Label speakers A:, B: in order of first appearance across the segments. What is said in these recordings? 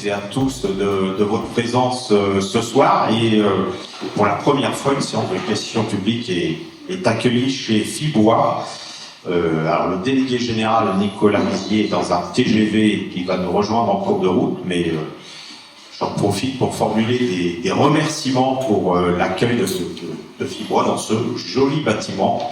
A: toutes et à tous de votre présence ce soir. Et pour la première fois, une séance de questions publiques est accueillie chez Fibois. Alors le délégué général Nicolas Mézier est dans un TGV qui va nous rejoindre en cours de route, mais j'en profite pour formuler des remerciements pour l'accueil de Fibois dans ce joli bâtiment,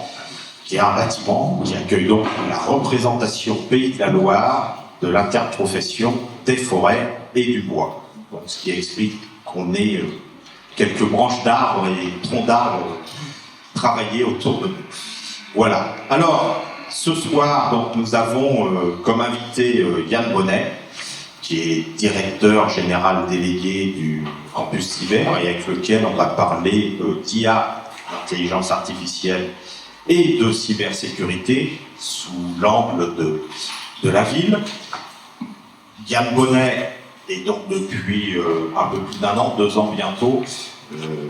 A: qui est un bâtiment qui accueille donc la représentation Pays de la Loire de l'interprofession des forêts et du bois. Donc, ce qui explique qu'on ait quelques branches d'arbres et troncs d'arbres travaillés autour de nous. Voilà. Alors, ce soir, donc, nous avons comme invité Yann Bonnet, qui est directeur général délégué du campus cyber et avec lequel on va parler d'IA, d'intelligence artificielle et de cybersécurité sous l'angle de la ville. Yann Bonnet est donc depuis un peu plus d'un an, 2 ans bientôt,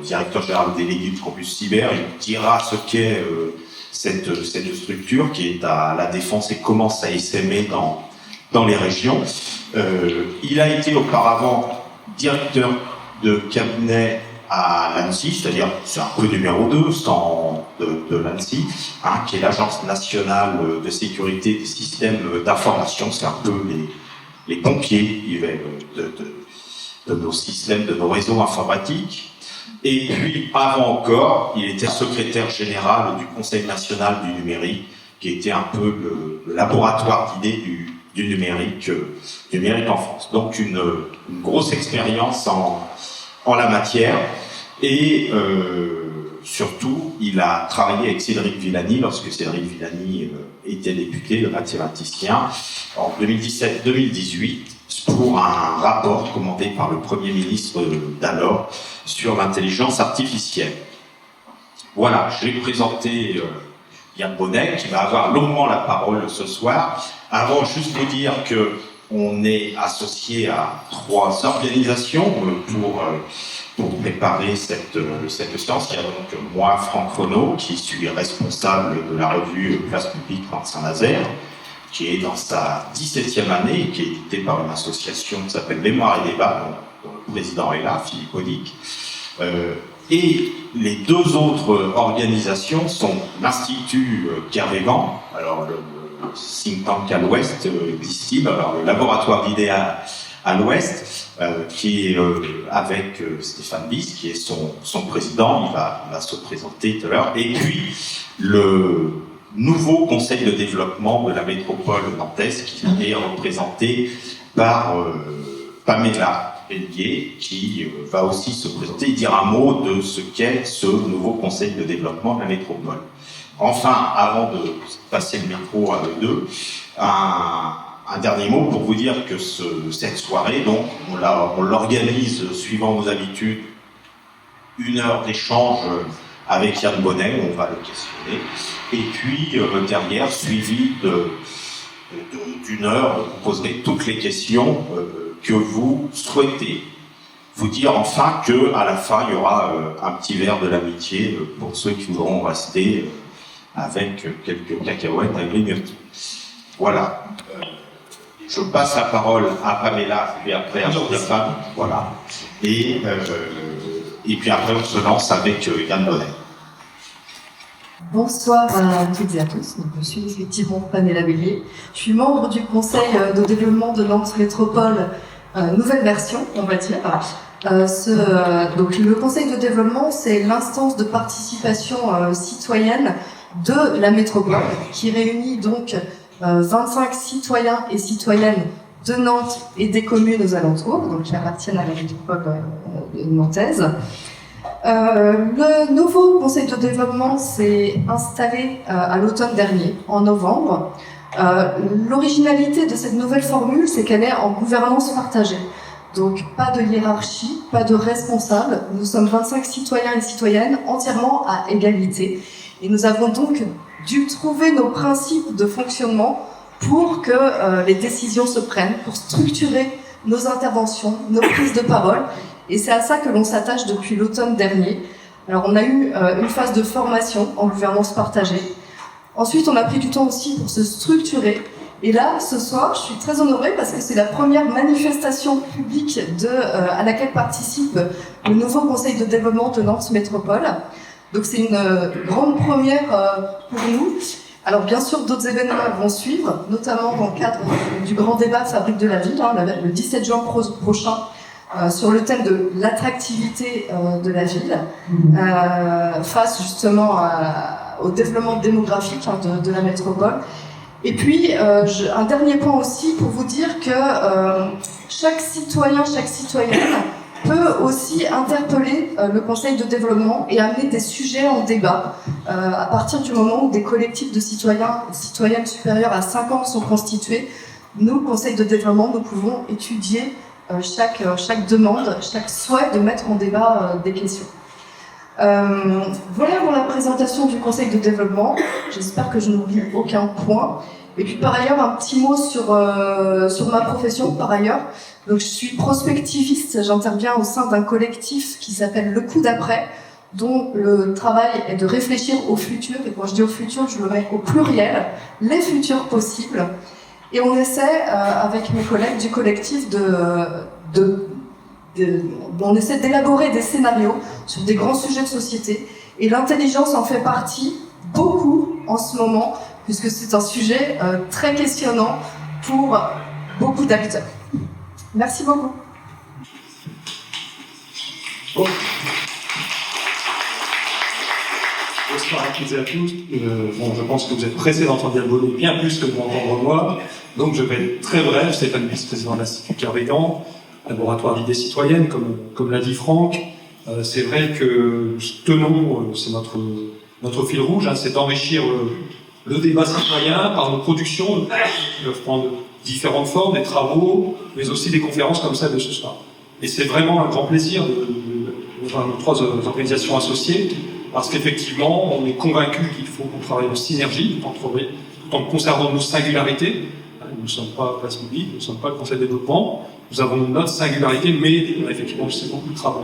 A: directeur général délégué du campus cyber. Il dira ce qu'est cette structure qui est à la Défense et comment ça s'aimer dans les régions. Il a été auparavant directeur de cabinet à l'ANSSI, c'est-à-dire c'est un peu numéro 2 de l'ANSSI, qui est l'Agence nationale de sécurité des systèmes d'information. C'est un peu les pompiers de nos systèmes, de nos réseaux informatiques. Et puis, avant encore, il était secrétaire général du Conseil national du numérique, qui était un peu le laboratoire d'idées du numérique en France. Donc, une grosse expérience en la matière. Et surtout, il a travaillé avec Cédric Villani, lorsque Cédric Villani était député, le mathématicien, en 2017-2018, pour un rapport commandé par le Premier ministre d'alors sur l'intelligence artificielle. Voilà, je vais présenter Yann Bonnet, qui va avoir longuement la parole ce soir. Avant, juste vous dire qu'on est associé à 3 organisations pour préparer cette séance. Il y a donc moi, Franck Renaud, qui suis responsable de la revue Place Publique dans Saint-Nazaire, qui est dans sa 17e année et qui est éditée par une association qui s'appelle Mémoire et Débat, dont le président est là, Philippe Audic. Et les 2 autres organisations sont l'Institut Kervégan, alors le think tank à l'Ouest, Existib, alors le laboratoire d'idées à l'Ouest, qui est avec Stéphane Bis, qui est son président, il va se présenter tout à l'heure, et puis le nouveau conseil de développement de la métropole nantaise, qui est représenté par Pamela Pellier, qui va aussi se présenter et dire un mot de ce qu'est ce nouveau conseil de développement de la métropole. Enfin, avant de passer le micro à eux deux, un dernier mot pour vous dire que cette soirée, donc, on l'organise suivant nos habitudes, 1 heure d'échange avec Yann Bonnet, où on va le questionner, et puis derrière, suivi d'1 heure, vous poserez toutes les questions que vous souhaitez. Vous dire enfin qu'à la fin, il y aura un petit verre de l'amitié pour ceux qui voudront rester avec quelques cacahuètes à grignoter. Voilà. Je passe la parole à Pamela, et après à Stéphane. Voilà. Et puis après, on se lance avec Yann Bonnet.
B: Bonsoir à toutes et à tous. Donc, je suis effectivement Pamela Bellier. Je suis membre du Conseil de développement de Nantes Métropole, nouvelle version, on va dire. Donc, le Conseil de développement, c'est l'instance de participation citoyenne de la métropole, qui réunit donc 25 citoyens et citoyennes de Nantes et des communes aux alentours, donc qui appartiennent à la métropole nantaise. Le nouveau conseil de développement s'est installé à l'automne dernier, en novembre. L'originalité de cette nouvelle formule, c'est qu'elle est en gouvernance partagée. Donc pas de hiérarchie, pas de responsable. Nous sommes 25 citoyens et citoyennes entièrement à égalité. Et nous avons donc dû trouver nos principes de fonctionnement pour que les décisions se prennent, pour structurer nos interventions, nos prises de parole. Et c'est à ça que l'on s'attache depuis l'automne dernier. Alors on a eu une phase de formation en gouvernance partagée. Ensuite, on a pris du temps aussi pour se structurer, Et là, ce soir, je suis très honorée parce que c'est la première manifestation publique à laquelle participe le nouveau conseil de développement de Nantes Métropole. Donc c'est une grande première pour nous. Alors bien sûr, d'autres événements vont suivre, notamment dans le cadre du grand débat Fabrique de la ville, le 17 juin prochain, sur le thème de l'attractivité de la ville, face justement au développement démographique de la métropole. Et puis, un dernier point aussi pour vous dire que chaque citoyen, chaque citoyenne peut aussi interpeller le conseil de développement et amener des sujets en débat à partir du moment où des collectifs de citoyens et citoyennes supérieurs à 5 ans sont constitués. Nous, conseil de développement, nous pouvons étudier chaque demande, chaque souhait de mettre en débat des questions. Voilà pour la présentation du conseil de développement. J'espère que je n'oublie aucun point. Et puis par ailleurs, un petit mot sur ma profession par ailleurs. Donc je suis prospectiviste, j'interviens au sein d'un collectif qui s'appelle Le Coup d'après, dont le travail est de réfléchir au futur. Et quand je dis au futur, je le mets au pluriel, les futurs possibles. Et on essaie, avec mes collègues du collectif, on essaie d'élaborer des scénarios sur des grands sujets de société. Et l'intelligence en fait partie, beaucoup en ce moment, puisque c'est un sujet très questionnant pour beaucoup d'acteurs. Merci beaucoup.
C: Bonsoir à toutes et à tous. Je pense que vous êtes pressés d'entendre Dialbono bien plus que de m'entendre moi. Donc je vais être très bref. Stéphane, vice-président de l'Institut Kervégan, laboratoire d'idées citoyennes, comme l'a dit Franck. C'est vrai que nous tenons, c'est notre fil rouge, c'est d'enrichir le débat citoyen par nos productions qui peuvent prendre différentes formes, des travaux, mais aussi des conférences comme celle de ce soir. Et c'est vraiment un grand plaisir de nos 3 organisations associées, parce qu'effectivement, on est convaincus qu'il faut qu'on travaille en synergie, tout en conservant nos singularités. Nous ne sommes pas Place Publique, nous ne sommes pas le Conseil de développement, nous avons notre singularité, mais effectivement, c'est beaucoup de travail.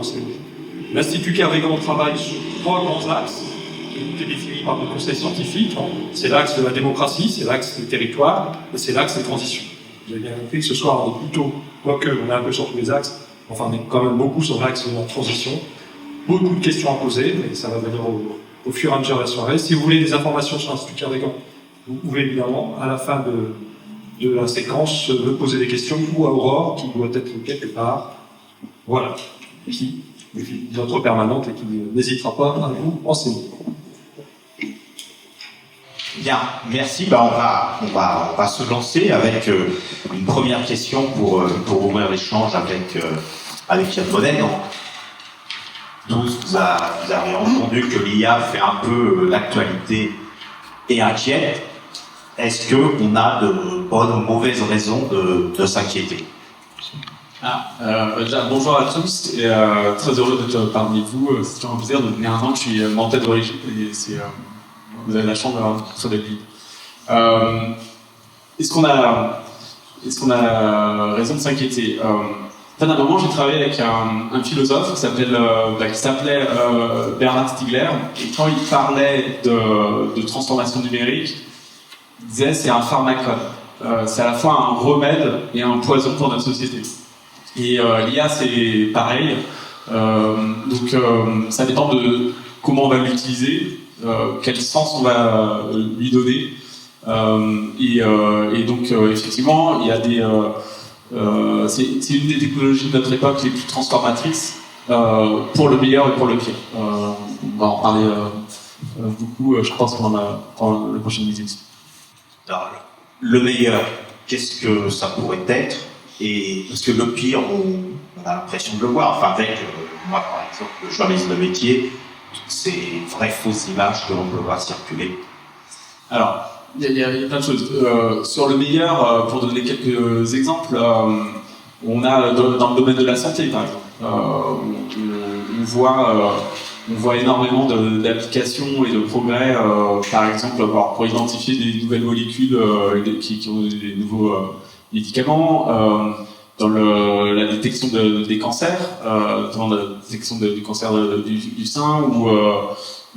C: L'Institut Kervégan travaille sur 3 grands axes, qui ont été définis par le conseil scientifique. C'est l'axe de la démocratie, c'est l'axe des territoires, et c'est l'axe des transitions. Vous avez bien compris que ce soir, on est plutôt, quoique on est un peu sur tous les axes, enfin on est quand même beaucoup sur l'axe de la transition. Beaucoup de questions à poser, mais ça va venir au fur et à mesure de la soirée. Si vous voulez des informations sur l'Institut Kervégan, vous pouvez évidemment, à la fin de la séquence, me poser des questions, ou à Aurore, qui doit être quelque part. Voilà. Qui notre permanente et qui n'hésitera pas à vous enseigner.
A: Bien, merci. On va se lancer avec une première question pour ouvrir l'échange avec Yann Bonnet. Vous avez entendu que l'IA fait un peu l'actualité et inquiète. Est-ce qu'on a de bonnes ou mauvaises raisons de s'inquiéter?
D: Déjà, bonjour à tous et très heureux d'être parmi vous. C'est un plaisir de venir à Nantes. Je suis nantais d'origine et vous avez la chance d'avoir une très belle ville. Est-ce qu'on a raison de s'inquiéter? À un moment, j'ai travaillé avec un philosophe qui s'appelait Bernard Stiegler, et quand il parlait de transformation numérique, il disait c'est un pharmacone. C'est à la fois un remède et un poison pour notre société. Et l'IA, c'est pareil. Donc, ça dépend de comment on va l'utiliser, quel sens on va lui donner. Et donc, effectivement, il y a c'est une des technologies de notre époque les plus transformatrices, pour le meilleur et pour le pire. On va en parler beaucoup, je pense, pendant la prochaine visite.
A: Alors, le meilleur, qu'est-ce que ça pourrait être? Et parce que le pire, on a l'impression de le voir. Enfin, avec moi, par exemple, le journalisme de métier, ces vraies fausses images que l'on peut voir circuler.
D: Alors, il y a plein de choses. Sur le meilleur, pour donner quelques exemples, on a dans le domaine de la santé, par exemple, on voit énormément d'applications et de progrès, par exemple, pour identifier des nouvelles molécules qui ont des nouveaux médicaments, dans la détection des cancers, dans la détection du cancer du sein,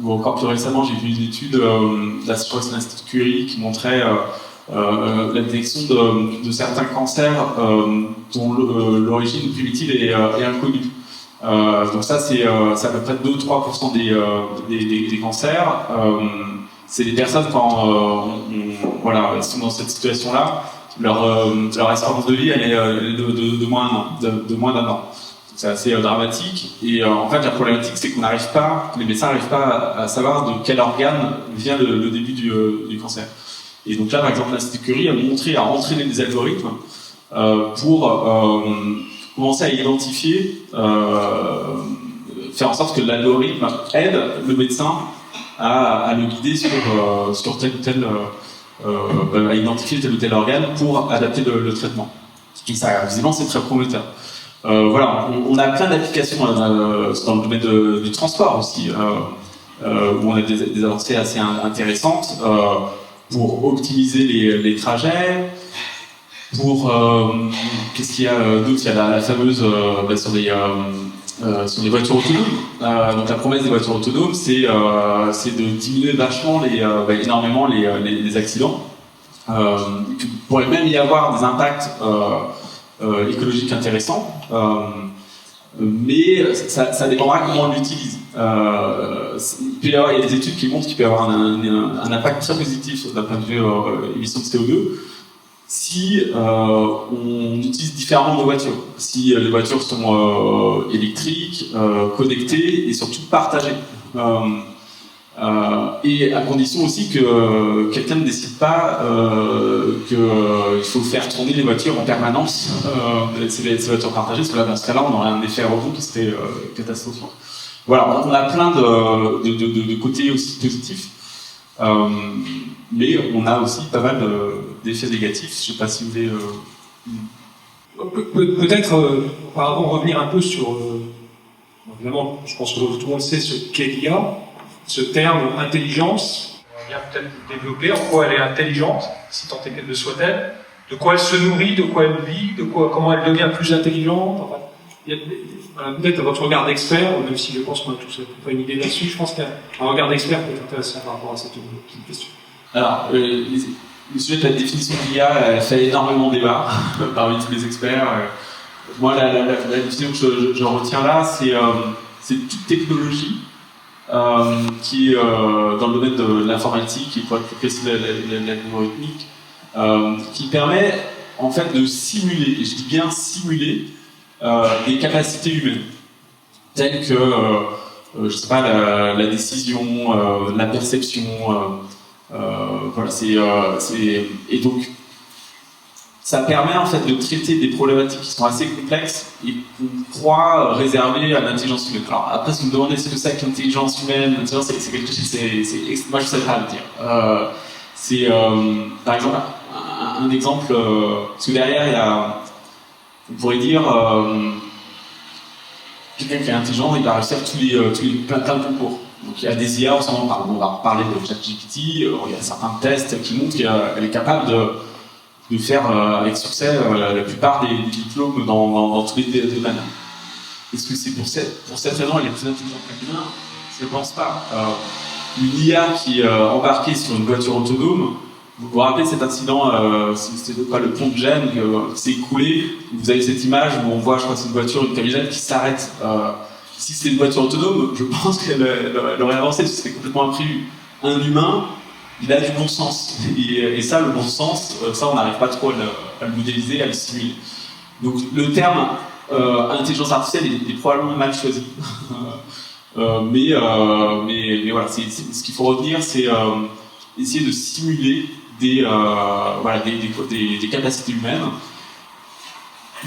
D: ou encore plus récemment, j'ai vu une étude, je crois que c'est l'Institut Curie, qui montrait la détection de certains cancers dont l'origine primitive est inconnue. Donc ça, c'est à peu près 2-3% des cancers. C'est des personnes, quand voilà, sont dans cette situation-là, leur espérance de vie, elle est de moins d'un an. C'est assez dramatique. Et en fait, la problématique, c'est qu'on n'arrive pas, les médecins n'arrivent pas à savoir de quel organe vient le début du cancer. Et donc là, par exemple, l'Institut Curie a entraîné des algorithmes pour commencer à identifier, faire en sorte que l'algorithme aide le médecin à le guider sur tel ou tel, à identifier tel ou tel organe pour adapter le traitement. Et ça, visiblement, c'est très prometteur. Voilà, on a plein d'applications dans le domaine du transport aussi, où on a des avancées assez intéressantes pour optimiser les trajets, pour qu'est-ce qu'il y a d'autre? Il y a la fameuse sur les voitures autonomes. Donc la promesse des voitures autonomes, c'est de diminuer vachement énormément les accidents. Il pourrait même y avoir des impacts écologiques intéressants, mais ça dépendra comment on l'utilise. Il y a des études qui montrent qu'il peut y avoir un impact très positif d'un point de vue émissions de CO2 si on utilise différemment nos voitures. Si les voitures sont électriques, connectées et surtout partagées. Et à condition aussi que quelqu'un ne décide pas qu'il faut faire tourner les voitures en permanence, ces voitures partagées, parce que là, dans ce cas-là, on aurait un effet rebond qui serait catastrophique. Voilà, on a plein de côtés aussi positifs, mais on a aussi pas mal d'effets négatifs. Je ne sais pas si vous voulez...
C: Peut-être, auparavant, revenir un peu sur... évidemment, je pense que tout le monde sait ce qu'est l'IA. Ce terme intelligence, on va bien peut-être développer en quoi elle est intelligente, si tant est qu'elle le soit-elle, de quoi elle se nourrit, de quoi elle vit, comment elle devient plus intelligente. Enfin, peut-être à votre regard d'expert, même si je pense qu'on a tous pas une idée là-dessus, je pense qu'un regard d'expert peut être intéressant par rapport à cette question.
D: Alors, le sujet de la définition de l'IA, elle fait énormément débat parmi tous les experts. Moi, la définition que je retiens là, c'est toute technologie qui est dans le domaine de l'informatique, et pour être plus précis l'algorithmique, qui permet en fait de simuler, et je dis bien simuler, des capacités humaines, telles que, je sais pas, la décision, la perception, voilà, et donc ça permet en fait de traiter des problématiques qui sont assez complexes et qu'on croit réserver à l'intelligence humaine. Alors après, si vous me demandez ce que c'est que l'intelligence humaine, c'est quelque chose, moi je ne sais pas le dire. Par exemple, un exemple, parce que derrière il y a, on pourrait dire, quelqu'un qui est intelligent, il va réussir plein de concours. Donc il y a des IA, on va reparler de ChatGPT, il y a certains tests qui montrent qu'elle est capable de faire avec succès la plupart des diplômes dans tous les domaines. Est-ce que c'est pour cette raison elle est plus intelligente qu'un humain? Je ne pense pas. Une IA qui est embarquée sur une voiture autonome, vous vous rappelez cet incident, c'était quoi, le pont de Gênes qui s'est écroulé, vous avez cette image où on voit, je crois que c'est une voiture, une camionnette qui s'arrête. Si c'est une voiture autonome, je pense qu'elle aurait avancé, parce que c'était complètement imprévu. Un humain, il a du bon sens. Et ça, le bon sens, ça, on n'arrive pas trop à le modéliser, à le simuler. Donc, le terme intelligence artificielle est probablement mal choisi. Mais voilà, ce qu'il faut retenir, c'est essayer de simuler des capacités humaines.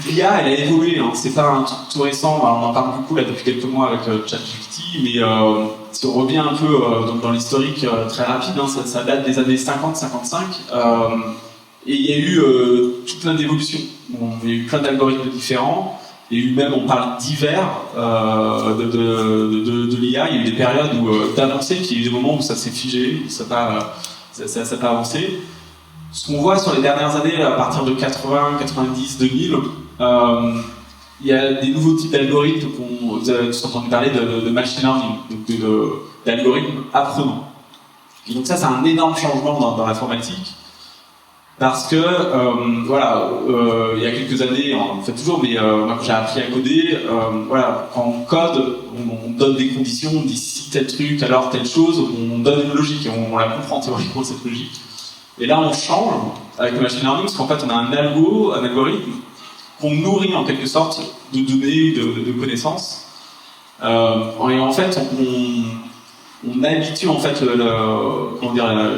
D: L'IA, elle a évolué, hein. C'est pas un truc tout récent, on en parle beaucoup là depuis quelques mois avec ChatGPT, mais si on revient un peu dans l'historique très rapide, hein, ça date des années 50-55, et il y a eu tout plein d'évolutions. Bon, il y a eu plein d'algorithmes différents, il y a eu même, on parle d'hiver de l'IA, il y a eu des périodes d'avancée, puis il y a eu des moments où ça s'est figé, ça n'a pas avancé. Ce qu'on voit sur les dernières années, à partir de 80, 90, 2000, il y a des nouveaux types d'algorithmes vous avez tous entendu parler de machine learning, donc d'algorithmes apprenants. Et donc ça, c'est un énorme changement dans l'informatique. Parce que, il y a quelques années, on le fait toujours, mais moi quand j'ai appris à coder, quand on code, on donne des conditions, on dit si tel truc, alors telle chose, on donne une logique et on la comprend théoriquement cette logique. Et là on change avec le machine learning, parce qu'en fait on a un algorithme qu'on nourrit en quelque sorte de données, de connaissances. Et en fait on habitue en fait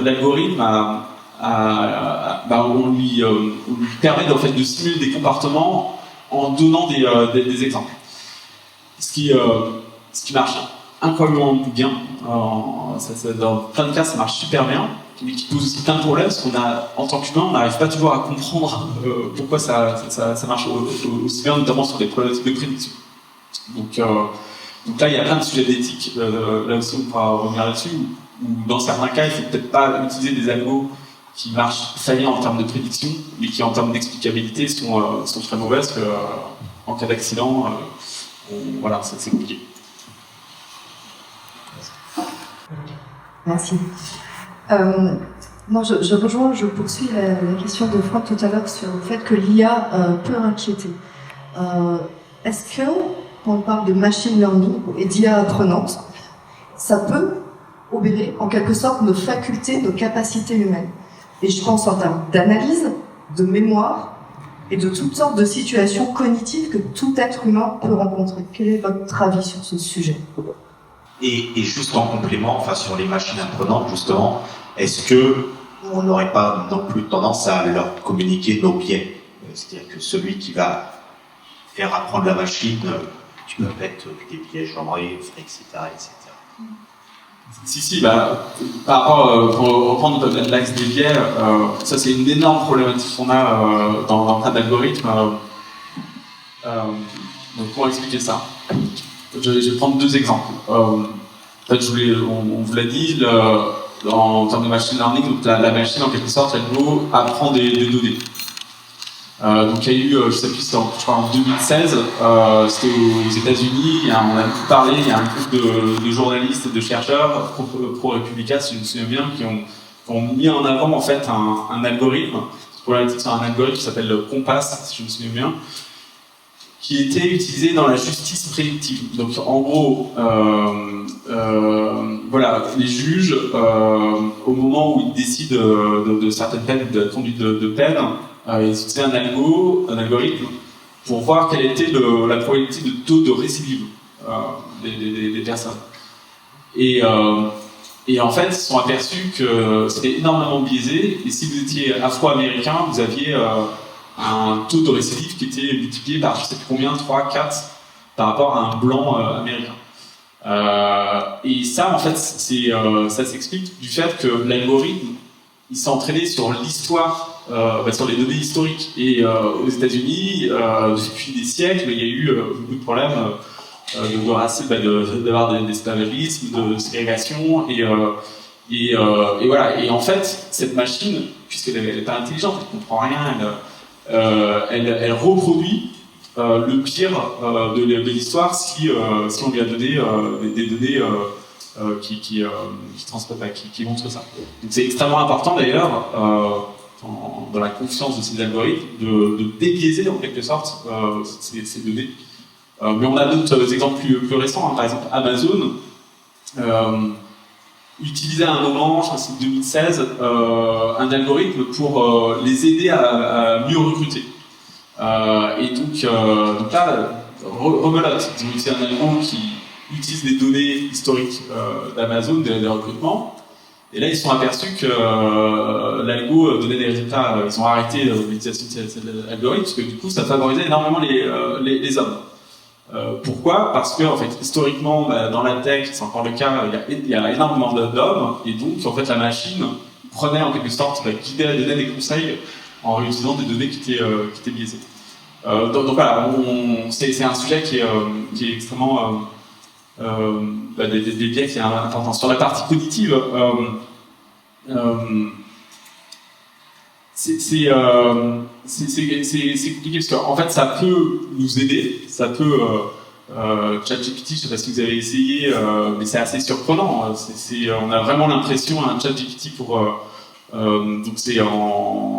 D: l'algorithme on lui permet en fait de simuler des comportements en donnant des exemples. Ce qui marche incroyablement bien. Dans plein de cas, ça marche super bien, mais qui pose aussi plein de problèmes parce en tant qu'humain, on n'arrive pas toujours à comprendre pourquoi ça marche aussi bien, notamment sur des problématiques de prédiction. Donc là, il y a plein de sujets d'éthique. Là aussi, on pourra revenir là-dessus. Où dans certains cas, il ne faut peut-être pas utiliser des algos qui marchent très bien en termes de prédiction, mais qui en termes d'explicabilité sont très mauvaises, que en cas d'accident, c'est compliqué.
B: Merci. Je poursuis la question de Franck tout à l'heure sur le fait que l'IA peut inquiéter. Est-ce que, quand on parle de machine learning et d'IA apprenante, ça peut obérer en quelque sorte nos facultés, nos capacités humaines? Et je pense en termes d'analyse, de mémoire et de toutes sortes de situations cognitives que tout être humain peut rencontrer. Quel est votre avis sur ce sujet?
A: Et juste en complément, sur les machines apprenantes, justement, est-ce que on n'aurait pas non plus tendance à leur communiquer nos biais? C'est-à-dire que celui qui va faire apprendre la machine, tu peux mettre des biais genrés, etc., etc.
D: Si, par rapport, pour reprendre l'axe des biais, ça c'est une énorme problématique qu'on a dans plein d'algorithmes. Donc pour expliquer ça, je vais prendre deux exemples. En fait, on vous l'a dit, en termes de machine learning, donc la machine en quelque sorte, elle nous apprend des données. Donc il y a eu, je sais plus, je crois en 2016, c'était aux États-Unis, on a beaucoup parlé, il y a un groupe de journalistes et de chercheurs pro-Republica, si je me souviens bien, qui ont mis en avant en fait un algorithme, c'est un algorithme qui s'appelle Compass, si je me souviens bien, qui était utilisé dans la justice prédictive. Donc en gros, les juges, au moment où ils décident de certaines peines, de la conduite de peine, ils utilisaient un algorithme pour voir quelle était la probabilité de taux de récidive des personnes. Et en fait, ils se sont aperçus que c'était énormément biaisé, et si vous étiez afro-américain, vous aviez un taux de récidive qui était multiplié par je sais plus combien, 3, 4, par rapport à un blanc américain. Et ça, en fait, ça s'explique du fait que l'algorithme, il s'est entraîné sur l'histoire, sur les données historiques. Et aux États-Unis, depuis des siècles, il y a eu beaucoup de problèmes de racisme, d'avoir des esclavagismes, de ségrégation, et voilà. Et en fait, cette machine, puisqu'elle n'est pas intelligente, elle ne comprend rien, elle reproduit le pire de l'histoire si on lui a donné des données qui transmettent, qui montrent ça. Donc c'est extrêmement important d'ailleurs dans la confiance de ces algorithmes de débiaiser en quelque sorte ces données. Mais on a d'autres exemples plus récents, par exemple Amazon utilisait à un moment, je crois que c'est 2016, un algorithme pour les aider à mieux recruter. Et donc là, rebelote, ils ont utilisé un algorithme qui utilise les données historiques d'Amazon, des recrutements, et là ils se sont aperçus que l'algo donnait des résultats, ils ont arrêté l'utilisation de cet algorithme, parce que du coup ça favorisait énormément les hommes. Pourquoi? Parce que en fait, historiquement, dans la tech, c'est encore le cas, il y a énormément d'hommes, et donc en fait la machine prenait en quelque sorte, donnait des conseils en réutilisant des données qui étaient biaisées. Donc voilà, c'est un sujet qui est extrêmement des biais qui est important. Sur la partie cognitive, c'est compliqué parce qu'en fait ça peut nous aider, ça peut ChatGPT, je ne sais pas si vous avez essayé, mais c'est assez surprenant. On a vraiment l'impression un ChatGPT Donc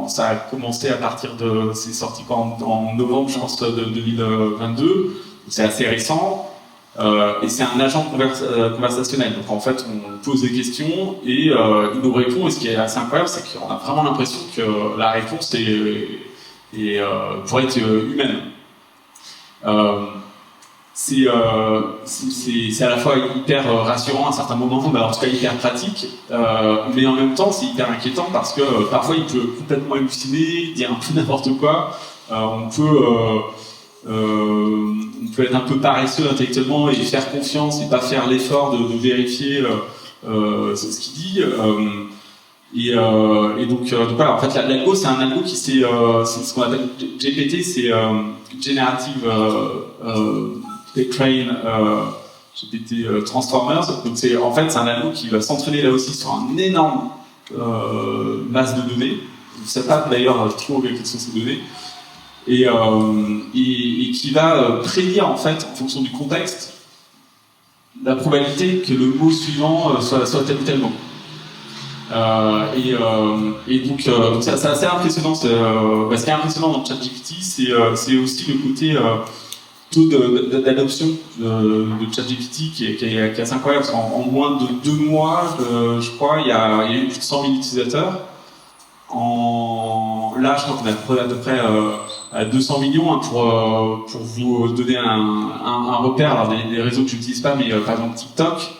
D: ça a commencé à partir de, c'est sorti en novembre, je pense, de 2022. C'est assez récent. Et c'est un agent conversationnel. Donc en fait, on pose des questions et il nous répond. Et ce qui est assez incroyable, c'est qu'on a vraiment l'impression que la réponse pourrait être humaine. C'est à la fois hyper rassurant à un certain moment, mais en tout cas hyper pratique, mais en même temps c'est hyper inquiétant parce que parfois il peut complètement halluciner, dire un peu n'importe quoi. On peut être un peu paresseux intellectuellement et faire confiance et pas faire l'effort de vérifier ce qu'il dit. Et donc voilà, en fait l'algo c'est un algo qui c'est ce qu'on appelle GPT, c'est Generative Train GPT Transformers. Donc en fait c'est un algo qui va s'entraîner là aussi sur un énorme base de données. Je ne sais pas d'ailleurs trop quelles sont ces données. Et qui va prédire en fait en fonction du contexte la probabilité que le mot suivant soit tel ou tel mot. Donc c'est assez impressionnant. Ce qui est impressionnant dans ChatGPT, c'est aussi le côté taux d'adoption de ChatGPT qui est assez incroyable. Parce qu'en moins de 2 mois, je crois, il y a eu plus de 100 000 utilisateurs. Là, je crois qu'on est à peu près à 200 millions hein, pour vous donner un repère. Alors des réseaux que je n'utilise pas, mais par exemple TikTok,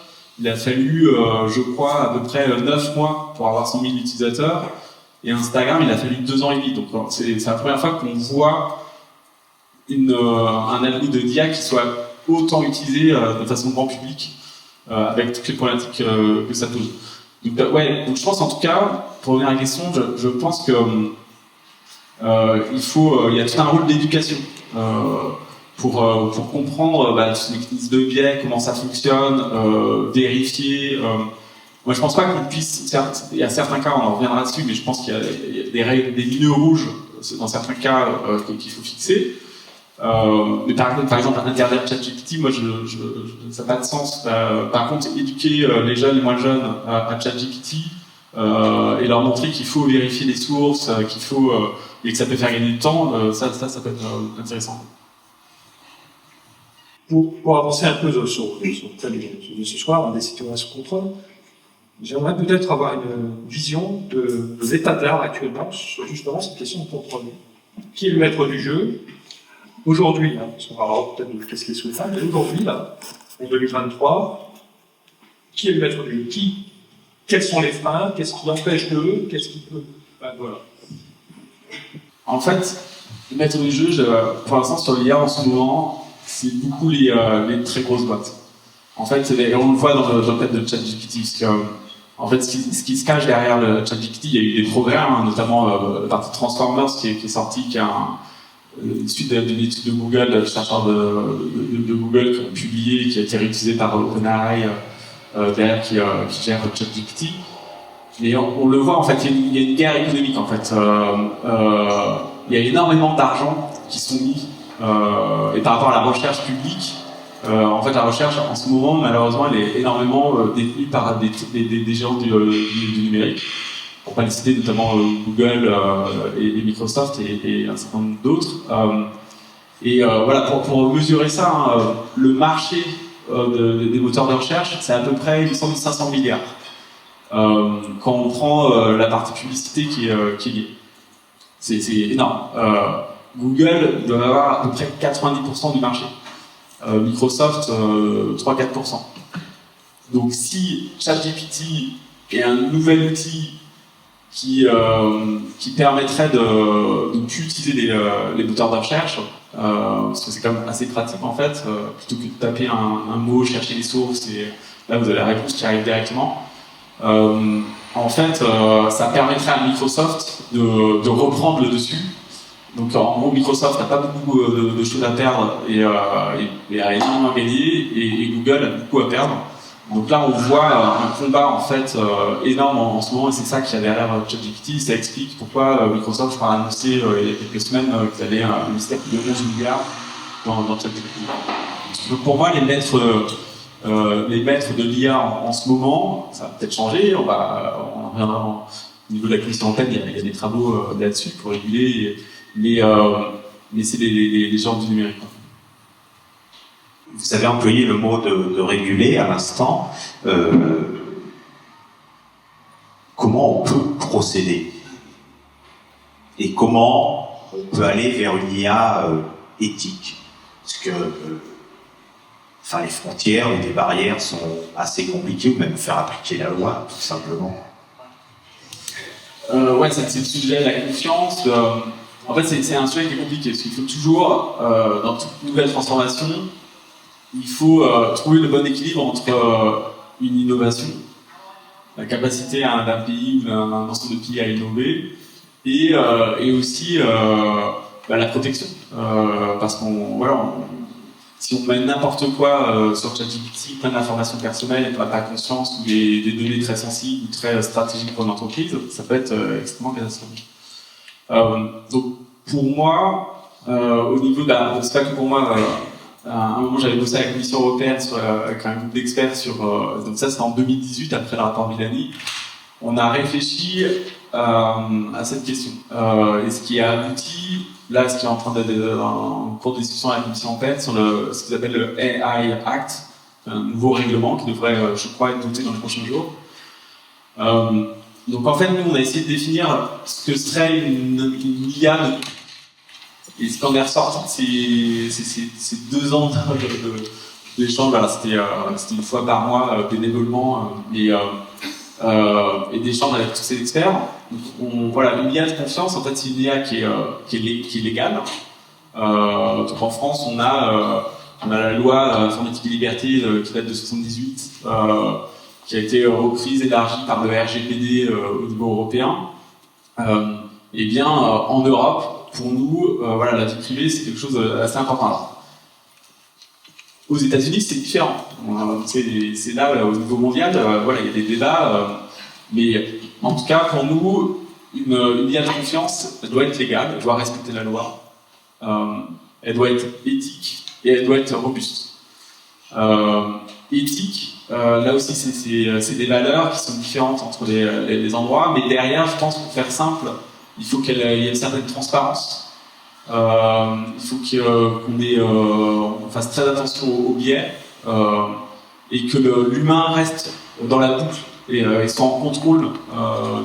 D: il a fallu, je crois, à peu près 9 mois pour avoir 100 000 utilisateurs. Et Instagram, il a fallu 2 ans et demi. Donc c'est la première fois qu'on voit un algo de d'IA qui soit autant utilisé de façon grand public, avec toutes les problématiques que ça pose. Donc je pense en tout cas, pour revenir à la question, je pense que il y a tout un rôle d'éducation pour comprendre les mécanismes de biais, comment ça fonctionne, vérifier. Moi je pense pas qu'on puisse, certes, il y a certains cas, on en reviendra dessus, mais je pense qu'il y a des règles, des lignes rouges dans certains cas qu'il faut fixer. Mais par exemple, interdire ChatGPT, moi, ça n'a pas de sens. Par contre, éduquer les jeunes, les moins jeunes à ChatGPT et leur montrer qu'il faut vérifier les sources, et que ça peut faire gagner du temps, ça peut être intéressant.
C: Pour avancer un peu sur le thème de ce soir, des situations contrôle, j'aimerais peut-être avoir une vision de l'état de l'art actuellement sur justement cette question de contrôle. Qui est le maître du jeu? Aujourd'hui, on parlera peut-être de qu'est-ce qui est souhaitable, mais aujourd'hui, là, en 2023, qui est le maître du jeu? Quels sont les freins? Qu'est-ce qui empêche d'eux? Qu'est-ce qui peut... voilà.
D: En fait, le maître du jeu, pour l'instant, sur l'IA en ce moment, c'est beaucoup les très grosses boîtes. En fait, on le voit dans le cadre de ChatGPT, parce que, en fait, ce qui se cache derrière le ChatGPT, il y a eu des programmes, notamment la partie Transformers qui est sortie, qui a suite d'une étude de Google, le chercheur de Google qui a publié, qui a été réutilisé par OpenAI derrière qui gère ChatGPT. Et on le voit en fait, il y a une guerre économique en fait. Il y a énormément d'argent qui sont mis et par rapport à la recherche publique. En fait, la recherche en ce moment, malheureusement, elle est énormément détenue par des géants du numérique. Pour pas les citer, notamment Google et Microsoft et un certain nombre d'autres. Voilà, pour mesurer ça, le marché des moteurs de recherche, c'est à peu près 500 milliards. Quand on prend la partie publicité qui est liée. C'est énorme. Google doit avoir à peu près 90% du marché. Microsoft, 3-4%. Donc si ChatGPT est un nouvel outil qui permettrait de ne plus utiliser les moteurs de recherche, parce que c'est quand même assez pratique en fait, plutôt que de taper un mot, chercher les sources, et là vous avez la réponse qui arrive directement. En fait, ça permettrait à Microsoft de reprendre le dessus. Donc en gros, Microsoft n'a pas beaucoup de choses à perdre et a énormément gagné, et Google a beaucoup à perdre. Donc là, on voit un combat en fait énorme en ce moment, et c'est ça qu'il y a derrière ChatGPT. Ça explique pourquoi Microsoft, je crois, a annoncé il y a quelques semaines qu'ils allaient investir plus de 11 milliards dans ChatGPT. Donc pour moi, les maîtres de l'IA en ce moment, ça va peut-être changer, on reviendra au niveau de la Commission européenne, il y a des travaux là-dessus pour réguler, mais c'est les genres du numérique.
A: Vous avez employé le mot de réguler à l'instant. Comment on peut procéder? Et comment on peut aller vers une IA éthique? Parce que les frontières ou des barrières sont assez compliquées, ou même faire appliquer la loi, tout simplement.
D: Ouais, c'est le sujet de la confiance. En fait, c'est un sujet qui est compliqué, parce qu'il faut toujours, dans toute nouvelle transformation, il faut trouver le bon équilibre entre une innovation, la capacité d'un pays ou d'un ensemble de pays à innover, et aussi la protection. Parce si on met n'importe quoi sur ChatGPT, plein d'informations personnelles et qu'on n'a pas conscience, ou des données très sensibles ou très stratégiques pour une entreprise, ça peut être extrêmement catastrophique. Donc pour moi, au niveau c'est pas que pour moi, à un moment j'avais bossé à la Commission européenne avec un groupe d'experts donc ça c'était en 2018 après le rapport Villani. On a réfléchi à cette question. Et ce qui a abouti, là, ce qui est en train d'être en cours de discussion à la Commission européenne sur ce qu'ils appellent le AI Act, un nouveau règlement qui devrait, je crois, être voté dans les prochains jours. Donc en fait, nous, on a essayé de définir ce que serait une IA. Et ce qu'on est ressorti, c'est 2 ans d'échange. Voilà, c'était une fois par mois bénévolement et d'échanges avec tous ces experts. Donc, une IA de confiance, en fait, c'est une IA qui est légale. Donc en France, on a la loi informatique et liberté qui date de 78, qui a été reprise, élargie par le RGPD au niveau européen. Et bien, en Europe, pour nous, la vie privée, c'est quelque chose d'assez important. Alors, aux États-Unis, c'est différent. C'est là, au niveau mondial, il y a des débats, mais en tout cas, pour nous, une IA de confiance, elle doit être légale, elle doit respecter la loi, elle doit être éthique et elle doit être robuste. Éthique, là aussi, c'est des valeurs qui sont différentes entre les endroits, mais derrière, je pense, pour faire simple, il faut qu'il y ait une certaine transparence. Il faut qu'on fasse très attention aux biais et que l'humain reste dans la boucle et soit en contrôle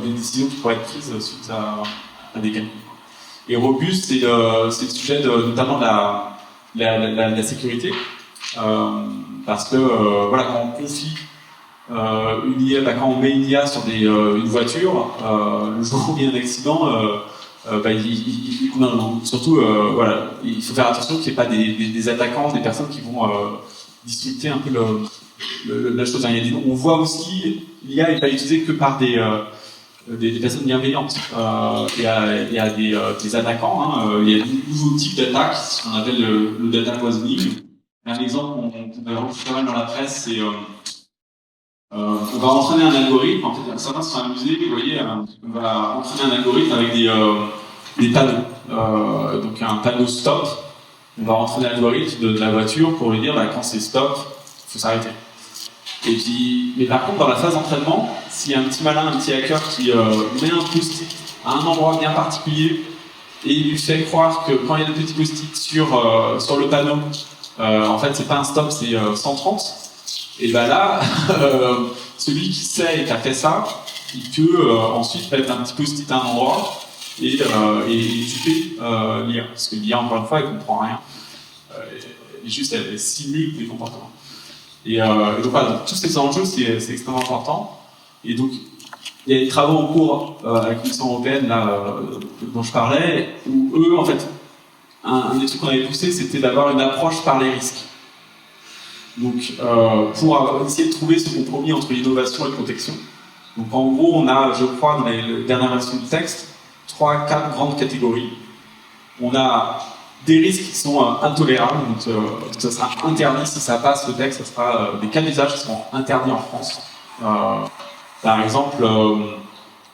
D: des décisions qui pourraient être prises suite à des calculs. Et robuste, c'est le sujet notamment de la sécurité, parce que quand on confie une IA, quand on met une IA sur une voiture, le jour où il y a un accident, surtout, il faut faire attention qu'il n'y ait pas des attaquants, des personnes qui vont disrupter un peu la chose. On voit aussi, l'IA n'est pas utilisée que par des personnes bienveillantes. Il y a des attaquants. Il y a de nouveaux types d'attaques, ce qu'on appelle le data poisoning. Un exemple qu'on a retrouvé pas mal dans la presse, c'est on va entraîner un algorithme. En fait, certains se sont amusés, vous voyez, on va entraîner un algorithme avec des panneaux. Donc un panneau stop, on va entraîner l'algorithme de la voiture pour lui dire quand c'est stop, il faut s'arrêter. Et puis, mais par contre, dans la phase d'entraînement, s'il y a un petit malin, un petit hacker qui met un post-it à un endroit bien particulier et il lui fait croire que quand il y a le petit post-it sur le panneau, en fait, c'est pas un stop, c'est 130. Et là, celui qui sait et qui a fait ça, il peut ensuite mettre un petit post-it à un endroit et tuer l'IA. Parce que l'IA, encore une fois, elle comprend rien. Elle simule les comportements. Et donc donc, tous ces enjeux, c'est extrêmement important. Et donc, il y a des travaux en cours à la Commission européenne dont je parlais, où eux, en fait, un des trucs qu'on avait poussé, c'était d'avoir une approche par les risques. Donc, pour essayer de trouver ce compromis entre innovation et protection. Donc, en gros, on a, je crois, dans les dernières versions du texte, 3-4 grandes catégories. On a des risques qui sont intolérables, donc ça sera interdit si ça passe le texte, ça sera des cas d'usage qui seront interdits en France. Par exemple, on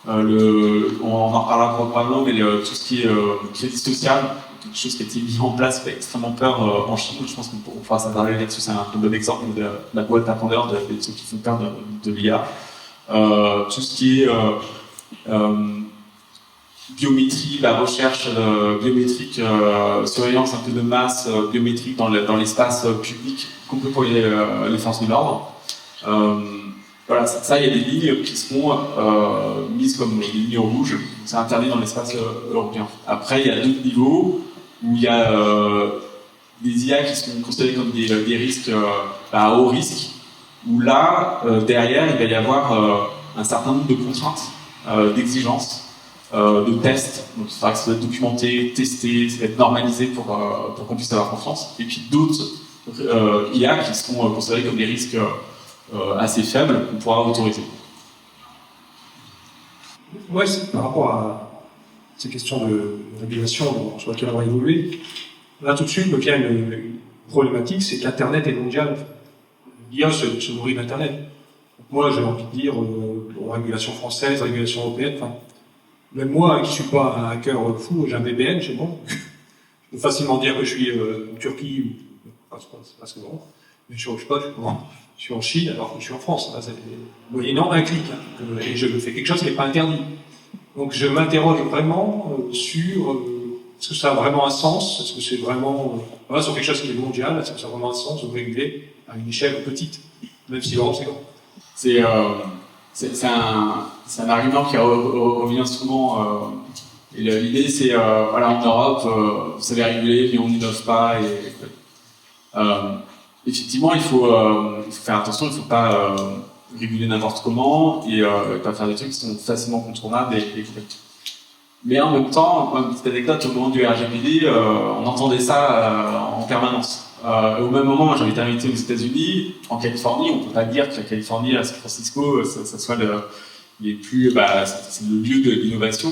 D: en reparlera probablement, mais tout ce qui est crédit social, quelque chose qui a été mis en place fait extrêmement peur en Chine. Je pense qu'on pourra s'attarder là-dessus, c'est un bon exemple de la boîte à Pandore, des trucs qui font peur de l'IA. Tout ce qui est biométrie, la recherche biométrique, surveillance un peu de masse biométrique dans l'espace public, compris pour les forces de l'ordre. Voilà, ça, il y a des lignes qui seront mises comme des lignes rouges. C'est interdit dans l'espace européen. Après, il y a d'autres niveaux où il y a des IA qui sont considérés comme des risques à haut risque, où là, derrière, il va y avoir un certain nombre de contraintes, d'exigences, de tests. Donc, il faudra que ça soit documenté, testé, ça va être normalisé pour qu'on puisse avoir confiance. Et puis d'autres IA qui seront considérés comme des risques assez faibles qu'on pourra autoriser.
C: Ouais, par rapport à ces questions de régulation sur lesquelles on va évoluer, là tout de suite me vient une problématique, c'est qu'Internet est mondial. L'IA se nourrit d'Internet. Moi, j'ai envie de dire, régulation française, régulation européenne, enfin, même moi, qui ne suis pas un hacker fou, j'ai un VPN chez moi. Je peux facilement dire que je suis en Turquie, c'est pas ce que non. Mais je suis en Chine alors que je suis en France. Là, moyennant un clic. Et je fais quelque chose qui n'est pas interdit. Donc je m'interroge vraiment sur est-ce que ça a vraiment un sens? Est-ce que c'est vraiment sur quelque chose qui est mondial? Est-ce que ça a vraiment un sens de réguler à une échelle petite, même si l'Europe c'est grand?
D: C'est un argument qui revient souvent. Et l'idée, c'est voilà, en Europe, vous savez réguler, mais on n'innove pas. Effectivement, il faut faire attention, il ne faut pas réguler n'importe comment et pas faire des trucs qui sont facilement contournables et complètement. Mais en même temps, une petite anecdote, au moment du RGPD, on entendait ça en permanence. Au même moment, j'ai été invité aux États-Unis, en Californie. On ne peut pas dire que la Californie, à San Francisco, ça soit les plus, c'est le lieu de l'innovation.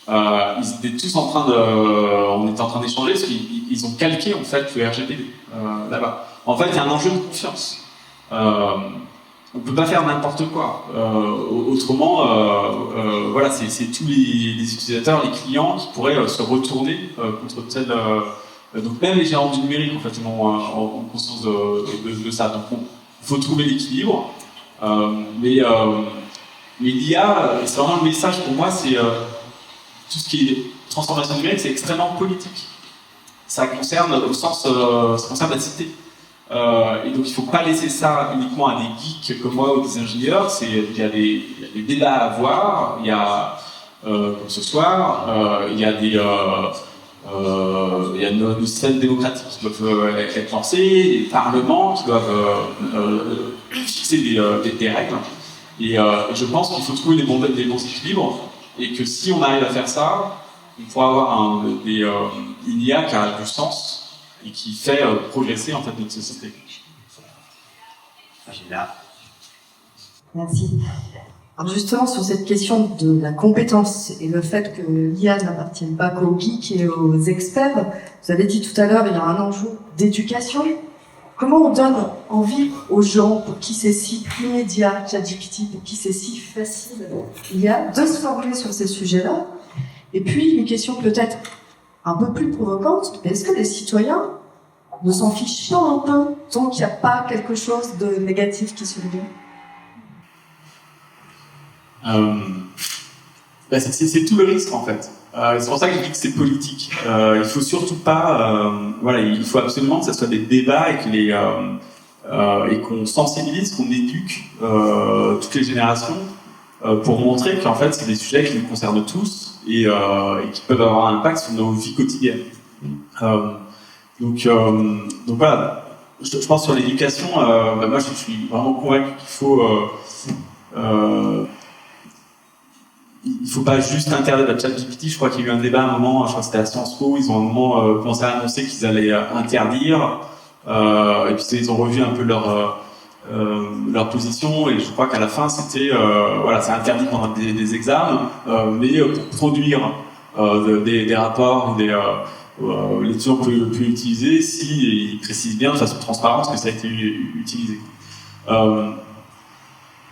D: Ils étaient tous on était en train d'échanger parce qu'ils ont calqué en fait le RGPD là-bas. En fait, il y a un enjeu de confiance. On peut pas faire n'importe quoi. Autrement, voilà, c'est tous les utilisateurs, les clients qui pourraient se retourner contre tel. Donc même les géants du numérique, en fait, ont conscience de ça. Donc il faut trouver l'équilibre. Mais l'IA, c'est vraiment le message pour moi, c'est tout ce qui est transformation numérique, c'est extrêmement politique. Ça concerne la cité. Et donc il ne faut pas laisser ça uniquement à des geeks comme moi ou des ingénieurs. Il y a des débats à avoir. Il y a comme ce soir, il y a nos systèmes démocratiques qui doivent être lancés, des parlements qui doivent fixer des règles. Et je pense qu'il faut trouver les bons équilibres. Et que si on arrive à faire ça, on pourra avoir une IA qui a du sens et qui fait progresser en fait notre société.
B: Merci. Alors justement, sur cette question de la compétence et le fait que l'IA n'appartient pas qu'aux geeks et aux experts, vous avez dit tout à l'heure, il y a un enjeu d'éducation. Comment on donne envie aux gens pour qui c'est si immédiat, ChatGPT, pour qui c'est si facile, l'IA, de se former sur ces sujets-là? Et puis, une question peut-être un peu plus provocante, est-ce que les citoyens ne s'en fichent pas un peu tant qu'il n'y a pas quelque chose de négatif qui se vient?
D: C'est tout le risque en fait. C'est pour ça que je dis que c'est politique. Il faut surtout pas, voilà, il faut absolument que ça soit des débats et qu'on sensibilise, qu'on éduque toutes les générations pour montrer qu'en fait c'est des sujets qui nous concernent tous et qui peuvent avoir un impact sur nos vies quotidiennes. Donc voilà. Je pense sur l'éducation. Moi je suis vraiment convaincu qu'il faut il faut pas juste interdire la ChatGPT. Je crois qu'il y a eu un débat à un moment, je crois que c'était à Sciences Po, ils ont à un moment commencé à annoncer qu'ils allaient interdire, et puis ils ont revu un peu leur position, et je crois qu'à la fin c'était, voilà, c'est interdit pendant des examens, mais pour produire des rapports ou l'étudiant peut utiliser si il précise bien de façon transparente que ça a été utilisé.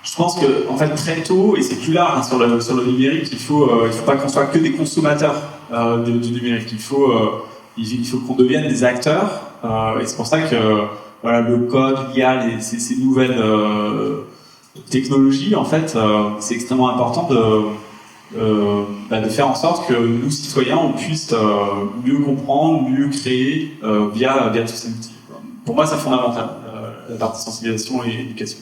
D: Je pense que, en fait, très tôt, et c'est plus large sur le numérique, il faut pas qu'on soit que des consommateurs du numérique. Il faut qu'on devienne des acteurs. Et c'est pour ça que, voilà, le code, l'IA, ces nouvelles technologies, en fait, c'est extrêmement important de faire en sorte que nous, citoyens, on puisse mieux comprendre, mieux créer via tous ces outils. Pour moi, c'est fondamental, la partie sensibilisation et éducation.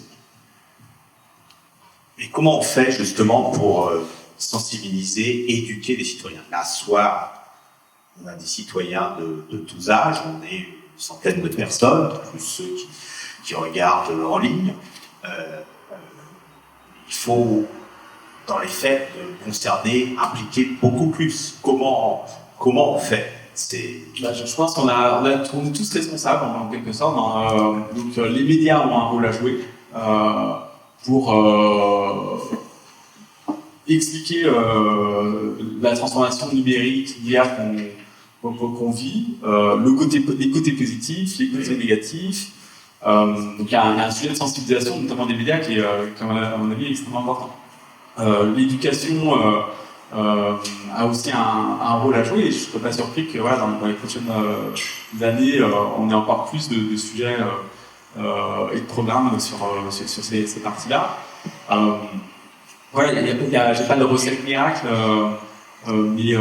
A: Et comment on fait justement pour sensibiliser, éduquer les citoyens? Là, ce soir, on a des citoyens de tous âges, on est une centaine de personnes, plus ceux qui regardent en ligne. Il faut, dans les faits, concerner, impliquer beaucoup plus. Comment on fait?
D: Je pense qu'on est tous responsables, en quelque sorte. Donc, les médias ont un rôle à jouer pour expliquer la transformation numérique d'hier qu'on vit, les côtés positifs, les côtés négatifs. Donc il y a un sujet de sensibilisation, notamment des médias, qui est, à mon avis, extrêmement important. L'éducation a aussi un rôle à jouer, et je ne suis pas surpris que voilà, dans les prochaines années, on ait encore plus de sujets et de programmes sur ces parties-là. Voilà, j'ai pas de recette miracle, mais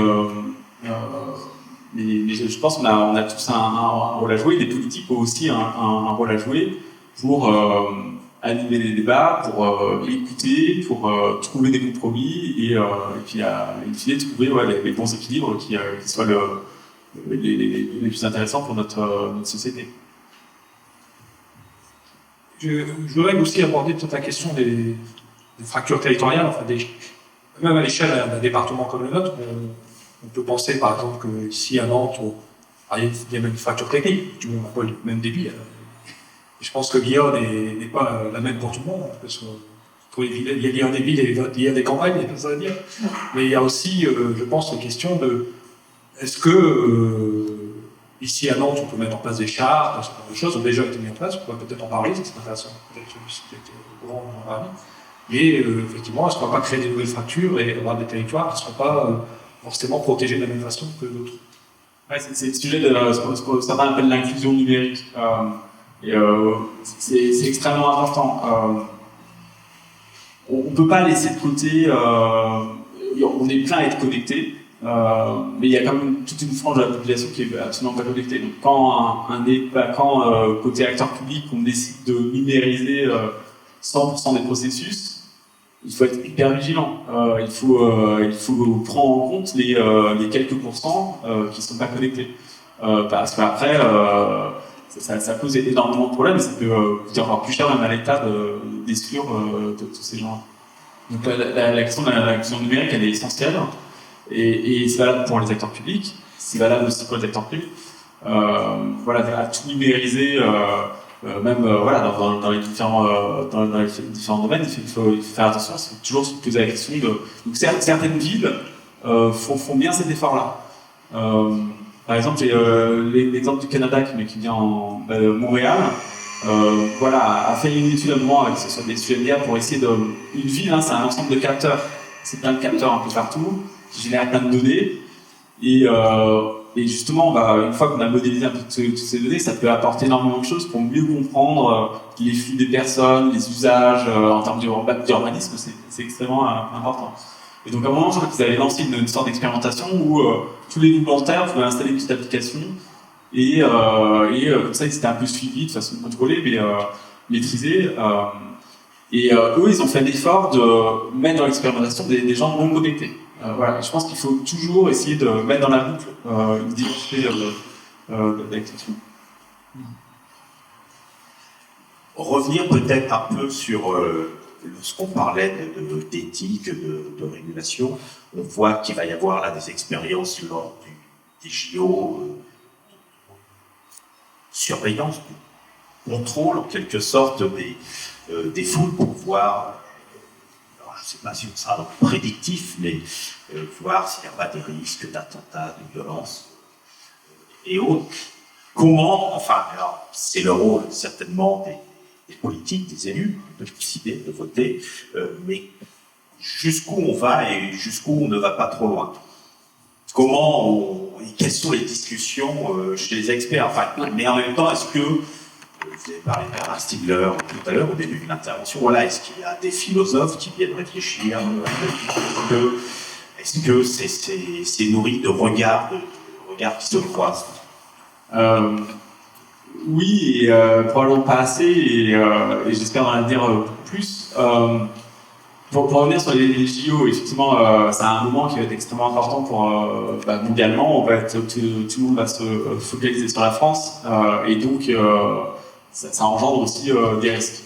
D: je pense qu'on a tous un rôle à jouer. Les politiques ont aussi un rôle à jouer pour animer les débats, pour écouter, pour trouver des compromis et puis in fine trouver les bons équilibres qui soient les plus intéressants pour notre société.
C: Je voudrais aussi aborder toute la question des fractures territoriales, enfin même à l'échelle d'un département comme le nôtre, on peut penser par exemple qu'ici à Nantes, il y a même une fracture technique, du moins on n'a pas le même débit. Et je pense que l'IA n'est pas la même pour tout le monde, parce que pour les villes, il y a des villes et il y a des campagnes, ça veut dire. Mais il y a aussi, je pense, la question de est-ce que ici à Nantes, on peut mettre en place des chartes, ce genre de choses ont déjà été mis en place, on pourrait peut-être en parler, c'est intéressant, peut-être au grand avis. Mais effectivement, est-ce qu'on ne va pas créer des nouvelles fractures et avoir des territoires qui ne seront pas forcément protégés de la même façon que d'autres?
D: Ouais, c'est le sujet de ce que certains appellent l'inclusion numérique. C'est extrêmement important. On ne peut pas laisser de côté. On est plein à être connectés, mais il y a quand même toute une frange de la population qui est absolument pas connectée. Donc, quand côté acteur public, on décide de numériser 100% des processus, il faut être hyper vigilant. Il faut prendre en compte les quelques pourcents qui ne sont pas connectés. Parce qu'après, ça pose énormément de problèmes et ça peut coûter encore plus cher même à l'État d'exclure de tous ces gens. Donc la question de l'inclusion numérique, elle est essentielle. Et c'est valable pour les acteurs publics, c'est valable aussi pour les acteurs privés. À tout numériser. Même dans les différents domaines, il faut faire attention, il faut toujours se poser la question de. Donc certaines villes font bien cet effort-là. Par exemple, j'ai l'exemple du Canada qui vient Montréal. A fait une étude à un moment avec sur des sujets d'IA pour essayer de. Une ville, c'est un ensemble de capteurs. C'est plein de capteurs un peu partout qui génèrent plein de données et justement, une fois qu'on a modélisé un peu toutes ces données, ça peut apporter énormément de choses pour mieux comprendre les flux des personnes, les usages en termes d'urbanisme, c'est extrêmement important. Et donc à un moment, je crois qu'ils avaient lancé une sorte d'expérimentation où tous les volontaires pouvaient installer une petite application et comme ça, ils étaient un peu suivis de façon contrôlée, mais maîtrisée. Eux, ils ont fait l'effort de mettre dans l'expérimentation des gens non connectés. Je pense qu'il faut toujours essayer de mettre dans la boucle une diversité d'actions.
A: Revenir peut-être un peu sur ce qu'on parlait d'éthique, de régulation. On voit qu'il va y avoir là des expériences lors des JO, surveillance, contrôle en quelque sorte des foules pour voir. Je ne sais pas si on sera prédictif, mais voir s'il n'y a pas des risques d'attentats, de violence et autres. Comment, alors c'est le rôle certainement des politiques, des élus, de décider, de voter, mais jusqu'où on va et jusqu'où on ne va pas trop loin. Quelles sont les discussions chez les experts, mais en même temps, est-ce que vous avez parlé de Bernard Stiegler tout à l'heure au début de l'intervention. Est-ce qu'il y a des philosophes qui viennent réfléchir est-ce que c'est nourri de regards qui se croisent?
D: Oui, et probablement pas assez, et j'espère en dire plus. Pour revenir sur les JO, effectivement, c'est un moment qui va être extrêmement important pour mondialement. Tout le monde va se focaliser sur la France, et donc ça engendre aussi des risques.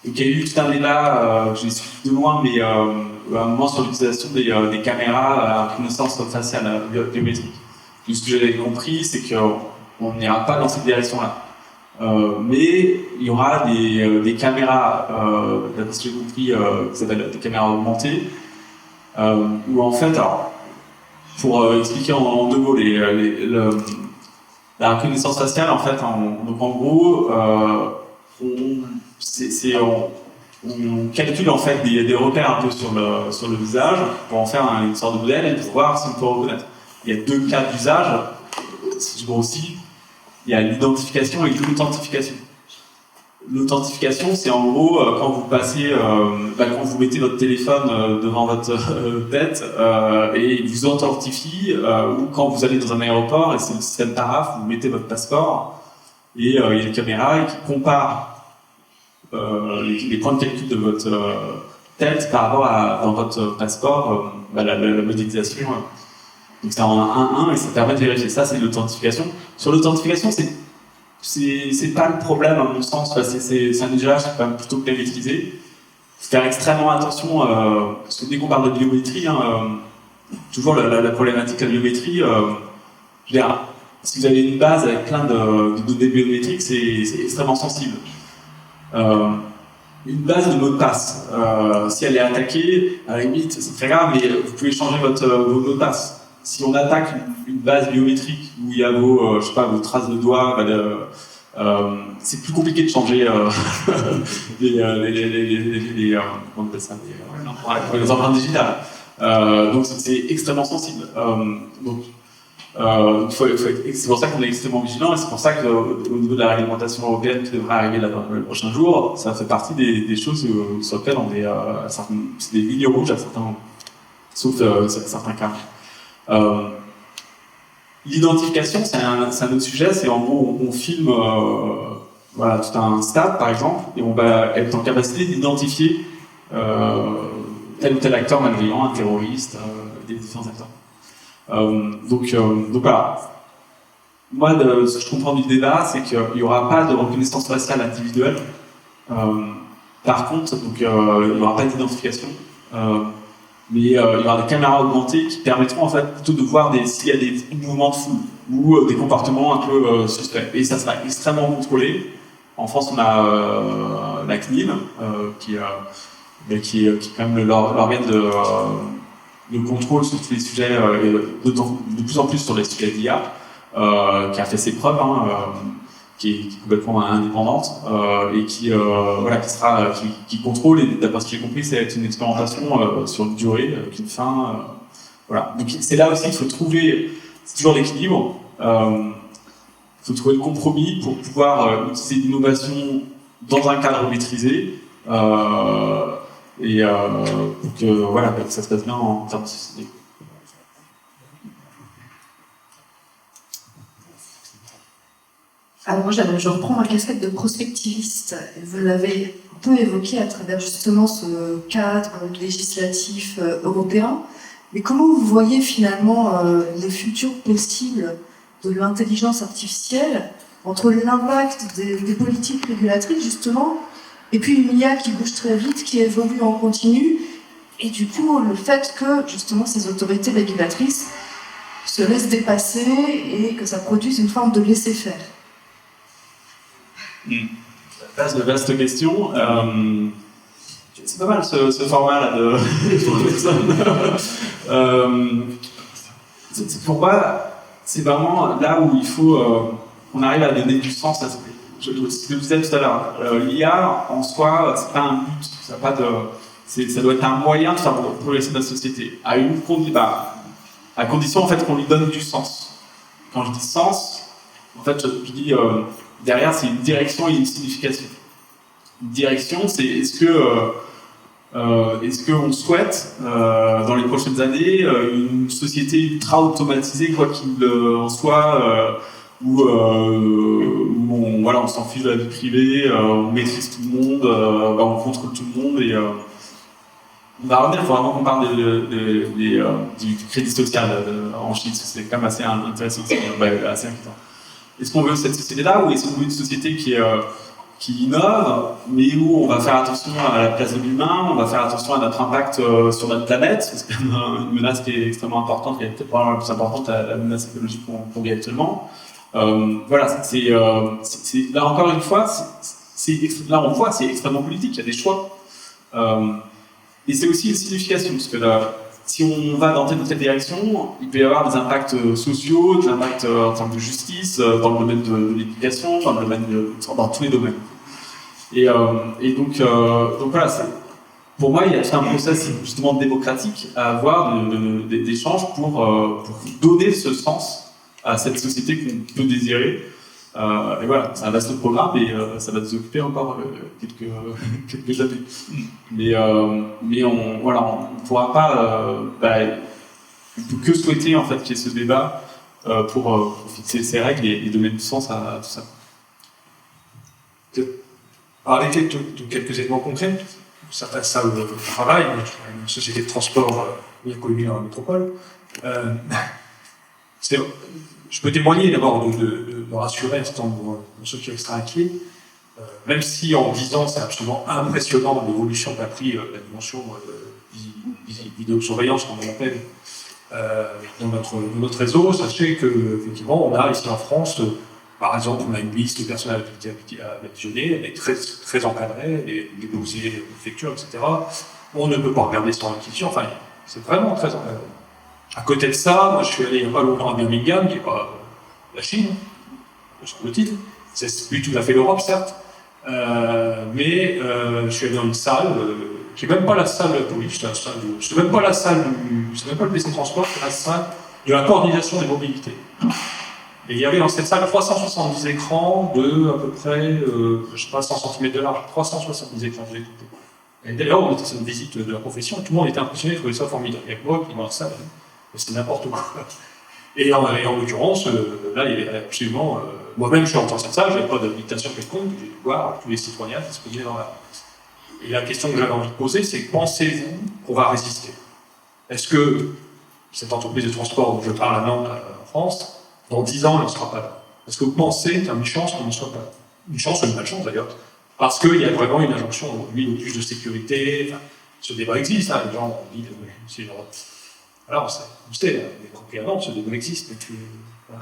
D: Donc il y a eu tout un débat, je l'ai suivi de loin, mais à un moment sur l'utilisation des caméras à reconnaissance faciale biométrique. Donc, ce que j'avais compris, c'est qu'on n'ira pas dans cette direction-là. Mais il y aura des caméras, d'après ce que j'ai compris, qui s'appellent des caméras augmentées, où en fait, alors, pour expliquer en deux mots, la reconnaissance faciale, en fait, donc en gros, on calcule en fait des repères un peu sur le visage pour en faire une sorte de modèle et pour voir si on peut reconnaître. Il y a deux cas d'usage, si je grossis. Il y a l'identification et l'authentification. L'authentification, c'est en gros quand vous passez, quand vous mettez votre téléphone devant votre tête et il vous authentifie, ou quand vous allez dans un aéroport et c'est le système TARAF, vous mettez votre passeport et il y a une caméra qui compare les points de calcul de votre tête par rapport à dans votre passeport, la modélisation. Donc c'est en 1-1 et ça permet de vérifier. Ça, c'est l'authentification. Sur l'authentification, c'est pas le problème à mon sens. C'est un usage qui est quand même plutôt bien maîtrisé. Faire extrêmement attention, parce que dès qu'on parle de biométrie, toujours la problématique de la biométrie, je veux dire, si vous avez une base avec plein de données biométriques, c'est extrêmement sensible. Une base de mot de passe, si elle est attaquée, à la limite, c'est très grave, mais vous pouvez changer vos mots de passe. Si on attaque une base biométrique où il y a vos traces de doigts, c'est plus compliqué de changer les empreintes digitales. Donc c'est extrêmement sensible. C'est pour ça qu'on est extrêmement vigilant et c'est pour ça qu'au niveau de la réglementation européenne qui devrait arriver dans les prochains jours, ça fait partie des choses sur lesquelles on est c'est des lignes rouges à certains, sauf certains cas. L'identification, c'est un autre sujet. C'est en gros, on filme tout un stade, par exemple, et on va être en capacité d'identifier tel ou tel acteur malveillant, un terroriste, des différents acteurs. Donc voilà. Moi, ce que je comprends du débat, c'est qu'il n'y aura pas de reconnaissance faciale individuelle. Par contre, il n'y aura pas d'identification. Mais il y aura des caméras augmentées qui permettront en fait plutôt de voir s'il y a des mouvements de foule ou des comportements un peu suspects. Et ça sera extrêmement contrôlé. En France, on a la CNIL, qui est quand même l'organe de contrôle sur tous les sujets, de plus en plus sur les sujets d'IA, qui a fait ses preuves, qui est complètement indépendante et qui contrôle, et d'après ce que j'ai compris, c'est une expérimentation sur une durée, avec une fin. Voilà. Donc c'est là aussi qu'il faut trouver, c'est toujours l'équilibre, il faut trouver le compromis pour pouvoir utiliser l'innovation dans un cadre maîtrisé pour que ça se passe bien en termes de société.
B: Alors je reprends ma casquette de prospectiviste. Vous l'avez un peu évoqué à travers justement ce cadre législatif européen. Mais comment vous voyez finalement les futurs possibles de l'intelligence artificielle entre l'impact des politiques régulatrices justement et puis une IA qui bouge très vite, qui évolue en continu, et du coup le fait que justement ces autorités régulatrices se laissent dépasser et que ça produise une forme de laisser-faire?
D: Vaste question. C'est pas mal ce format-là de pour moi, c'est vraiment là où il faut qu'on arrive à donner du sens à ce que je disais tout à l'heure. L'IA en soi, c'est pas un but, ça doit être un moyen de faire progresser notre société à condition en fait qu'on lui donne du sens. Quand je dis sens, en fait, je dis derrière, c'est une direction et une signification. Une direction, c'est est-ce que Est-ce qu'on souhaite, dans les prochaines années, une société ultra automatisée, quoi qu'il en soit, où on s'en fiche de la vie privée, on maîtrise tout le monde, on contrôle tout le monde, et on va revenir, il faut vraiment qu'on parle du crédit social en Chine, parce que c'est quand même assez intéressant, assez inquiétant. Est-ce qu'on veut cette société-là, ou est-ce qu'on veut une société qui innove, mais où on va faire attention à la place de l'humain, on va faire attention à notre impact sur notre planète, parce que c'est une menace qui est extrêmement importante, qui est peut-être probablement la plus importante, la menace écologique qu'on vit actuellement. Voilà, là encore une fois, là on voit, c'est extrêmement politique, il y a des choix. Et c'est aussi une signification, parce que là, si on va dans telle ou telle direction, il peut y avoir des impacts sociaux, des impacts en termes de justice, dans le domaine de l'éducation, dans tous les domaines. Et donc voilà, pour moi, il y a tout un process justement démocratique à avoir d'échanges pour donner ce sens à cette société qu'on peut désirer. Et voilà, c'est un vaste programme et ça va nous occuper encore quelques années. Mais on pourra pas, on peut que souhaiter en fait qu'il y ait ce débat pour fixer ces règles et donner du sens à tout ça.
C: Parler de quelques éléments concrets. Certains savent le travail, une société de transport bien connue dans la métropole. Je peux témoigner d'abord de rassurer un certain nombre de ceux qui restent inquiets, même si en 10 ans c'est absolument impressionnant l'évolution qu'a pris la dimension vidéosurveillance, comme on l'appelle, dans notre réseau. Sachez qu'effectivement on a ici en France, par exemple, on a une liste de personnes à visionner, elle est très, très encadrée, les dossiers, les lectures, etc. On ne peut pas regarder sans inquiétude, enfin c'est vraiment très encadré. À côté de ça, moi je suis allé il n'y a pas longtemps à Birmingham, qui n'est pas la Chine, semble-t-il. C'est plus tout à fait l'Europe, certes. Mais je suis allé dans une salle, qui n'est même pas la salle de la police, c'est même pas le PC Transport, c'est la salle de la coordination des mobilités. Et il y avait dans cette salle 370 écrans de à peu près, je sais pas, 100 cm de large, 370 écrans, j'ai écouté. Et d'ailleurs, on était sur une visite de la profession, tout le monde était impressionné, trouvait ça formidable. Il y a que moi qui vois ça, c'est n'importe quoi. Et en l'occurrence, là, il y avait absolument... moi-même, je suis entré dans cette salle, je n'avais pas d'habilitation quelconque, j'ai dû voir tous les citoyens qui se posaient dans la... Et la question que j'avais envie de poser, c'est pensez-vous qu'on va résister? Est-ce que cette entreprise de transport dont je parle à Nantes, en France, dans 10 ans, elle n'en sera pas là? Est-ce que vous pensez qu'il y a une chance qu'on n'en soit pas là? Une chance ou une malchance, d'ailleurs. Parce qu'il y a vraiment une injonction aujourd'hui de plus de sécurité. Enfin, ce débat existe, hein, les gens ont dit alors, c'est les compléments, ce débat existe, mais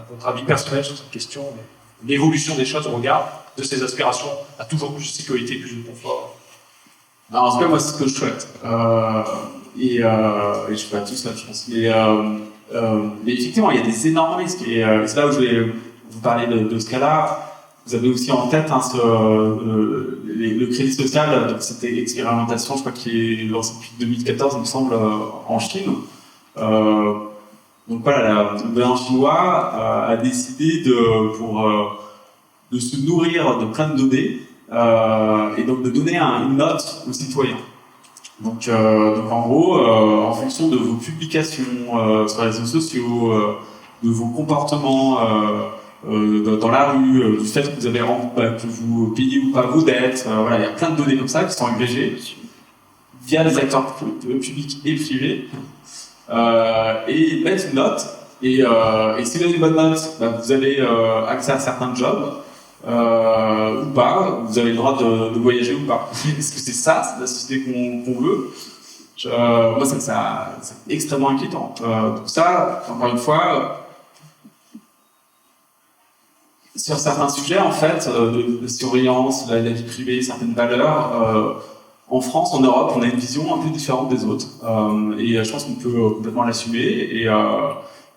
C: votre avis personnel sur cette question, l'évolution des choses au regard de ces aspirations à toujours plus de sécurité, plus de confort.
D: Alors, en tout cas, moi, c'est ce que je souhaite. Et je suis pas tout ça, je pense. Mais effectivement, il y a des énormes risques. Et c'est là où je vais vous parler de ce cas-là. Vous avez aussi en tête le crédit social, donc cette expérimentation, je crois, qui est lancée depuis 2014, il me semble, en Chine. Donc voilà, le gouvernement chinois a décidé de se nourrir de plein de données et donc de donner une note aux citoyens. Donc en gros, en fonction de vos publications sur les réseaux sociaux, de vos comportements dans la rue, du fait que vous avez que vous payez ou pas vos dettes, voilà, il y a plein de données comme ça qui sont agrégées via les acteurs publics et privés. Et mettre une note, et si vous avez une bonne note, vous avez accès à certains jobs, ou pas, vous avez le droit de voyager ou pas. Est-ce que c'est ça, c'est la société qu'on veut? Moi, c'est extrêmement inquiétant. Donc ça, encore une fois, sur certains sujets, en fait, de surveillance, la vie privée, certaines valeurs, en France, en Europe, on a une vision un peu différente des autres. Et je pense qu'on peut complètement l'assumer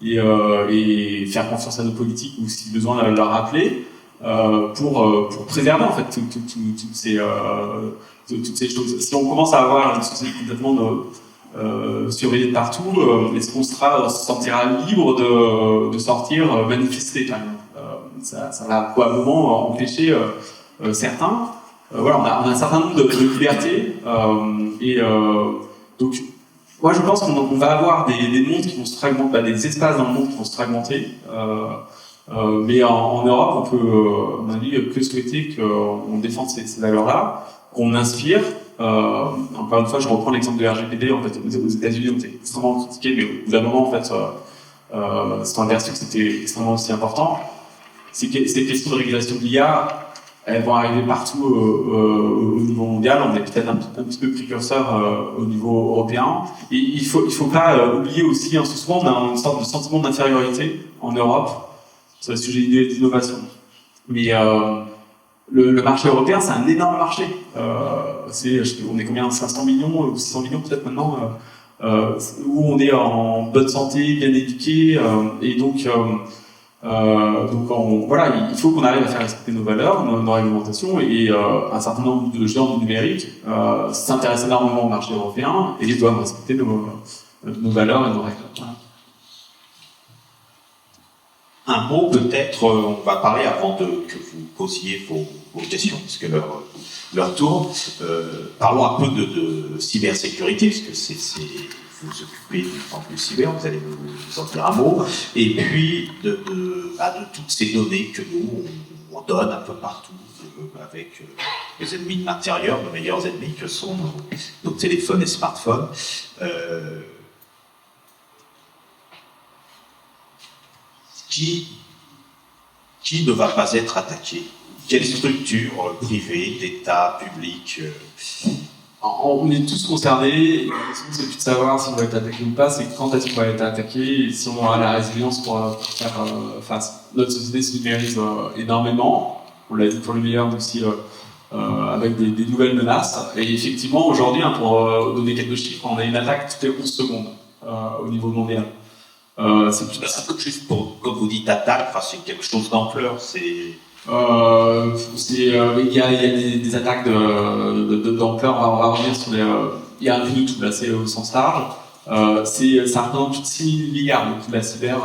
D: et faire confiance à nos politiques ou si besoin leur rappeler pour préserver en fait toutes ces choses. Si on commence à avoir une société complètement surveillée de partout, est-ce qu'on se sentira libre de sortir manifester quand même? Ça va probablement empêcher certains. voilà, on a un certain nombre de libertés, donc moi je pense qu'on va avoir des mondes qui vont se fragmenter, des espaces dans le monde qui vont se fragmenter, mais en Europe, on peut, à mon avis, que souhaiter qu'on défende ces valeurs-là, qu'on inspire. Encore une fois, je reprends l'exemple de RGPD. En fait, aux États-Unis, on était extrêmement critiqués, mais au bout d'un moment, en fait, c'est inversé que c'était extrêmement aussi important. Ces questions de régulation de l'IA, elles vont arriver partout au niveau mondial. On est peut-être un petit peu précurseur au niveau européen. Et il faut pas oublier aussi, hein, souvent on a une sorte de sentiment d'infériorité en Europe sur le sujet d'innovation. Mais le marché européen, c'est un énorme marché. On est combien, 500 millions ou 600 millions peut-être maintenant, où on est en bonne santé, bien éduqué, et donc voilà, il faut qu'on arrive à faire respecter nos valeurs, nos réglementations, et un certain nombre de géants du numérique s'intéressent énormément au marché européen et doivent respecter nos valeurs et nos règles. Voilà.
A: Un mot peut-être, on va parler avant que vous posiez vos questions, parce que leur tourne. Parlons un peu de cybersécurité, parce que vous vous occupez du campus cyber, vous allez nous en dire un mot, et puis de toutes ces données que nous, on donne un peu partout, avec les ennemis de l'intérieur, nos meilleurs ennemis, que sont nos téléphones et smartphones. Qui ne va pas être attaqué? Quelle structure privée, d'État, public
D: On est tous concernés. La question, c'est plus de savoir si on va être attaqué ou pas, c'est quand est-ce qu'on va être attaqué et si on aura la résilience pour faire face. Notre société se numérise énormément. On l'a dit pour le meilleur, mais aussi avec des nouvelles menaces. Et effectivement, aujourd'hui, hein, pour donner quelques chiffres, on a une attaque toutes les 11 secondes au niveau mondial.
A: C'est juste quand vous dites attaque, c'est quelque chose d'ampleur,
D: il y a des attaques d'ampleur. On va revenir sur il y a un peu de tout, là, c'est au sens large. Ça représente plus de 6 000 milliards de coûts de la cyber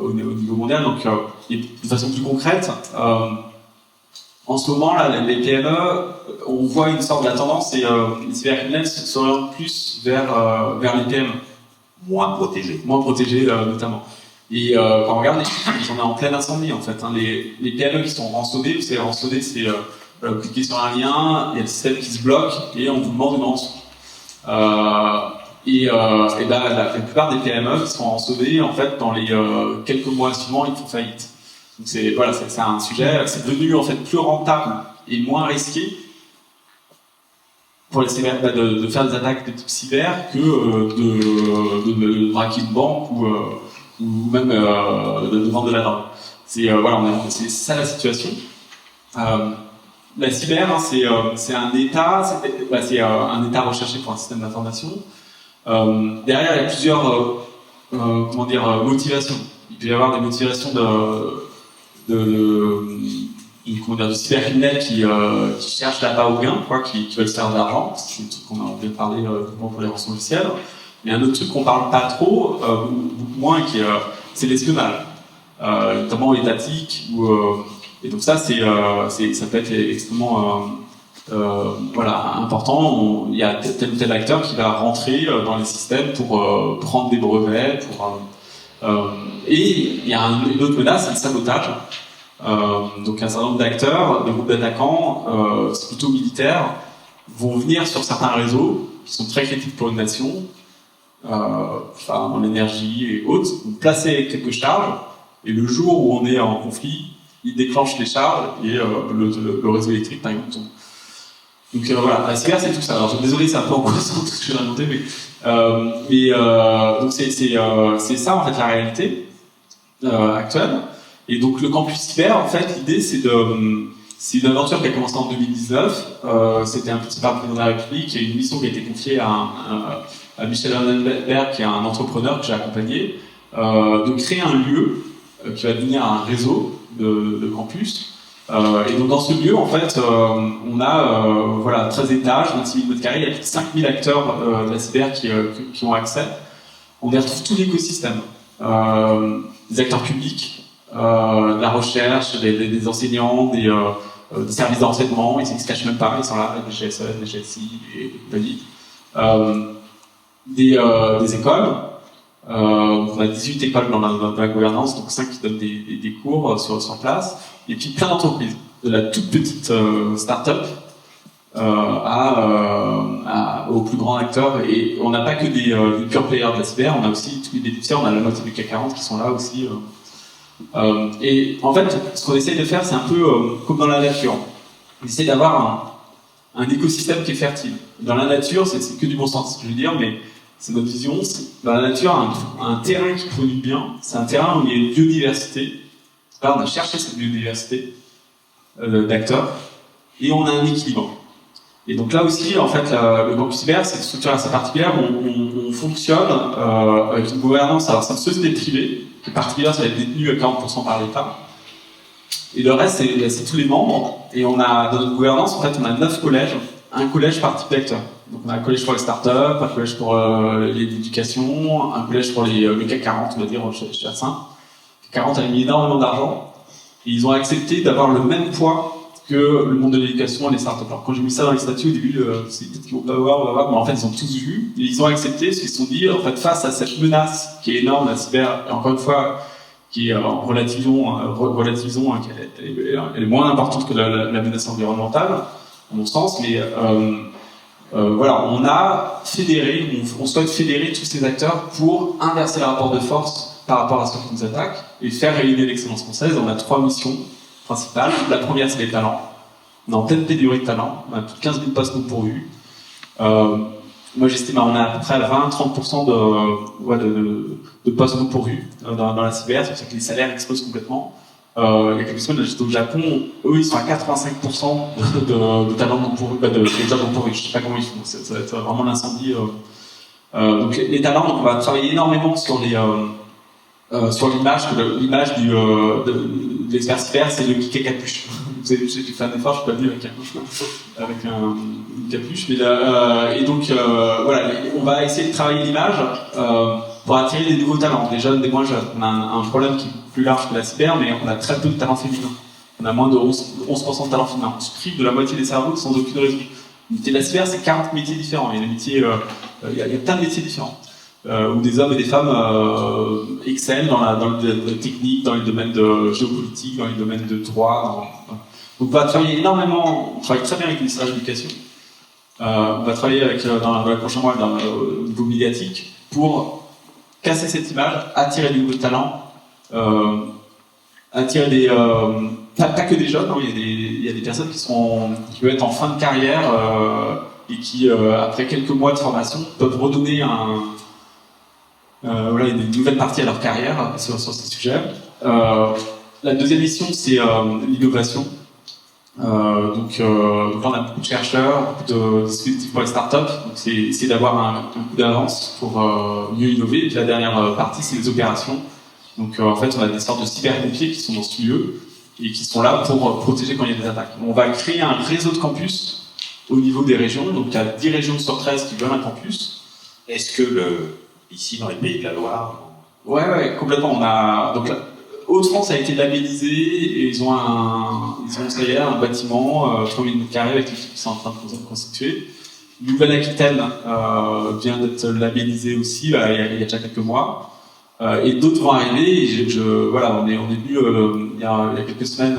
D: au niveau mondial. Donc, de façon plus concrète, en ce moment, là, les PME, on voit une sorte de la tendance, et les cybercriminels s'orientent plus vers les PME.
A: Moins protégés,
D: notamment. Et quand on regarde les chiffres, on est en plein incendie en fait. Hein. Les PME qui sont rançonnés, vous savez, rançonner, c'est vous cliquez sur un lien, il y a le système qui se bloque et on vous demande une rançon. La plupart des PME qui sont rançonnés, en fait, dans les quelques mois suivants, ils font faillite. Donc c'est un sujet, c'est devenu en fait plus rentable et moins risqué pour les cyber, de faire des attaques de type cyber que de braquer une banque ou même de vendre de la drogue. C'est ça la situation. La cyber, hein, c'est un état, c'est un état recherché pour un système d'information. Derrière, il y a plusieurs motivations. Il peut y avoir des motivations de cybercriminels qui cherchent l'appât au gain, qui veulent se faire de l'argent. C'est un truc qu'on a bien parlé pour les rançons logicielles. Mais un autre truc qu'on parle pas trop, beaucoup moins, c'est l'espionnage, notamment étatique. Et donc ça, ça peut être extrêmement important. Il y a tel ou tel acteur qui va rentrer dans les systèmes pour prendre des brevets. Et il y a une autre menace, c'est le sabotage. Donc un certain nombre d'acteurs, de groupes d'attaquants, c'est plutôt militaires, vont venir sur certains réseaux qui sont très critiques pour une nation, dans l'énergie et autres, vont placer quelques charges, et le jour où on est en conflit, ils déclenchent les charges et le réseau électrique par exemple tombe. Donc voilà, la cyber c'est tout ça. Alors je suis désolé, c'est un peu angoissant tout ce que je viens de raconter, donc c'est ça en fait la réalité actuelle. Et donc le campus cyber, en fait, l'idée c'est une aventure qui a commencé en 2019. C'était un petit par le président de la République. Il y a une mission qui a été confiée à Michel Vandenberg, qui est un entrepreneur que j'ai accompagné, de créer un lieu qui va devenir un réseau de campus. Et donc dans ce lieu, en fait, on a 13 étages, 26 000 m². Il y a plus de 5 000 acteurs de la cyber qui ont accès. On y retrouve tout l'écosystème. Des acteurs publics, de la recherche, des enseignants, des services d'enseignement, ils se cachent même pas, ils sont là, les GSE, les GSI et compagnie. Des écoles. On a 18 écoles dans la gouvernance, donc 5 qui donnent des cours sur place, et puis plein d'entreprises, de la toute petite start-up aux plus grands acteurs. Et on n'a pas que des pure players de la cyber, on a aussi tous les bénéficiaires, on a la moitié du CAC 40 qui sont là aussi. Et en fait, ce qu'on essaye de faire, c'est un peu comme dans la nature. On essaie d'avoir un écosystème qui est fertile. Dans la nature, c'est que du bon sens, ce que je veux dire, mais c'est notre vision. Dans la nature, un terrain qui produit bien, c'est un terrain où il y a une biodiversité. Là, on a cherché cette biodiversité d'acteurs, et on a un équilibre. Et donc là aussi, en fait, le campus cyber, c'est une structure assez particulière. On fonctionne avec une gouvernance. Alors, c'est une société privée, qui est particulière, ça va être détenu à 40% par l'État. Et le reste, c'est tous les membres. Et on a, dans notre gouvernance, en fait, on a 9 collèges, un collège par type d'acteur. Donc on a un collège pour les startups, un collège pour l'éducation, un collège pour le CAC 40, on va dire, chez Assin. Le CAC 40 a mis énormément d'argent. Et ils ont accepté d'avoir le même poids que le monde de l'éducation et les startups. Alors quand j'ai mis ça dans les statuts, au début, c'est peut-être qu'ils vont pas voir, mais en fait, ils ont tous vu. Et ils ont accepté, parce qu'ils se sont dit, en fait, face à cette menace qui est énorme, la cyber, et encore une fois, qui est relativisons, elle est moins importante que la menace environnementale, à mon sens, mais voilà, on a fédéré, on souhaite fédérer tous ces acteurs pour inverser le rapport de force par rapport à ceux qui nous attaquent et faire réunir l'excellence française. On a 3 missions principales. La première, c'est les talents. On est en pleine pénurie de talents. On a plus de 15 000 postes non pourvus. Moi, j'estime on a à peu près 20-30% de postes non pourvus dans la cyber. C'est pour ça que les salaires explosent complètement. Il y a quelques semaines, j'étais au Japon. Eux, ils sont à 85% de talents non pourvus, de jobs non pourvus. Je sais pas comment ils font. Ça va être vraiment l'incendie. Donc, les talents, donc on va travailler énormément sur l'image. L'image de l'expert cyber, c'est le geek à capuche. Vous avez vu, j'ai fait un effort, je suis pas venu avec une capuche. Mais et donc, voilà, on va essayer de travailler l'image pour attirer des nouveaux talents, des jeunes, des moins jeunes. On a un problème qui est plus large que la cyber, mais on a très peu de talents féminins. On a moins de 11% de talents féminins. On se prive de la moitié des cerveaux sans aucune raison. Le métier de la cyber, c'est 40 métiers différents. Il y a des métiers, il y a plein de métiers différents. Où des hommes et des femmes excellent dans le technique, dans les domaines de géopolitique, dans les domaines de droit. Donc on va travailler énormément, on travaille très bien avec le ministère de l'Éducation. On va travailler avec, dans les prochains mois au niveau médiatique pour casser cette image, attirer des nouveaux talents, attirer pas que des jeunes, hein, il y a des personnes qui peuvent être en fin de carrière et qui, après quelques mois de formation, peuvent redonner une nouvelle partie à leur carrière sur ces sujets. La deuxième mission, c'est l'innovation. Donc là, on a beaucoup de chercheurs, beaucoup de dispositifs pour les startups. Donc c'est essayer d'avoir un coup d'avance pour mieux innover. Et puis la dernière partie, c'est les opérations. Donc en fait, on a des sortes de cyberpompiers qui sont dans ce milieu et qui sont là pour protéger quand il y a des attaques. On va créer un réseau de campus au niveau des régions. Donc il y a 10 régions sur 13 qui veulent un campus.
A: Est-ce que ici, dans les Pays de la Loire...
D: Ouais, complètement. Donc, Hauts-de-France a été labellisé et ils ont installé un bâtiment, 3000 m² avec l'équipe qui sont en train de constituer. Nouvelle-Aquitaine vient d'être labellisée aussi, il y a déjà quelques mois. Et d'autres vont arriver. Voilà, on est venu il y a quelques semaines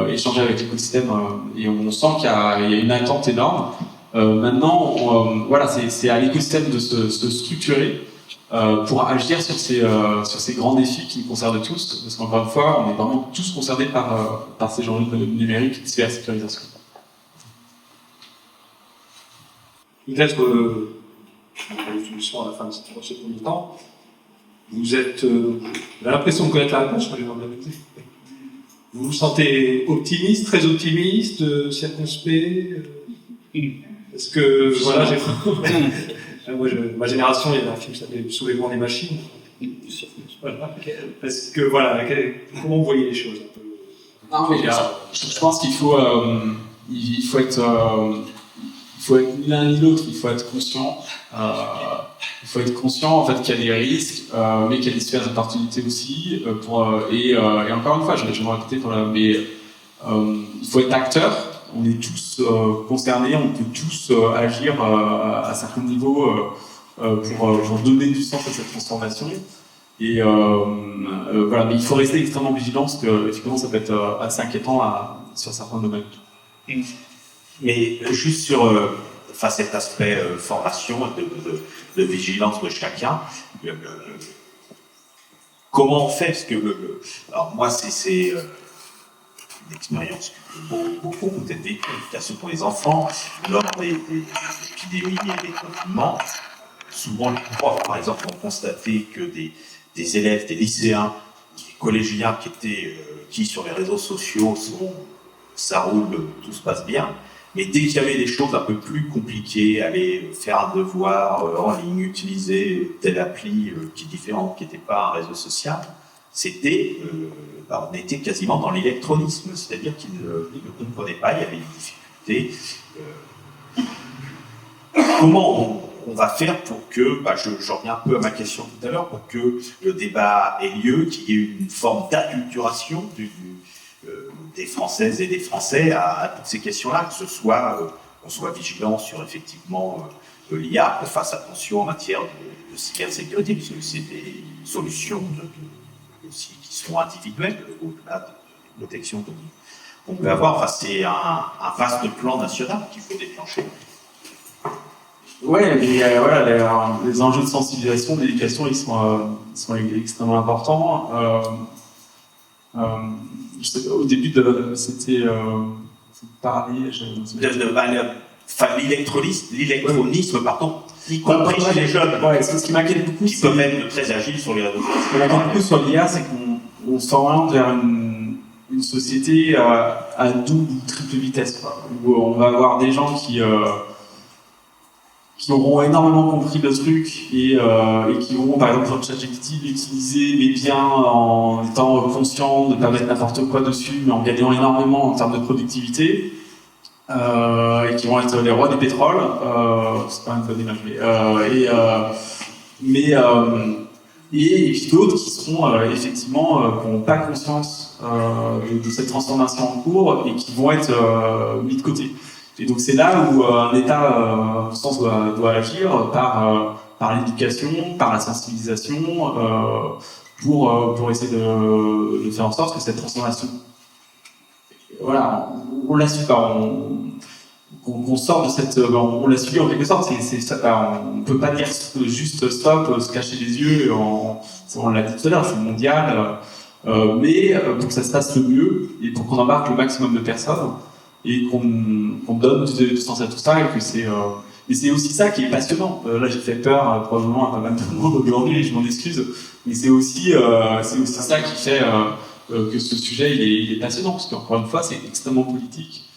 D: échanger avec l'écosystème et on sent qu'il y a une attente énorme. Maintenant, voilà, c'est à l'écosystème de se structurer pour agir sur ces grands défis qui nous concernent tous, parce qu'encore une fois, on est vraiment tous concernés par ces enjeux numériques et de cybersécurisation.
C: Peut-être solution à la fin de ce premier temps. Vous avez l'impression de connaître la réponse, moi j'ai envie de dire. Vous vous sentez optimiste, très optimiste, circonspect Parce que, voilà, ma génération, il y avait un film qui s'appelait Soulèvement des machines. Voilà. Parce que, voilà, comment vous voyez les choses un peu?
D: Non, mais je pense qu'il faut être ni l'un ni l'autre, il faut être conscient. Il faut être conscient en fait qu'il y a des risques, mais qu'il y a des super opportunités aussi. Et encore une fois, je vais me répéter mais il faut être acteur. On est tous concernés, on peut tous agir à certains niveaux pour donner du sens à cette transformation. Et voilà, mais il faut rester extrêmement vigilant parce que effectivement, ça peut être assez inquiétant sur certains domaines.
A: Mais juste sur cet aspect formation, de vigilance de chacun, comment on fait? Parce que alors moi, c'est une expérience que beaucoup ont peut-être vécue, surtout pour les enfants, lors des épidémies et des confinements. Souvent, les profs, par exemple, ont constaté que des élèves, des lycéens, des collégiens qui sur les réseaux sociaux ça roule, tout se passe bien. Mais dès qu'il y avait des choses un peu plus compliquées, aller faire un devoir en ligne, utiliser telle appli qui est différente, qui n'était pas un réseau social, on était quasiment dans l'électronisme, c'est-à-dire qu'ils ne comprenaient pas, il y avait des difficultés. Comment on va faire pour que, je reviens un peu à ma question tout à l'heure, pour que le débat ait lieu, qu'il y ait une forme d'acculturation des Françaises et des Français à toutes ces questions-là, que ce soit, qu'on soit vigilant sur effectivement l'IA, qu'on fasse attention en matière de cybersécurité, puisque c'est des solutions aussi qui sont individuelles, au-delà de protection qu'on peut avoir. Enfin, c'est un vaste plan national qu'il faut déclencher.
D: Ouais, mais voilà, les enjeux de sensibilisation, d'éducation, ils sont extrêmement importants. Au début, c'était parler.
A: L'électronisme, pardon, y compris chez les jeunes.
D: Ouais, c'est ce qui m'inquiète beaucoup.
A: Qui peuvent être très agiles sur les réseaux sociaux.
D: Ce qui m'inquiète beaucoup sur l'IA, c'est qu'on s'oriente vers une société à double ou triple vitesse, quoi, où on va avoir des gens qui auront énormément compris le truc et qui auront, par exemple, sur ChatGPT, l'utiliser, mais bien en étant conscient de ne pas mettre n'importe quoi dessus, mais en gagnant énormément en termes de productivité, et qui vont être les rois du pétrole. C'est pas une bonne image, et puis d'autres qui seront effectivement qui n'ont pas conscience de cette transformation en cours et qui vont être mis de côté. Et donc c'est là où un État, je pense, doit agir par l'éducation, par la sensibilisation, pour essayer de faire en sorte que cette transformation, voilà, on la suit pas, qu'on sort de cette, on l'a suivi en quelque sorte. On peut pas dire juste stop, se cacher les yeux. On l'a dit tout à l'heure, c'est mondial, mais pour que ça se passe le mieux et pour qu'on embarque le maximum de personnes. Et qu'on donne du sens à tout ça, et que c'est aussi ça qui est passionnant. Là, j'ai fait peur probablement à pas mal de monde aujourd'hui, et je m'en excuse, mais c'est aussi ça qui fait que ce sujet il est passionnant, parce qu'encore une fois, c'est extrêmement politique.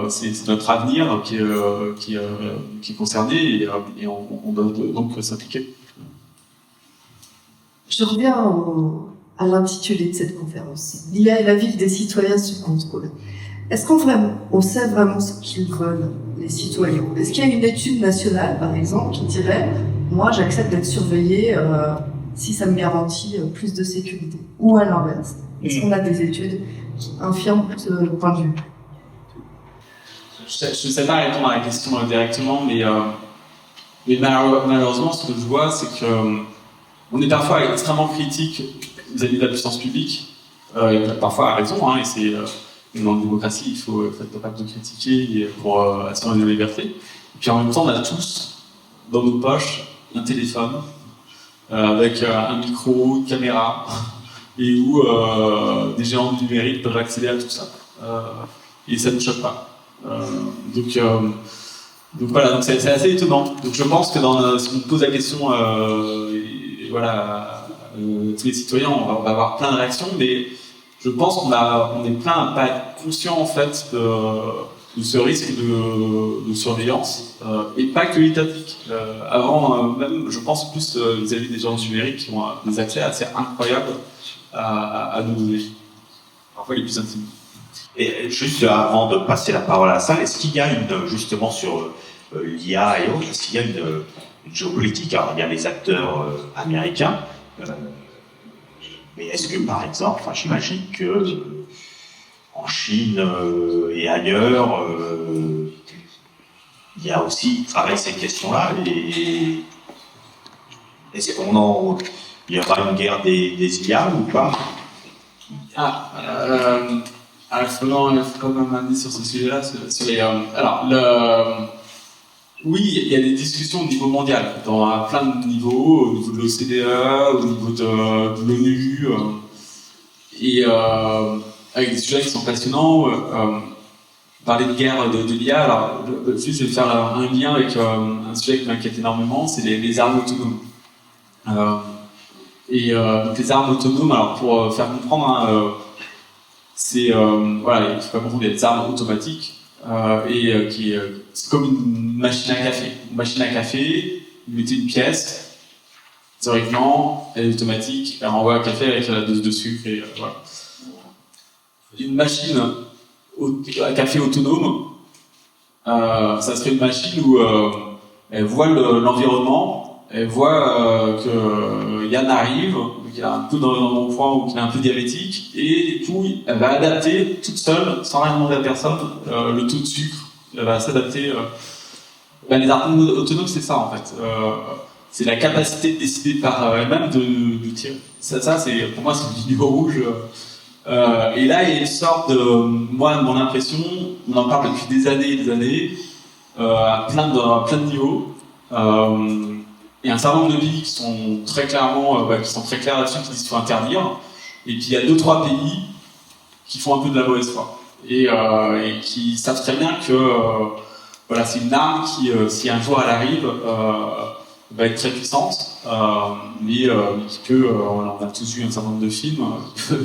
D: C'est notre avenir qui est concerné, et on doit donc s'impliquer.
B: Je reviens à l'intitulé de cette conférence. L'IA et la vie des citoyens sous contrôle. Est-ce qu'on sait vraiment ce qu'ils veulent, les citoyens? Est-ce qu'il y a une étude nationale, par exemple, qui dirait « Moi, j'accepte d'être surveillé si ça me garantit plus de sécurité » ou à l'inverse? Est-ce qu'on a des études qui infirment le point de vue?
D: Je ne sais pas répondre à la question directement, mais malheureusement, ce que je vois, c'est qu'on est parfois extrêmement critique vis-à-vis de la puissance publique, et parfois à raison, hein, et c'est... dans la démocratie, il faut être capable de critiquer pour assurer nos libertés. Et puis en même temps, on a tous, dans nos poches, un téléphone avec un micro, une caméra, et où des géants du numérique peuvent accéder à tout ça. Et ça ne choque pas. Donc voilà, donc c'est assez étonnant. Donc je pense que si on pose la question, tous les citoyens, on va avoir plein de réactions, mais je pense qu'on est plein à pas être conscient en fait de ce risque de surveillance, et pas que étatique. Avant, même, je pense plus vis-à-vis des gens numériques qui ont des accès assez incroyables à nos données, parfois les plus intimes.
A: Et juste avant de passer la parole à la salle, est-ce qu'il y a justement sur l'IA et autres, est-ce qu'il y a une géopolitique? Alors il y a les acteurs américains, mais est-ce que, par exemple, j'imagine que en Chine et ailleurs, il y a aussi travaille ces questions-là. Et est-ce qu'il y aura une guerre des IA ou pas?
D: Alors, il faut quand même amener sur ce sujet-là. Oui, il y a des discussions au niveau mondial, à plein de niveaux, au niveau de l'OCDE, au niveau de l'ONU, et avec des sujets qui sont passionnants. Parler de guerre de l'IA, alors juste je vais faire un lien avec un sujet qui m'inquiète énormément, c'est les armes autonomes. Donc les armes autonomes, alors pour faire comprendre, c'est voilà, il faut pas confondre des armes automatiques c'est comme une machine à café. Une machine à café, vous mettez une pièce, théoriquement, elle est automatique, elle renvoie un café avec la dose de sucre et voilà. Une machine à café autonome, ça serait une machine où elle voit l'environnement, elle voit que Yann arrive, qu'il a un peu dans le bon point ou qu'il est un peu diabétique, et du coup, elle va adapter toute seule, sans rien demander à personne, le taux de sucre. Elle va s'adapter. Les armes autonomes, c'est ça en fait. C'est la capacité de décider par elle-même de tirer. Ça c'est, pour moi, c'est une ligne rouge. Et là, il y a une sorte de, moi, mon impression, on en parle depuis des années et des années, à plein de niveaux. Il y a un certain nombre de pays qui sont très clairement, qui sont très clairs là-dessus, qui disent qu'il faut interdire. Et puis il y a 2-3 pays qui font un peu de la mauvaise foi et qui savent très bien que voilà, c'est une arme qui, si un jour elle arrive, va être très puissante, mais qui peut, on a tous vu un certain nombre de films,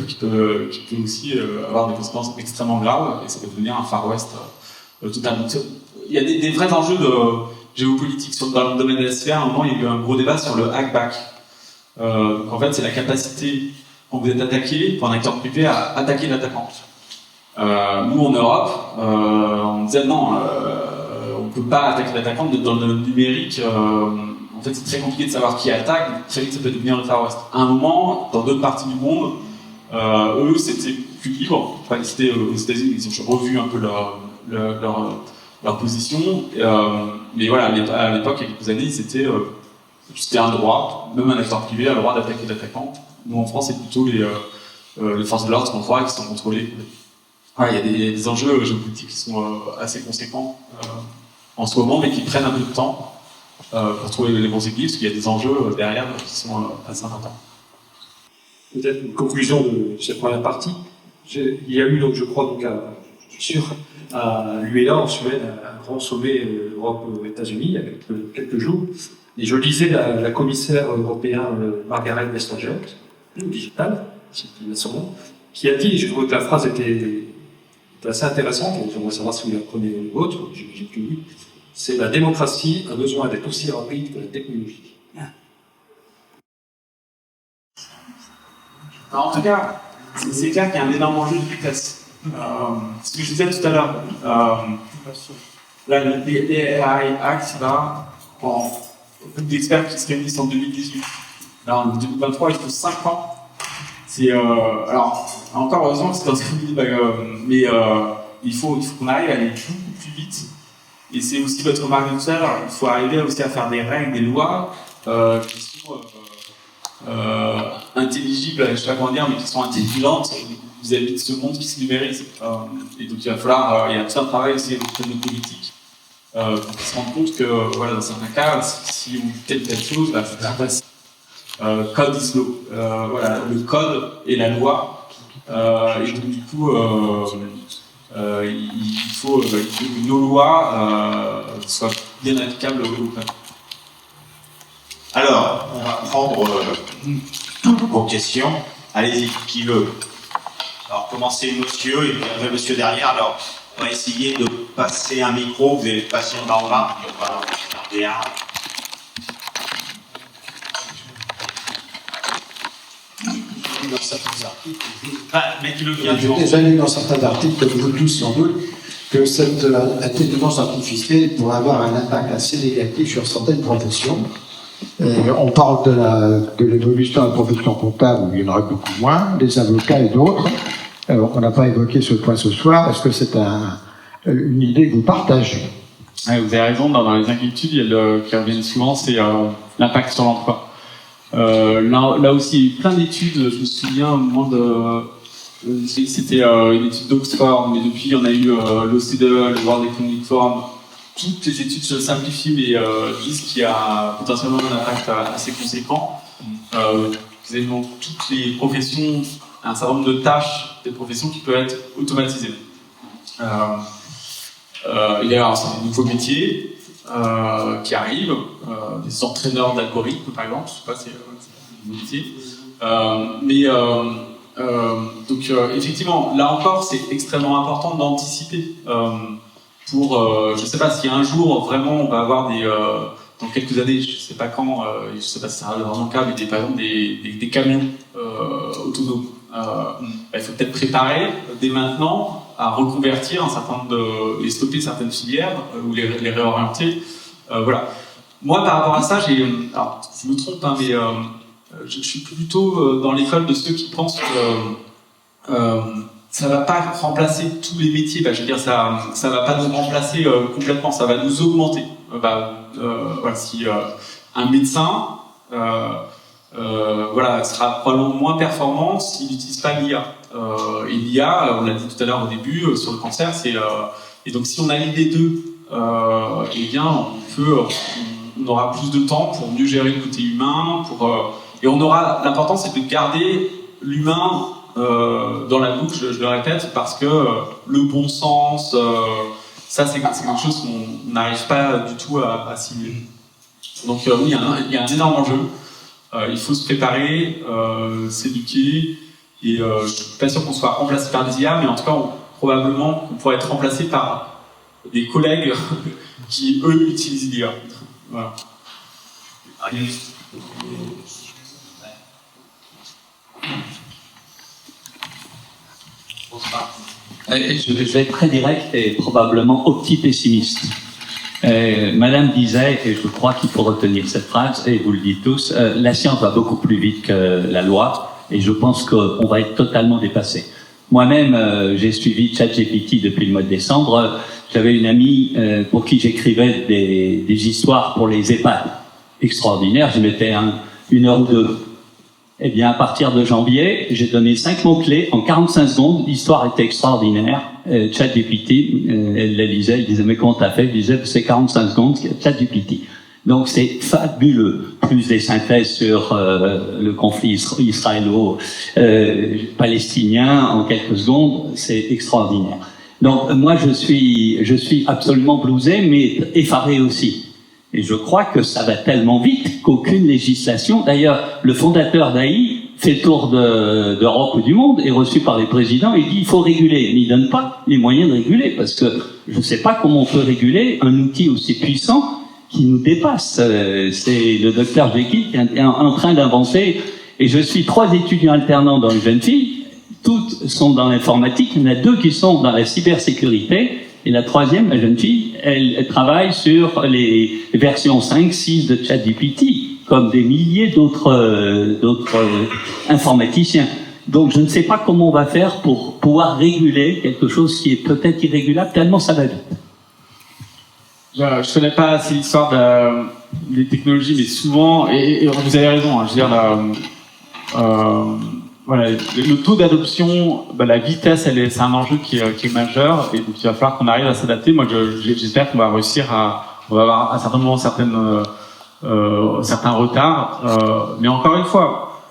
D: qui peut aussi avoir des conséquences extrêmement graves, et ça peut devenir un Far West totalement. Il y a des vrais enjeux de géopolitique dans le domaine de la sphère. À un moment, il y a eu un gros débat sur le hackback. Donc en fait, c'est la capacité, quand vous êtes attaqué, pour un acteur privé, à attaquer l'attaquant. Nous, en Europe, on disait non, on ne peut pas attaquer l'attaquant. Dans le numérique, en fait, c'est très compliqué de savoir qui attaque. Très vite, ça peut devenir le Far West. À un moment, dans d'autres parties du monde, eux, c'était plus libre. Enfin, c'était aux États-Unis, ils ont revu un peu leur position. Mais voilà, à l'époque, il y a quelques années, c'était un droit, même un acteur privé a le droit d'attaquer l'attaquant. Nous, en France, c'est plutôt les forces de l'ordre qui sont contrôlées. Il y a des enjeux géopolitiques qui sont assez conséquents en ce moment, mais qui prennent un peu de temps pour trouver les bons équilibres, parce qu'il y a des enjeux derrière qui sont assez importants.
C: Peut-être une conclusion de cette première partie. Il y a eu, donc, je crois, donc, je suis sûr, à l'UELA en Suède, un grand sommet Europe-États-Unis il y a quelques jours. Et je lisais la commissaire européenne Margaret Vestager, digital, c'est son nom, qui a dit, et je trouve que la phrase était assez intéressante, et j'aimerais savoir si vous la prenez autre, j'ai plus lu, c'est la démocratie a besoin d'être aussi rapide que la technologie.
D: Alors, en tout cas, c'est clair qu'il y a un énorme enjeu de vitesse. Ce que je disais tout à l'heure, les AI Act, là, beaucoup d'experts qui se réunissent en 2018. Là, en 2023, il faut 5 ans. Alors, encore heureusement que c'est dans ce milieu, mais il faut qu'on arrive à aller beaucoup plus vite. Et c'est aussi votre marque de tout à l'heure. Il faut arriver aussi à faire des règles, des lois qui sont intelligibles, je ne sais pas comment dire, mais qui sont intelligentes vis-à-vis de ce monde qui se numérise. Et donc il va falloir, il y a tout un travail aussi avec nos politiques pour se rendre compte que, voilà, dans certains cas, si on fait telle chose, bah, c'est facile. Code is law. Voilà, le code et la loi. Et donc du coup, il faut que nos lois soient bien applicables au peuple.
A: Alors, on va prendre vos questions. Allez-y, qui veut? Alors, commencez monsieur, et puis après monsieur derrière. Alors, on va essayer de passer un micro. Vous allez passer par là. On va en regarder un.
E: Dans certains articles,
A: Mais qui le vient
E: j'ai déjà lu dans certains articles, comme vous tous sans doute, que cette intelligence artificielle pourrait avoir un impact assez négatif sur certaines professions. Et on parle de l'évolution de la profession comptable, où il y en aurait beaucoup moins, des avocats et d'autres. On n'a pas évoqué ce point ce soir. Est-ce que c'est une idée que vous partagez?
D: Ouais, vous avez raison, dans les inquiétudes qui reviennent souvent, c'est l'impact sur l'emploi. Là aussi, il y a eu plein d'études. Je me souviens au moment c'était une étude d'Oxford, mais depuis il y en a eu l'OCDE, le World Economic Forum. Toutes les études se simplifient, mais disent qu'il y a potentiellement un impact assez conséquent. Vous avez dans toutes les professions un certain nombre de tâches, des professions qui peuvent être automatisées. Il y a des nouveaux métiers qui arrivent, des entraîneurs d'algorithmes par exemple, je sais pas, c'est un nouveau métier. Donc effectivement, là encore, c'est extrêmement important d'anticiper pour, je sais pas, si un jour vraiment on va avoir dans quelques années, je sais pas quand, je sais pas si ça sera vraiment le cas, mais par exemple des camions autonomes. Il faut peut-être préparer dès maintenant à reconvertir un certain nombre et stopper certaines filières ou les réorienter. Voilà. Moi, par rapport à ça, alors, je me trompe, hein, mais je suis plutôt dans l'école de ceux qui pensent que ça va pas remplacer tous les métiers. Je veux dire, ça va pas nous remplacer complètement, ça va nous augmenter. Voilà, si un médecin sera probablement moins performant s'il n'utilise pas l'IA. Et l'IA, on l'a dit tout à l'heure au début, sur le cancer, et donc si on allie les deux, eh bien, on aura plus de temps pour mieux gérer le côté humain, et l'important c'est de garder l'humain dans la boucle, je le répète, parce que le bon sens, ça c'est quelque chose qu'on n'arrive pas du tout à simuler. Donc oui, il y a un énorme enjeu. Il faut se préparer, s'éduquer, et je suis pas sûr qu'on soit remplacé par des IA, mais en tout cas, probablement qu'on pourrait être remplacé par des collègues qui, eux, utilisent l'IA. Voilà.
F: Je vais être très direct et probablement opti-pessimiste. Madame disait, et je crois qu'il faut retenir cette phrase, et vous le dites tous, la science va beaucoup plus vite que la loi, et je pense qu'on va être totalement dépassé. Moi-même, j'ai suivi ChatGPT depuis le mois de décembre. J'avais une amie pour qui j'écrivais des histoires pour les EHPAD extraordinaires. Je mettais 1 heure ou 2. Eh bien, à partir de janvier, j'ai donné 5 mots-clés. En 45 secondes, l'histoire était extraordinaire. ChatGPT, elle la lisait, elle disait, mais comment t'as fait? Je disais, c'est 45 secondes, ChatGPT. Donc, c'est fabuleux. Plus des synthèses sur le conflit israélo-palestinien en quelques secondes, c'est extraordinaire. Donc, moi, je suis absolument bluesé, mais effaré aussi. Et je crois que ça va tellement vite qu'aucune législation... D'ailleurs, le fondateur d'AI fait le tour d'Europe ou du monde, est reçu par les présidents et dit il faut réguler. Mais il ne donne pas les moyens de réguler, parce que je ne sais pas comment on peut réguler un outil aussi puissant qui nous dépasse. C'est le docteur Jekyll qui est en train d'inventer... Et je suis 3 étudiants alternants dans une jeune fille, toutes sont dans l'informatique, il y en a 2 qui sont dans la cybersécurité, et la 3e, la jeune fille, elle travaille sur les versions 5, 6 de ChatGPT, comme des milliers d'autres informaticiens. Donc je ne sais pas comment on va faire pour pouvoir réguler quelque chose qui est peut-être irrégulable, tellement ça va vite.
D: Je ne connais pas assez l'histoire des technologies, mais souvent, et vous avez raison, hein, je veux dire, voilà, le taux d'adoption, la vitesse, c'est un enjeu qui est majeur, et donc il va falloir qu'on arrive à s'adapter. Moi, j'espère qu'on va réussir on va avoir à certains moments certains retards, mais encore une fois,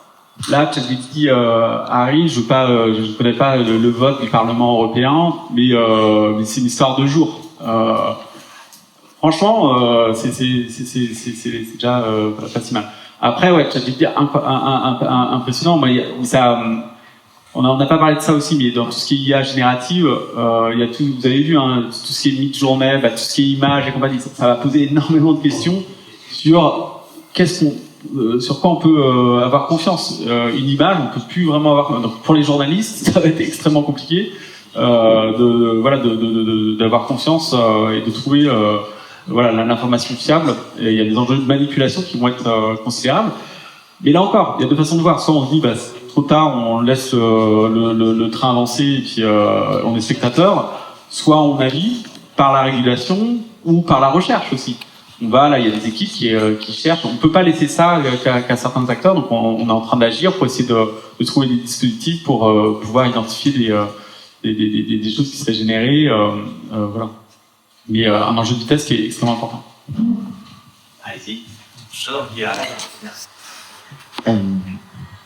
D: là, ChatGPT arrive, je ne connais pas le vote du Parlement européen, mais c'est une histoire de jours. Franchement, c'est déjà pas si mal. Après, ouais, ChatGPT impressionnant. Moi, on n'a pas parlé de ça aussi, mais dans tout ce qui est IA générative, il y a tout. Vous avez vu, hein, tout ce qui est mid-journée, tout ce qui est images et compagnie, ça va poser énormément de questions sur sur quoi on peut avoir confiance. Une image, on peut plus vraiment avoir. Donc, pour les journalistes, ça va être extrêmement compliqué d'avoir confiance et de trouver l'information fiable. Et il y a des enjeux de manipulation qui vont être considérables. Mais là encore, il y a 2 façons de voir. Soit on se dit,
G: trop tard, on laisse le train avancer et puis on est spectateur, soit on agit par la régulation ou par la recherche aussi. On va là, il y a des équipes qui cherchent. On peut pas laisser ça qu'à certains acteurs, donc on est en train d'agir pour essayer de trouver des dispositifs pour pouvoir identifier des choses qui seraient générées, voilà. Mais un enjeu de vitesse qui est extrêmement important.
F: Allez-y.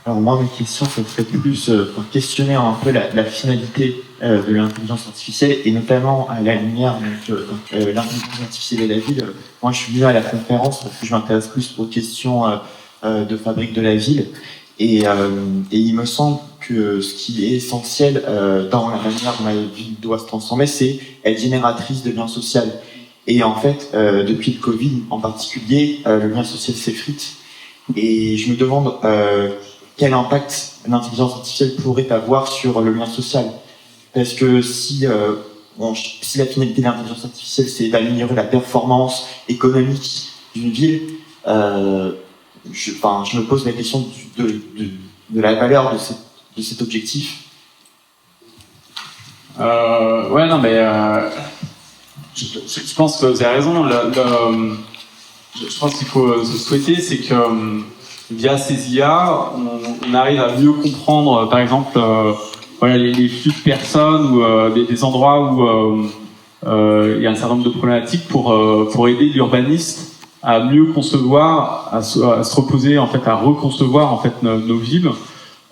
H: Alors moi, ma question, ça serait plus pour questionner un peu la finalité de l'intelligence artificielle, et notamment à la lumière de l'intelligence artificielle et la ville. Moi, je suis venu à la conférence parce que je m'intéresse plus aux questions de fabrique de la ville, et il me semble que ce qui est essentiel dans la manière dont la ville doit se transformer, c'est être génératrice de liens sociaux. Et en fait, depuis le Covid en particulier, le lien social s'effrite. Et je me demande quel impact l'intelligence artificielle pourrait avoir sur le lien social. Parce que si la finalité de l'intelligence artificielle, c'est d'améliorer la performance économique d'une ville, je me pose la question de la valeur de cet objectif.
G: Ouais, non, mais je pense que vous avez raison. Je pense qu'il faut se souhaiter, c'est que via ces IA, on arrive à mieux comprendre, par exemple, voilà, les flux de personnes ou des endroits où il y a un certain nombre de problématiques pour aider l'urbaniste à mieux concevoir, à se reposer, en fait, à reconcevoir en fait nos villes.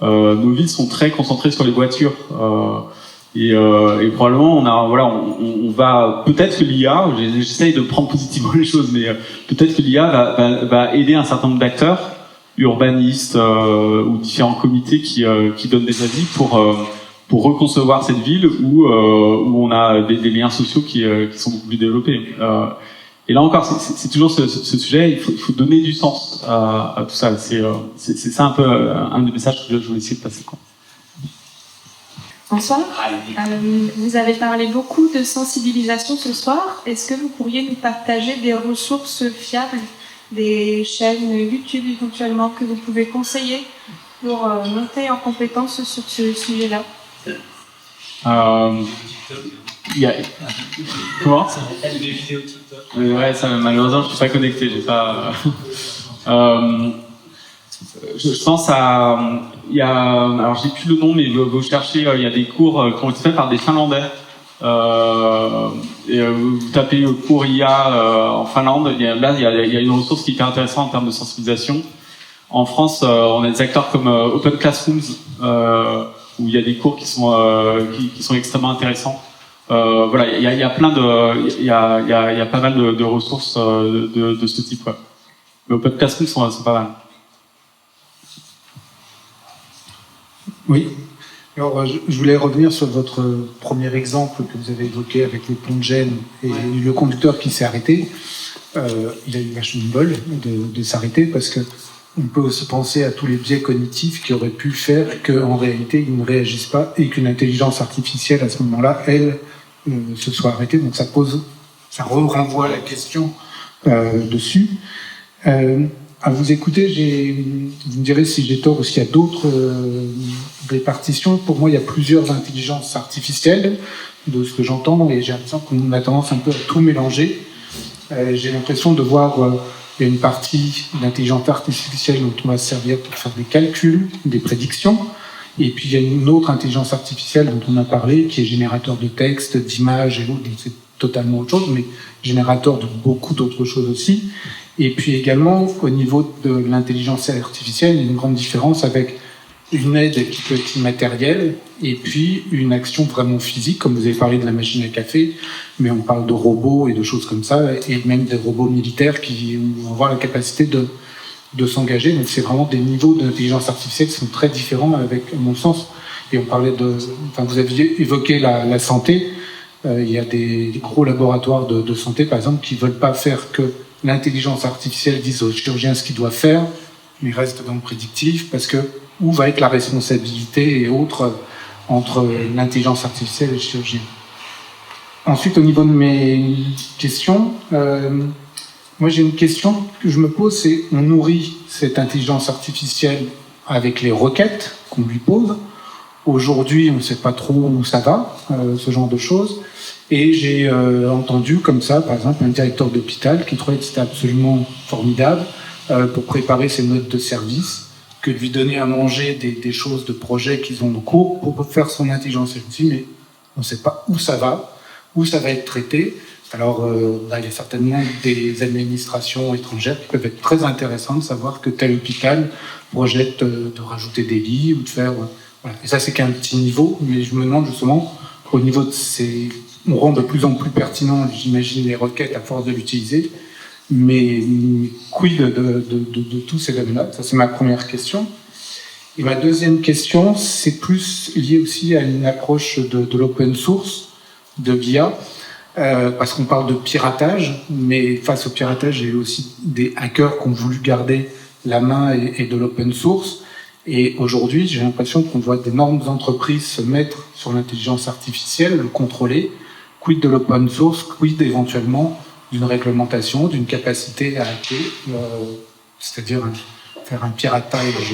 G: Nos villes sont très concentrées sur les voitures. Et probablement on va peut-être que l'IA, j'essaye de prendre positivement les choses, mais peut-être que l'IA va aider un certain nombre d'acteurs, urbanistes ou différents comités qui donnent des avis pour reconcevoir cette ville où on a des liens sociaux qui sont beaucoup plus développés. Et là encore, c'est toujours ce sujet. Il faut donner du sens à tout ça. C'est ça un peu un des messages que je voulais essayer de passer, quoi.
I: Bonsoir. Vous avez parlé beaucoup de sensibilisation ce soir. Est-ce que vous pourriez nous partager des ressources fiables, des chaînes YouTube éventuellement que vous pouvez conseiller pour monter en compétence sur ce sujet-là?
G: Comment? Des vidéos TikTok. Ouais, ça, malheureusement, je suis pas connecté. J'ai pas. Je pense alors j'ai plus le nom, mais vous cherchez, il y a des cours qui ont été faits par des Finlandais. Et vous tapez cours IA en Finlande, il y a une ressource qui est hyper intéressante en termes de sensibilisation. En France, on a des acteurs comme Open Classrooms, où il y a des cours qui sont extrêmement intéressants. Voilà, il y a pas mal de ressources de ce type. Ouais. Mais Open Classrooms sont pas mal.
J: Oui. Alors, je voulais revenir sur votre premier exemple que vous avez évoqué avec les ponts de Gênes et le conducteur qui s'est arrêté. Il a eu vachement de bol de s'arrêter parce que on peut aussi penser à tous les biais cognitifs qui auraient pu faire qu'en réalité, ils ne réagissent pas et qu'une intelligence artificielle, à ce moment-là, elle, se soit arrêtée. Donc ça renvoie la question dessus. À vous écouter, vous me direz si j'ai tort ou s'il y a d'autres répartitions. Pour moi, il y a plusieurs intelligences artificielles, de ce que j'entends, et j'ai l'impression qu'on a tendance un peu à tout mélanger. J'ai l'impression de voir il y a une partie d'intelligence artificielle dont on va se servir pour faire des calculs, des prédictions, et puis il y a une autre intelligence artificielle dont on a parlé, qui est générateur de texte, d'images et autres, donc c'est totalement autre chose, mais générateur de beaucoup d'autres choses aussi. Et puis également, au niveau de l'intelligence artificielle, il y a une grande différence avec une aide qui peut être immatérielle et puis une action vraiment physique, comme vous avez parlé de la machine à café, mais on parle de robots et de choses comme ça, et même des robots militaires qui vont avoir la capacité de s'engager. Donc c'est vraiment des niveaux d'intelligence artificielle qui sont très différents avec, à mon sens. Et on parlait vous aviez évoqué la santé. Il y a des gros laboratoires de santé, par exemple, qui veulent pas faire que l'intelligence artificielle dise au chirurgien ce qu'il doit faire, mais reste dans le prédictif, parce que où va être la responsabilité et autres entre l'intelligence artificielle et le chirurgien. Ensuite, au niveau de mes questions, moi j'ai une question que je me pose, c'est on nourrit cette intelligence artificielle avec les requêtes qu'on lui pose. Aujourd'hui, on ne sait pas trop où ça va, ce genre de choses. Et j'ai entendu comme ça, par exemple, un directeur d'hôpital qui trouvait que c'était absolument formidable pour préparer ses notes de service, que de lui donner à manger des choses de projets qu'ils ont en cours pour faire son intelligence. Et je me suis dit, mais on ne sait pas où ça va être traité. Alors, il y a certainement des administrations étrangères qui peuvent être très intéressantes de savoir que tel hôpital projette de rajouter des lits ou de faire... Voilà. Et ça, c'est qu'un petit niveau, mais je me demande justement, au niveau de ces... On rend de plus en plus pertinent, j'imagine, les requêtes à force de l'utiliser, mais quid de tous ces domaines-là? Ça, c'est ma première question. Et ma deuxième question, c'est plus lié aussi à une approche de l'open source, de l'IA, parce qu'on parle de piratage, mais face au piratage, il y a eu aussi des hackers qui ont voulu garder la main et de l'open source. Et aujourd'hui, j'ai l'impression qu'on voit d'énormes entreprises se mettre sur l'intelligence artificielle, le contrôler. Quid de l'open source, quid éventuellement d'une réglementation, d'une capacité à hacker, c'est-à-dire faire un piratage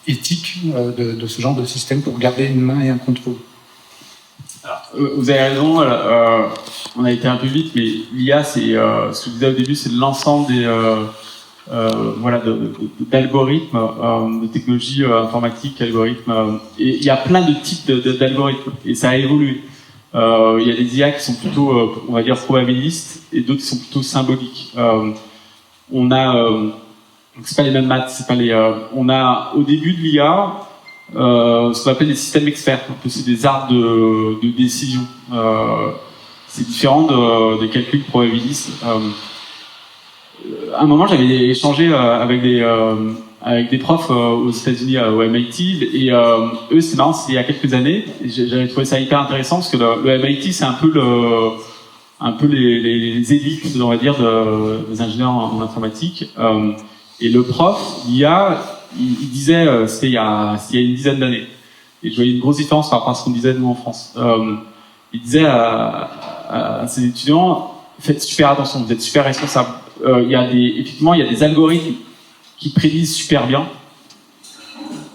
J: éthique de ce genre de système pour garder une main et un contrôle.
G: Alors, vous avez raison, on a été un peu vite, mais l'IA, c'est ce que je disais au début, c'est l'ensemble des d'algorithmes, de technologies informatiques, algorithmes. Et il y a plein de types d'algorithmes, et ça a évolué. Il y a des IA qui sont plutôt, on va dire, probabilistes, et d'autres qui sont plutôt symboliques. On a, c'est pas les mêmes maths, c'est pas les. On a au début de l'IA ce qu'on appelle des systèmes experts. C'est des arbres de décision. C'est différent des calculs probabilistes. À un moment, j'avais échangé avec des profs aux États-Unis, au MIT, et eux, c'est marrant, c'était il y a quelques années. J'avais trouvé ça hyper intéressant parce que le MIT, c'est un peu les élites, on va dire, des ingénieurs en informatique. Et le prof, l'IA, il disait, c'était il y a une dizaine d'années, et je voyais une grosse différence par rapport à ce qu'on disait nous en France. Il disait à ses étudiants, faites super attention, vous êtes super responsables. Effectivement, il y a des algorithmes qui prédisent super bien.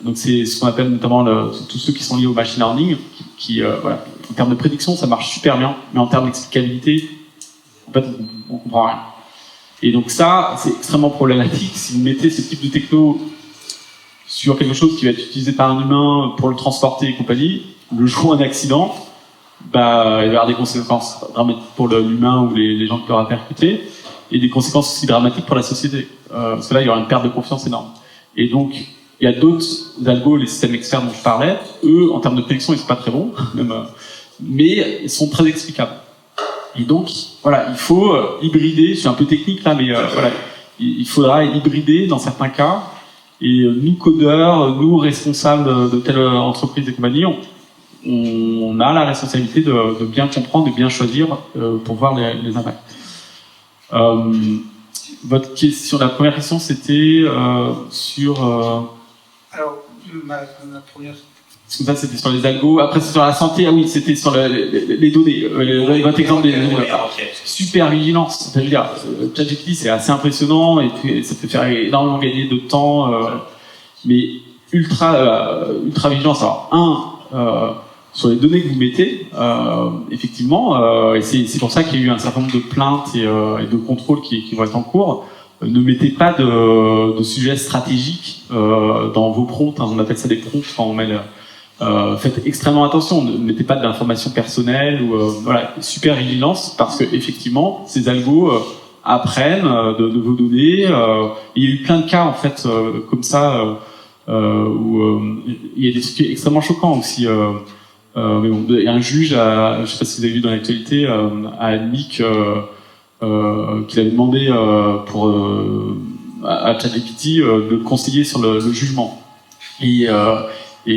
G: Donc c'est ce qu'on appelle notamment tous ceux qui sont liés au machine learning, qui voilà, en termes de prédiction, ça marche super bien, mais en termes d'explicabilité, en fait, on comprend rien. Et donc ça, c'est extrêmement problématique. Si vous mettez ce type de techno sur quelque chose qui va être utilisé par un humain pour le transporter et compagnie, le jour où un accident, il va y avoir des conséquences dramatiques pour l'humain ou les gens qui l'auraient percuté, et des conséquences aussi dramatiques pour la société. Parce que là, il y aura une perte de confiance énorme. Et donc, il y a d'autres algos, les systèmes experts dont je parlais, eux, en termes de prédiction, ils sont pas très bons, même, mais ils sont très explicables. Et donc, voilà, il faut hybrider, je suis un peu technique là, mais voilà, il faudra hybrider dans certains cas, et nous, codeurs, nous, responsables de telle entreprise et compagnie, on a la responsabilité de bien comprendre, de bien choisir pour voir les impacts. Votre question, la première question, c'était sur.
J: Alors, ma première.
G: Parce que ça, c'était sur les algos. Après, c'est sur la santé. Ah oui, c'était sur les données. Votre exemple des données. Super vigilance. Je veux dire, ChatGPT, c'est assez impressionnant et puis, ça peut faire énormément gagner de temps. Mais ultra vigilance. Alors, sur les données que vous mettez, effectivement, et c'est pour ça qu'il y a eu un certain nombre de plaintes et de contrôles qui vont être en cours. Ne mettez pas de sujets stratégiques dans vos prompts. On appelle ça des prompts quand on met faites extrêmement attention. Ne mettez pas d'informations personnelles ou voilà, super vigilance parce que effectivement, ces algos apprennent de vos données. Il y a eu plein de cas en fait comme ça où il y a des trucs extrêmement choquants aussi. Mais bon, il y a un juge, je sais pas si vous avez vu dans l'actualité, a admis qu'il avait demandé à ChatGPT de le conseiller sur le jugement. Et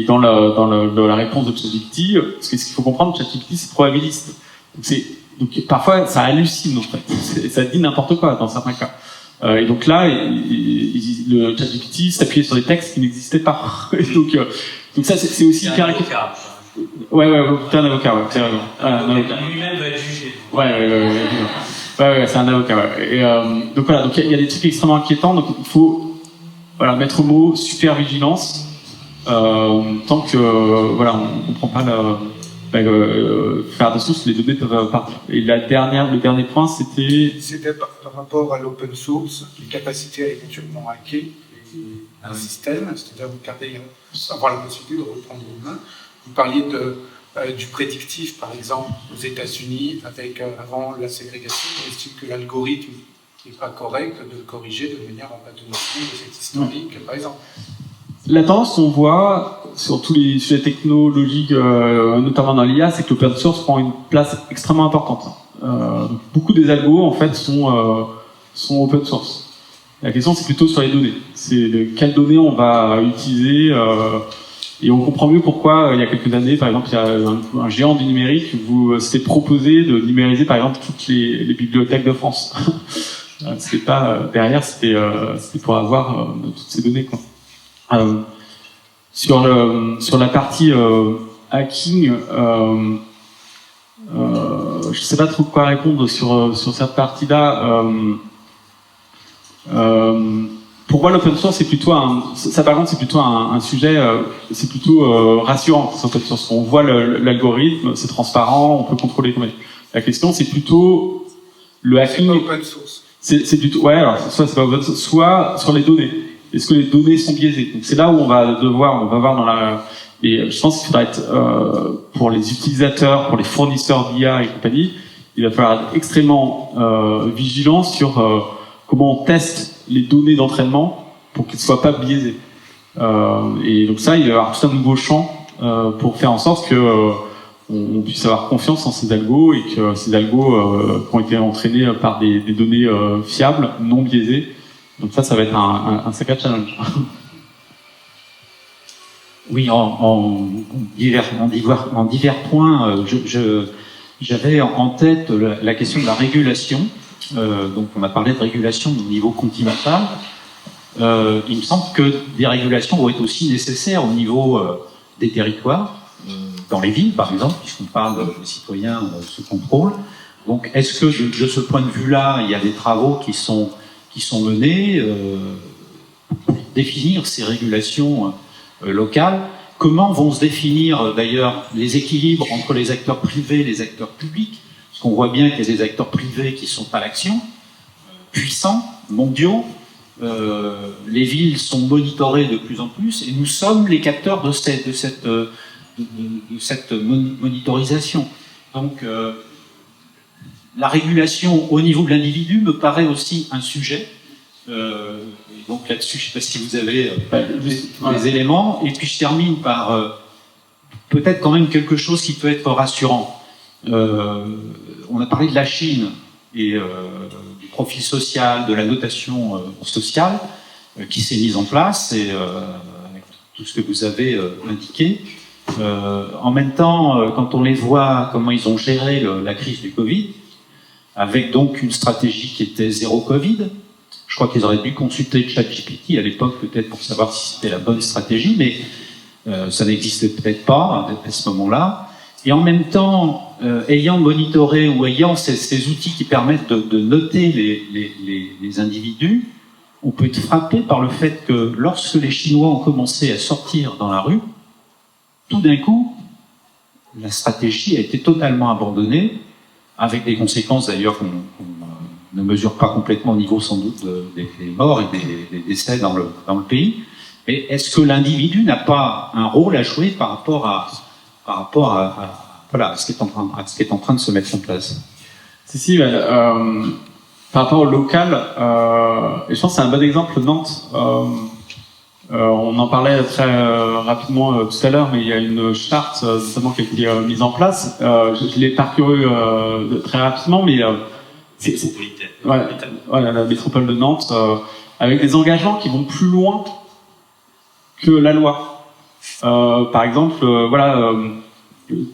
G: dans la réponse de ChatGPT, parce que ce qu'il faut comprendre, ChatGPT c'est probabiliste. Donc parfois ça hallucine en fait, ça dit n'importe quoi dans certains cas. Et donc là, le ChatGPT s'appuyait sur des textes qui n'existaient pas. Et donc ça c'est aussi hyper inquiétant. Ouais, c'est un avocat, ouais, c'est raison.
K: Lui-même va être jugé.
G: Ouais, c'est un avocat, ouais. Et, donc voilà, donc il y a des trucs extrêmement inquiétants, donc il faut, voilà, mettre au mot super vigilance, tant que voilà, on prend pas faire attention que les données peuvent partir. Et le dernier point, c'était
J: par rapport à l'open source, les capacités à éventuellement hacker un système, c'est-à-dire avoir la possibilité de reprendre en main. Vous parliez du prédictif, par exemple, aux États-Unis, avec avant la ségrégation, on estime que l'algorithme n'est pas correct, de le corriger de manière à ne pas tenir compte de cette historique, par exemple.
G: La tendance qu'on voit sur tous les sujets technologiques, notamment dans l'IA, c'est que l'open source prend une place extrêmement importante. Beaucoup des algos, en fait, sont open source. La question, c'est plutôt sur les données. C'est quelles données on va utiliser, et on comprend mieux pourquoi, il y a quelques années, par exemple, il y a un géant du numérique s'était proposé de numériser, par exemple, toutes les bibliothèques de France. C'était pas derrière, c'était pour avoir toutes ces données, quoi. Sur la partie hacking, je sais pas trop quoi répondre sur cette partie-là. Pour moi, l'open source, c'est plutôt ça par contre, c'est plutôt un sujet, c'est plutôt rassurant. Sur l'open source, on voit l'algorithme, c'est transparent, on peut contrôler. La question, c'est plutôt le hacking.
J: C'est pas open source.
G: C'est plutôt, ouais, alors soit c'est pas open source, soit sur les données. Est-ce que les données sont biaisées? Donc c'est là où on va voir dans la. Et je pense qu'il faudra être pour les utilisateurs, pour les fournisseurs d'IA et compagnie, il va falloir être extrêmement vigilant sur comment on teste les données d'entraînement pour qu'elles ne soient pas biaisées. Et donc ça, il va y avoir tout un nouveau champ pour faire en sorte que on puisse avoir confiance en ces algos et que ces algos qui ont été entraînés par des données fiables, non biaisées. Donc ça va être un sacré challenge.
F: Oui, en divers points, j'avais en tête la question de la régulation. Donc on a parlé de régulation au niveau continental. Il me semble que des régulations vont être aussi nécessaires au niveau des territoires, dans les villes par exemple, puisqu'on parle de citoyens sous contrôle. Donc est-ce que de ce point de vue-là, il y a des travaux qui sont menés pour définir ces régulations locales? Comment vont se définir d'ailleurs les équilibres entre les acteurs privés et les acteurs publics? Parce qu'on voit bien qu'il y a des acteurs privés qui sont à l'action, puissants, mondiaux. Les villes sont monitorées de plus en plus et nous sommes les capteurs de cette monitorisation. Donc la régulation au niveau de l'individu me paraît aussi un sujet. Donc là-dessus, je ne sais pas si vous avez les éléments. Et puis je termine par peut-être quand même quelque chose qui peut être rassurant. On a parlé de la Chine et du profil social, de la notation sociale qui s'est mise en place et avec tout ce que vous avez indiqué. En même temps, quand on les voit, comment ils ont géré la crise du Covid, avec donc une stratégie qui était zéro Covid, je crois qu'ils auraient dû consulter ChatGPT à l'époque peut-être pour savoir si c'était la bonne stratégie, mais ça n'existait peut-être pas à ce moment-là. Et en même temps, ayant monitoré ou ayant ces outils qui permettent de noter les individus, on peut être frappé par le fait que lorsque les Chinois ont commencé à sortir dans la rue, tout d'un coup, la stratégie a été totalement abandonnée, avec des conséquences d'ailleurs qu'on ne mesure pas complètement au niveau sans doute des morts et des décès dans le pays. Mais est-ce que l'individu n'a pas un rôle à jouer par rapport à ce qui est en train de se mettre en place?
G: Si, par rapport au local, et je pense que c'est un bon exemple, Nantes. On en parlait très rapidement tout à l'heure, mais il y a une charte notamment qui a été mise en place. Je l'ai parcouru très rapidement, mais voilà, la métropole de Nantes, avec des engagements qui vont plus loin que la loi. Par exemple,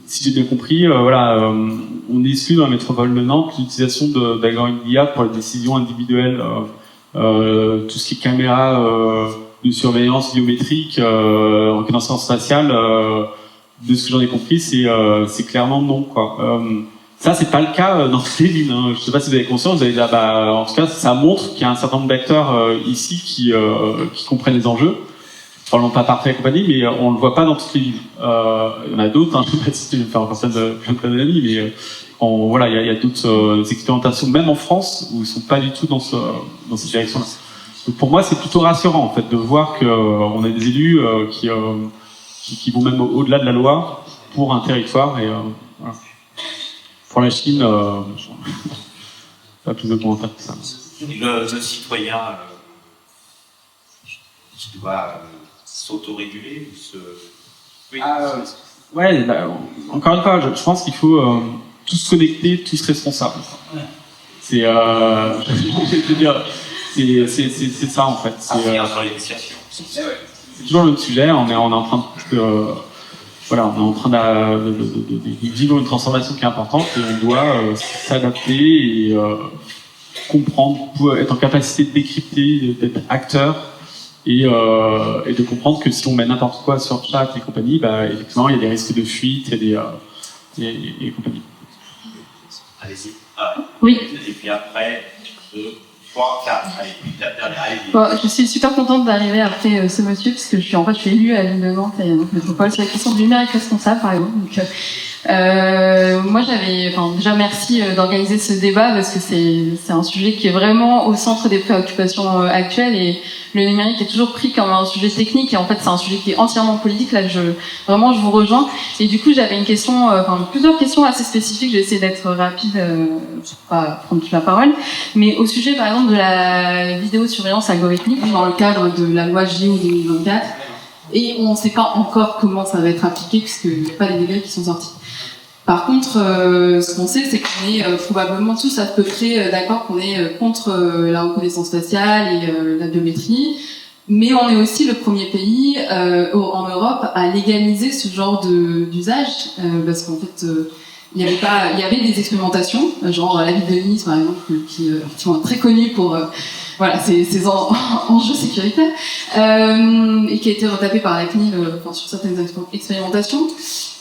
G: si j'ai bien compris, on exclut dans la métropole de Nantes l'utilisation d'algorithmes d'IA pour les décisions individuelles, tout ce qui est caméra de surveillance biométrique, reconnaissance faciale, de ce que j'en ai compris, c'est clairement non, quoi. Ça, c'est pas le cas dans toutes les villes. Hein. Je sais pas si vous avez conscience, vous avez dit, en tout cas, ça montre qu'il y a un certain nombre d'acteurs ici qui comprennent les enjeux. probablement pas parfait et compagnie, mais on le voit pas dans tous les livres. Il y en a d'autres, je sais pas si tu veux faire personne de d'amis, mais voilà, il y a d'autres expérimentations, même en France, où ils sont pas du tout dans cette direction-là. Donc pour moi, c'est plutôt rassurant, en fait, de voir qu'on a des élus qui vont même au-delà de la loi pour un territoire, et voilà. Pour la Chine, pas plus de commentaires que ça.
A: Le citoyen qui doit s'autoréguler ou se... Oui.
G: Ouais, bah, encore une fois, je pense qu'il faut tous connecter, tous responsables. C'est, je veux dire, c'est ça en fait. C'est toujours le même sujet. On est en train de voilà, on est en train de vivre une transformation qui est importante et on doit s'adapter et comprendre, être en capacité de décrypter, d'être acteur et de comprendre que si on met n'importe quoi sur chat et compagnie, bah, effectivement, il y a des risques de fuite et compagnie.
A: Allez-y.
I: Oui.
A: Et puis après, 2, 3, 4. Allez, la dernière.
L: Bon, je suis super contente d'arriver après ce monsieur, parce que je suis élue à l'île de Nantes et donc métropole sur la question du numérique responsable, par exemple. Donc, moi, déjà merci d'organiser ce débat parce que c'est un sujet qui est vraiment au centre des préoccupations actuelles et le numérique est toujours pris comme un sujet technique et en fait c'est un sujet qui est entièrement politique. Là, je vous rejoins. Et du coup, j'avais plusieurs questions assez spécifiques. Je vais essayer d'être rapide, pour pas prendre toute la parole. Mais au sujet, par exemple, de la vidéosurveillance algorithmique dans le cadre de la loi JO 2024, et on ne sait pas encore comment ça va être appliqué puisqu'il n'y a pas les décrets qui sont sortis. Par contre, ce qu'on sait, c'est qu'on est probablement tous à peu près d'accord qu'on est contre la reconnaissance faciale et la biométrie, mais on est aussi le premier pays en Europe à légaliser ce genre d'usage, parce qu'en fait, il y avait des expérimentations, genre la ville de Nice par exemple, qui sont très connue pour ces enjeux sécuritaires, et qui a été retapée par la CNIL sur certaines expérimentations.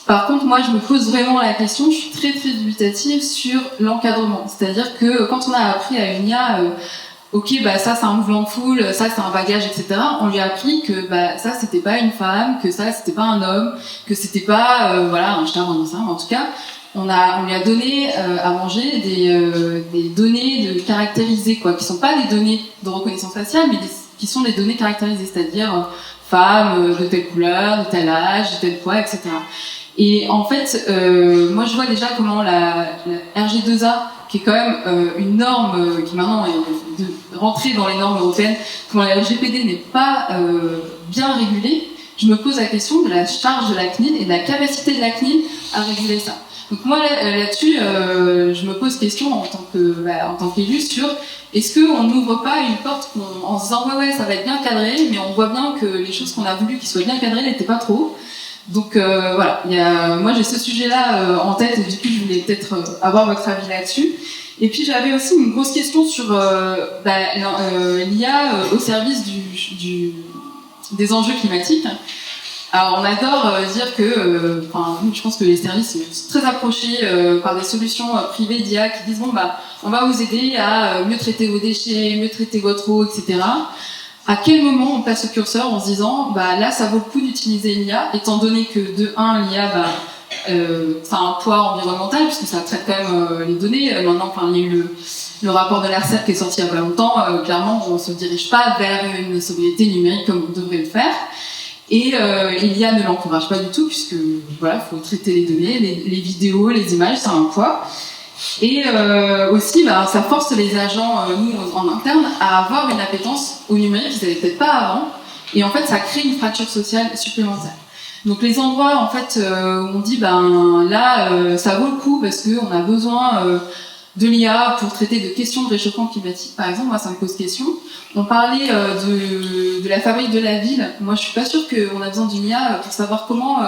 L: Par contre, moi, je me pose vraiment la question, je suis très très dubitative sur l'encadrement. C'est-à-dire que quand on a appris à une IA, ça c'est un mouvement de foule, ça c'est un bagage, etc. On lui a appris que ça c'était pas une femme, que ça c'était pas un homme, que c'était pas un chat, un insecte. En tout cas, on lui a donné à manger des données caractérisées, qui sont pas des données de reconnaissance faciale, mais qui sont des données caractérisées, c'est-à-dire femme de telle couleur, de tel âge, de tel poids, etc. Et en fait, moi je vois déjà comment la RG2A, qui est quand même une norme qui maintenant est rentrée dans les normes européennes, comment la RGPD n'est pas bien régulée. Je me pose la question de la charge de la CNIL et de la capacité de la CNIL à réguler ça. Donc moi là-dessus, je me pose question en tant qu'élu sur est-ce qu'on n'ouvre pas une porte en se disant ouais ça va être bien cadré, mais on voit bien que les choses qu'on a voulu qu'ils soient bien cadrées n'étaient pas trop. Donc moi j'ai ce sujet-là en tête et du coup je voulais peut-être avoir votre avis là-dessus. Et puis j'avais aussi une grosse question sur l'IA au service des enjeux climatiques. Alors on adore dire que, je pense que les services sont très approchés par des solutions privées d'IA qui disent on va vous aider à mieux traiter vos déchets, mieux traiter votre eau, etc. À quel moment on passe au curseur en se disant là ça vaut le coup d'utiliser l'IA, étant donné que de 1 l'IA ça a un poids environnemental puisque ça traite quand même les données. Maintenant il y a eu le rapport de l'ARCEP qui est sorti il y a pas longtemps, clairement on se dirige pas vers une sobriété numérique comme on devrait le faire. Et l'IA ne l'encourage pas du tout puisque faut traiter les données, les vidéos, les images, ça a un poids. Et aussi, ça force les agents, nous en interne, à avoir une appétence au numérique qu'ils n'avaient peut-être pas avant. Et en fait, ça crée une fracture sociale supplémentaire. Donc les endroits, en fait, où on dit, ça vaut le coup parce qu'on a besoin de l'IA pour traiter de questions de réchauffement climatique, par exemple, moi ça me pose question. On parlait de la fabrique de la ville. Moi je suis pas sûre qu'on a besoin d'une IA pour savoir comment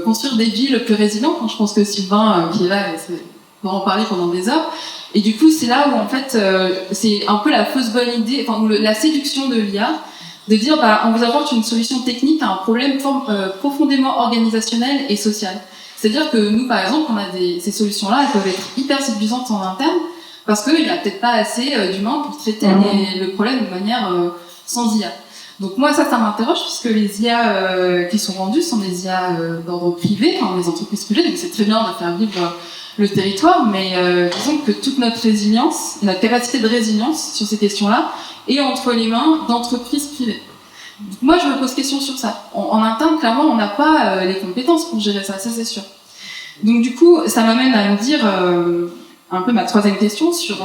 L: construire des villes plus résilientes. Je pense que Sylvain qui est là va en parler pendant des heures. Et du coup c'est là où en fait c'est un peu la fausse bonne idée, la séduction de l'IA, de dire on vous apporte une solution technique à un problème profondément organisationnel et social. C'est-à-dire que nous, par exemple, on a ces solutions-là, elles peuvent être hyper séduisantes en interne, parce qu'il n'y a peut-être pas assez d'humains pour traiter le problème de manière sans IA. Donc moi, ça m'interroge, puisque les IA qui sont vendues sont des IA d'ordre privé, enfin des entreprises privées, donc c'est très bien de faire vivre le territoire, mais disons que toute notre résilience, notre capacité de résilience sur ces questions-là, est entre les mains d'entreprises privées. Donc moi, je me pose question sur ça. En interne, clairement, on n'a pas les compétences pour gérer ça, ça c'est sûr. Donc du coup, ça m'amène à me dire un peu ma troisième question sur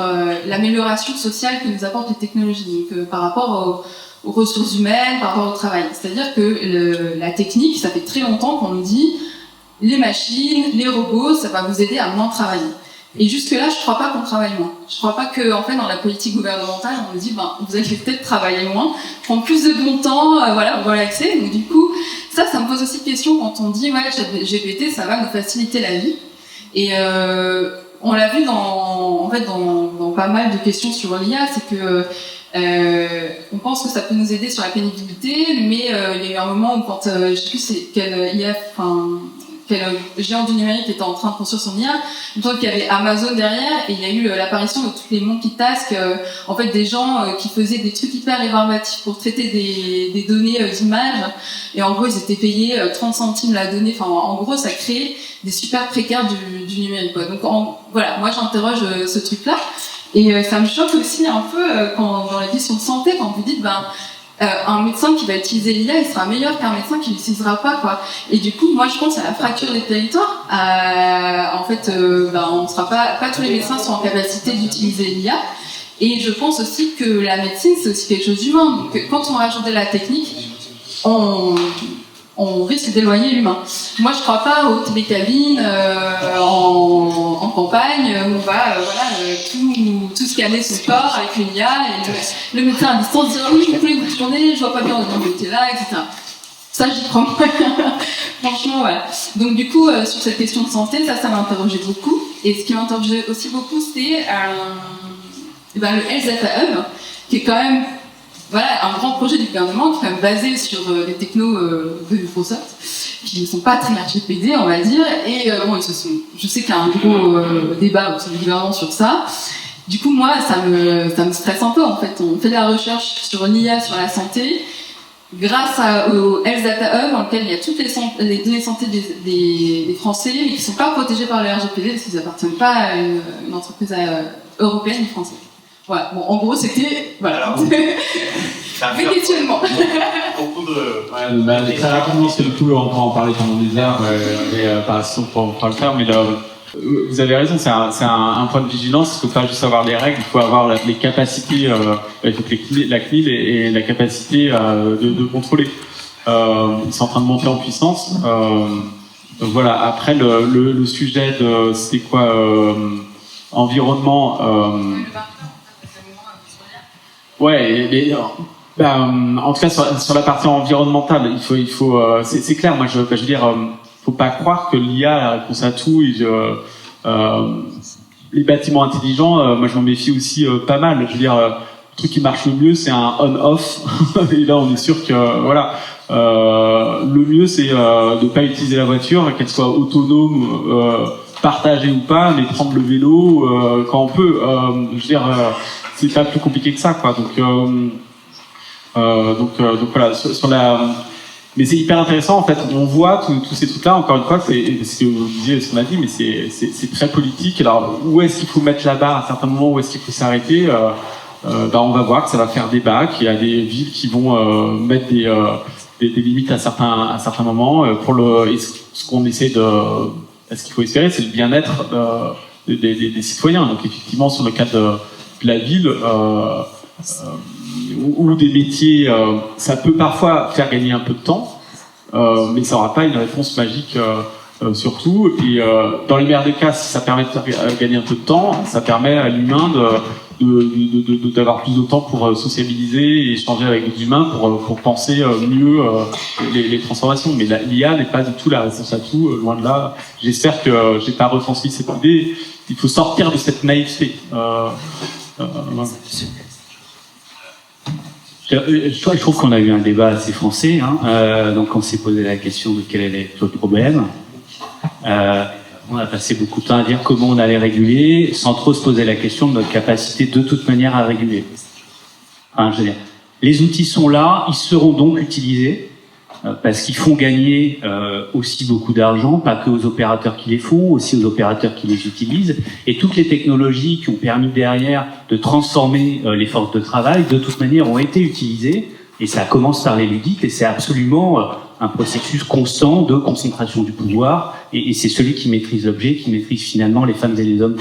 L: l'amélioration sociale que nous apportent les technologies, donc, par rapport aux ressources humaines, par rapport au travail. C'est-à-dire que la technique, ça fait très longtemps qu'on nous dit les machines, les robots, ça va vous aider à moins travailler. Et jusque-là, je crois pas qu'on travaille moins. Je crois pas que, en fait, dans la politique gouvernementale, on nous dit, vous allez peut-être travailler moins, prendre plus de bon temps, voilà, on va l'accès. Donc, du coup, ça me pose aussi question quand on dit, ouais, GPT, ça va nous faciliter la vie. Et, on l'a vu dans pas mal de questions sur l'IA, c'est que, on pense que ça peut nous aider sur la pénibilité, mais il y a eu un moment où quand, je sais plus c'est quel IA, quel géant du numérique était en train de construire son IA, il me semble qu'il y avait Amazon derrière, et il y a eu l'apparition de toutes les monkey tasks, en fait des gens qui faisaient des trucs hyper rébarbatifs pour traiter des données d'images, et en gros ils étaient payés 30 centimes la donnée, enfin en gros ça crée des super précaires du numérique, quoi. Donc voilà, moi j'interroge ce truc-là, et ça me choque aussi un peu quand dans la question de santé, quand vous dites un médecin qui va utiliser l'IA, il sera meilleur qu'un médecin qui l'utilisera pas, quoi. Et du coup, moi, je pense à la fracture des territoires. En fait, on sera pas tous les médecins sont en capacité d'utiliser l'IA. Et je pense aussi que la médecine, c'est aussi quelque chose d'humain. Donc, quand on rajoute de la technique, on risque d'éloigner l'humain. Moi, je crois pas aux télécabines en campagne où on va tout scanner son corps avec une IA et le médecin à distance dire oui, je voulais vous tourner, je vois pas bien où vous étiez là, etc. Ça, j'y crois pas. Franchement, voilà. Donc, du coup, sur cette question de santé, ça m'a interrogé beaucoup. Et ce qui m'a interrogé aussi beaucoup, c'est le Health Data Hub, qui est quand même un grand projet du gouvernement qui est quand même basé sur les technos de Microsoft, qui ne sont pas très RGPD, on va dire. Et je sais qu'il y a un gros débat au sein du gouvernement sur ça. Du coup, moi, ça me stresse un peu, en fait. On fait de la recherche sur l'IA, sur la santé, grâce au Health Data Hub, dans lequel il y a toutes les données santé des Français, mais qui ne sont pas protégées par le RGPD, parce qu'ils n'appartiennent pas à une entreprise européenne ni française. Voilà. Bon, en gros, c'était mes questionnements.
G: Très rapidement, c'est le tout, on peut en parler pendant des heures, et par exemple, on pourra le faire, mais vous avez raison, c'est un point de vigilance. Il ne faut pas juste avoir les règles, il faut avoir les capacités, il faut que la CNIL ait la capacité de contrôler. Ils sont en train de monter en puissance. Donc voilà. Après, le sujet de c'est quoi environnement. En tout cas sur la partie environnementale, il faut c'est clair. Moi, je veux dire, faut pas croire que l'IA a la réponse à tout. Les bâtiments intelligents, moi je m'en méfie aussi pas mal. Je veux dire, le truc qui marche le mieux, c'est un on-off. Et là, on est sûr que le mieux, c'est de pas utiliser la voiture, qu'elle soit autonome, partagée ou pas, mais prendre le vélo quand on peut. Je veux dire, c'est pas plus compliqué que ça, quoi. Donc voilà. Mais c'est hyper intéressant, en fait. On voit tous ces trucs-là. Encore une fois, c'est ce que vous disiez, ce qu'on a dit, mais c'est très politique. Alors, où est-ce qu'il faut mettre la barre à certains moments, où est-ce qu'il faut s'arrêter on va voir que ça va faire débat, qu'il y a des villes qui vont mettre des limites à certains moments. Ce qu'on essaie ce qu'il faut espérer, c'est le bien-être des citoyens. Donc, effectivement, sur le cas de la ville, ou des métiers, ça peut parfois faire gagner un peu de temps, mais ça n'aura pas une réponse magique sur tout. Et dans les meilleurs des cas, si ça permet de gagner un peu de temps, ça permet à l'humain d'avoir plus de temps pour sociabiliser et échanger avec les humains pour penser mieux les transformations. Mais l'IA n'est pas du tout la réponse à tout, loin de là. J'espère que j'ai pas retransmis cette idée. Il faut sortir de cette naïveté.
F: Je trouve qu'on a eu un débat assez français, donc on s'est posé la question de quel est le problème. On a passé beaucoup de temps à dire comment on allait réguler, sans trop se poser la question de notre capacité de toute manière à réguler. Enfin, je veux dire, Les outils sont là, ils seront donc utilisés, parce qu'ils font gagner aussi beaucoup d'argent, pas que aux opérateurs qui les font, aussi aux opérateurs qui les utilisent. Et toutes les technologies qui ont permis derrière de transformer les forces de travail, de toute manière, ont été utilisées. Et ça commence par les ludiques, et c'est absolument un processus constant de concentration du pouvoir. Et c'est celui qui maîtrise l'objet, qui maîtrise finalement les femmes et les hommes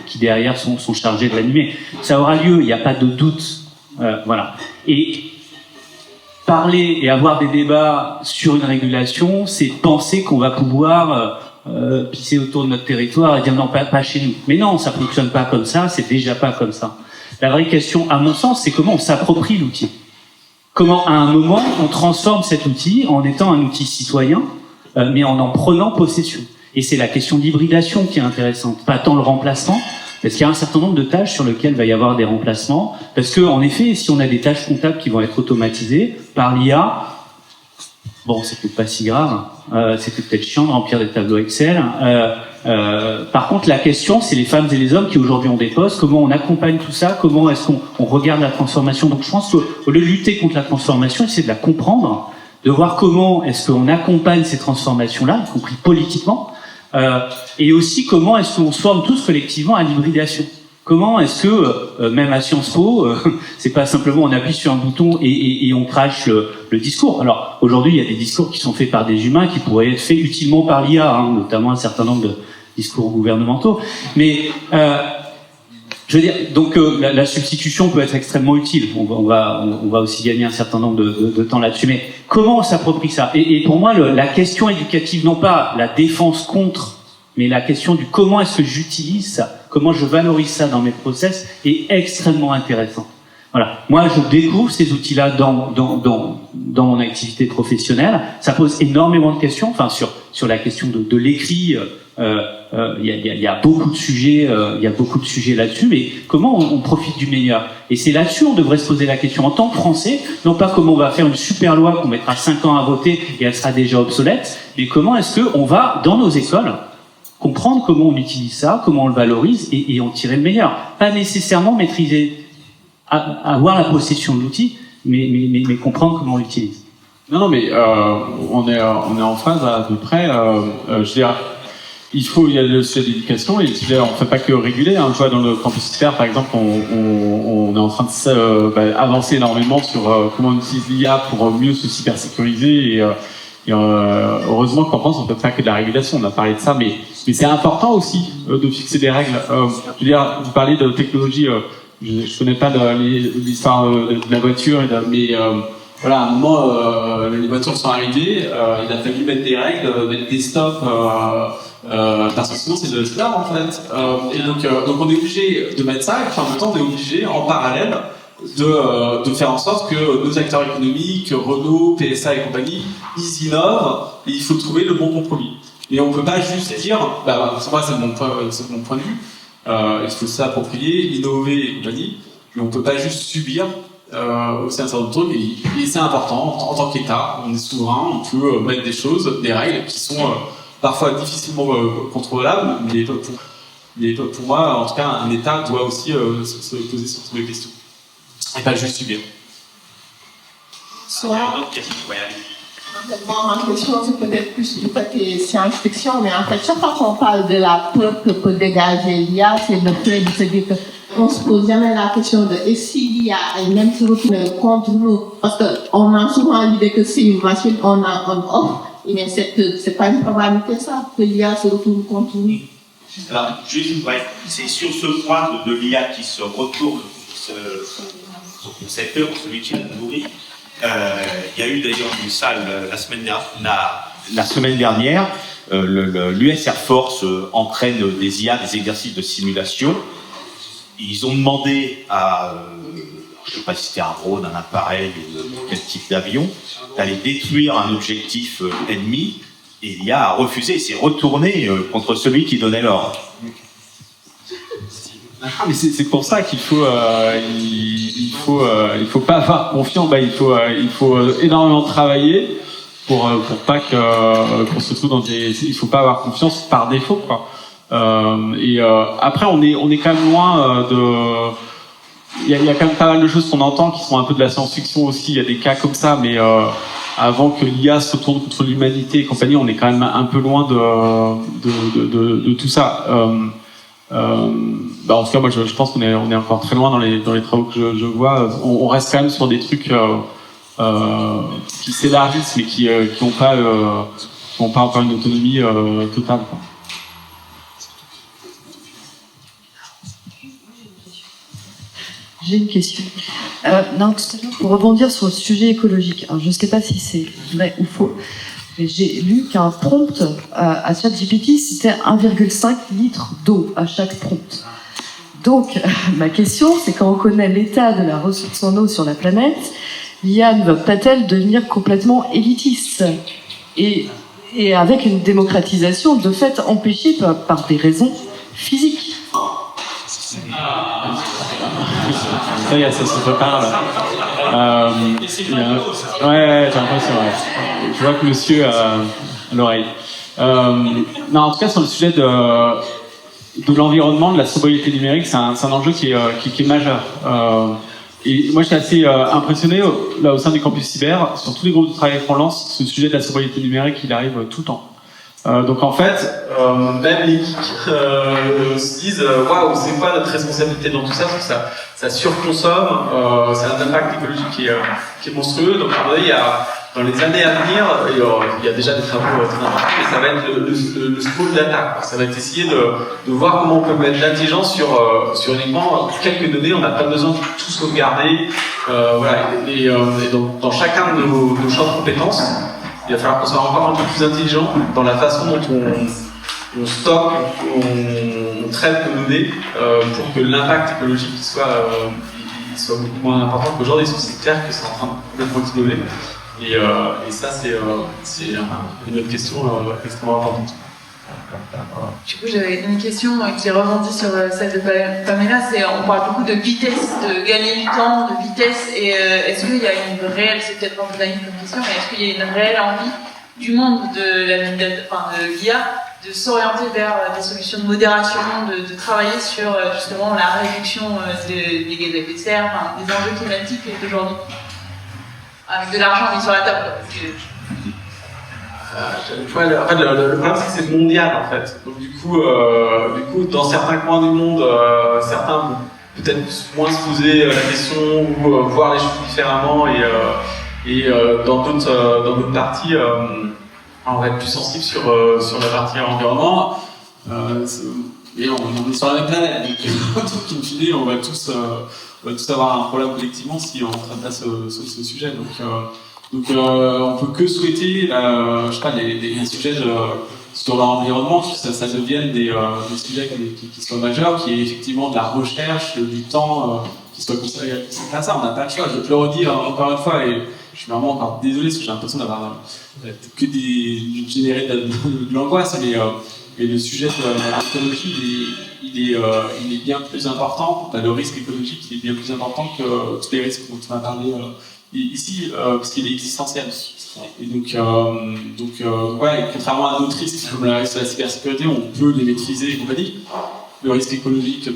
F: qui derrière sont chargés de l'animer. Ça aura lieu, il n'y a pas de doute. Voilà. Et parler et avoir des débats sur une régulation, c'est penser qu'on va pouvoir pisser autour de notre territoire et dire non, pas chez nous. Mais non, ça fonctionne pas comme ça, c'est déjà pas comme ça. La vraie question, à mon sens, c'est comment on s'approprie l'outil. Comment, à un moment, on transforme cet outil en étant un outil citoyen, mais en prenant possession. Et c'est la question d'hybridation qui est intéressante, pas tant le remplacement, parce qu'il y a un certain nombre de tâches sur lesquelles il va y avoir des remplacements, parce que, en effet, si on a des tâches comptables qui vont être automatisées par l'IA, bon, c'est peut-être pas si grave, c'était peut-être chiant de remplir des tableaux Excel. Par contre, la question, c'est les femmes et les hommes qui aujourd'hui ont des postes, comment on accompagne tout ça, comment est-ce qu'on regarde la transformation. Donc je pense qu'au lieu de lutter contre la transformation, c'est de la comprendre, de voir comment est-ce qu'on accompagne ces transformations-là, y compris politiquement, et aussi comment est-ce qu'on se forme tous collectivement à l'hybridation. Comment est-ce que, même à Sciences Po, c'est pas simplement on appuie sur un bouton et on crache le discours. Alors, aujourd'hui, il y a des discours qui sont faits par des humains qui pourraient être faits utilement par l'IA, notamment un certain nombre de discours gouvernementaux. Mais, je veux dire, donc la substitution peut être extrêmement utile. On va aussi gagner un certain nombre de temps là-dessus. Mais comment on s'approprie ça ? Et pour moi, la question éducative, non pas la défense contre, mais la question du comment est-ce que j'utilise ça, comment je valorise ça dans mes process est extrêmement intéressante. Voilà. Moi, je découvre ces outils-là dans mon activité professionnelle. Ça pose énormément de questions. Enfin, sur la question de l'écrit, il y a beaucoup de sujets, là-dessus. Mais comment on profite du meilleur ? Et c'est là-dessus on devrait se poser la question en tant que Français, non pas comment on va faire une super loi qu'on mettra 5 ans à voter et elle sera déjà obsolète, mais comment est-ce que on va dans nos écoles comprendre comment on utilise ça, comment on le valorise et en tirer le meilleur. Pas nécessairement maîtriser, avoir la possession de l'outil, mais comprendre comment on l'utilise.
G: Non, mais on est en phase à peu près. Je veux dire, il y a le sujet d'éducation et on fait pas que réguler. Hein. Je vois dans le campus Hyper, par exemple, on est en train de avancer énormément sur comment on utilise l'IA pour mieux se cybersécuriser et heureusement qu'en France, on peut faire que de la régulation. On a parlé de ça, mais c'est important aussi de fixer des règles. Je veux dire, vous parlez de technologie. Je connais pas l'histoire de la voiture, mais voilà, à un moment, les voitures sont arrivées. Il a fallu mettre des règles, mettre des stops, parce que sinon c'est de l'esclave en fait. Et donc on est obligé de mettre ça, et puis en même temps on est obligé en parallèle de faire en sorte que nos acteurs économiques, Renault, PSA et compagnie, ils innovent et il faut trouver le bon compromis. Et on peut pas juste dire, moi c'est mon point de vue, il faut s'approprier, innover et compagnie, mais on peut pas juste subir aussi un certain nombre de trucs et c'est important en tant qu'État, on est souverain, on peut mettre des choses, des règles qui sont parfois difficilement contrôlables, mais pour moi, en tout cas, un État doit aussi se poser sur toutes les questions. Et pas juste subir.
M: Ma question, c'est peut-être plus du côté science-fiction, mais en fait, chaque fois qu'on parle de la peur que peut dégager l'IA, c'est le fait de se dire qu'on se pose jamais la question de et si l'IA elle-même se retourne contre nous, parce qu'on a souvent l'idée que c'est une machine, on offre, mais c'est pas une probabilité ça, que l'IA se retourne contre nous.
A: Alors, juste, c'est sur ce point de l'IA qui se retourne son concepteur, celui qui l'a nourri. Il y a eu d'ailleurs une salle la semaine dernière. L'US Air Force entraîne des IA, des exercices de simulation. Ils ont demandé à, je ne sais pas si c'était un drone, un appareil, quel type d'avion, d'aller détruire un objectif ennemi. Et l'IA a refusé et s'est retourné contre celui qui donnait l'ordre.
G: Mais c'est pour ça qu'il faut pas avoir confiance. Il faut énormément travailler pour pas qu'on se trouve dans il faut pas avoir confiance par défaut, quoi. Après on est quand même loin il y a quand même pas mal de choses qu'on entend qui sont un peu de la science-fiction aussi. Il y a des cas comme ça, mais avant que l'IA se retourne contre l'humanité et compagnie, on est quand même un peu loin de tout ça. En tout cas, moi, je pense qu'on est encore très loin dans les travaux que je vois. On reste quand même sur des trucs qui s'élargissent, mais qui n'ont pas encore une autonomie totale, quoi.
N: J'ai une question. Non, tout à l'heure, pour rebondir sur le sujet écologique, alors, je ne sais pas si c'est vrai ou faux, mais j'ai lu qu'un prompt à ChatGPT, c'était 1,5 litre d'eau à chaque prompt. Donc, ma question, c'est quand on connaît l'état de la ressource en eau sur la planète, l'IA ne va pas-t-elle devenir complètement élitiste et avec une démocratisation de fait empêchée par des raisons physiques?
G: Ça y est, ça se prépare là. Ouais, j'ai l'impression, ouais. Je vois que monsieur a l'oreille. Non, en tout cas, sur le sujet de l'environnement, de la sobriété numérique, c'est un enjeu qui est majeur. Et moi, j'étais assez impressionné là au sein du campus cyber, sur tous les groupes de travail qu'on lance, ce sujet de la sobriété numérique, il arrive tout le temps. Donc en fait, même les geeks se disent waouh, c'est pas notre responsabilité dans tout ça, parce que ça surconsomme, ça a un impact écologique qui est monstrueux. Donc à mon avis, dans les années à venir, il y a déjà des travaux très importants, mais ça va être le school data. Ça va être essayer de voir comment on peut mettre l'intelligence sur uniquement quelques données. On n'a pas besoin de tout sauvegarder. Voilà. Et donc, dans chacun de nos champs de compétences, il va falloir qu'on soit encore un peu plus intelligent dans la façon dont on stocke, on traite nos données pour que l'impact écologique soit beaucoup moins important qu'aujourd'hui. C'est clair que c'est en train de complètement exploser. Et ça, c'est une autre question extrêmement importante.
O: Du coup, j'avais une question qui rebondit sur celle de Pamela. On parle beaucoup de vitesse, de gagner du temps, de vitesse. Et est-ce qu'il y a une réelle, c'est peut-être pas naïf comme question, mais est-ce qu'il y a une réelle envie du monde de l'IA de s'orienter vers des solutions de modération, de travailler sur justement la réduction des gaz à effet de serre, des enjeux climatiques d'aujourd'hui, avec de l'argent mis sur la table,
G: le problème, c'est que c'est mondial, en fait. Donc, du coup, dans certains coins du monde, certains vont peut-être moins se poser la question ou voir les choses différemment, et dans d'autres parties, on va être plus sensible sur la partie environnement. Et on est sur la même planète, donc in fine, on va tous avoir un problème collectivement si on ne traite pas ce sujet. Donc on peut que souhaiter, je sais pas, des sujets sur l'environnement, que ça devienne des sujets qui soient majeurs, qui est effectivement de la recherche, du temps, qui soit consacré à ça. On n'a pas le choix. Je peux le redire encore une fois, et je suis vraiment encore désolé parce que j'ai l'impression d'avoir que générer de l'angoisse, mais le sujet de l'écologie, il est bien plus important. Le risque écologique, il est bien plus important que tous les risques dont on a parlé ici, parce qu'il est existentiel. Et donc, contrairement à d'autres risques, comme le risque de la cybersécurité, on peut les maîtriser et compagnie. Le risque écologique,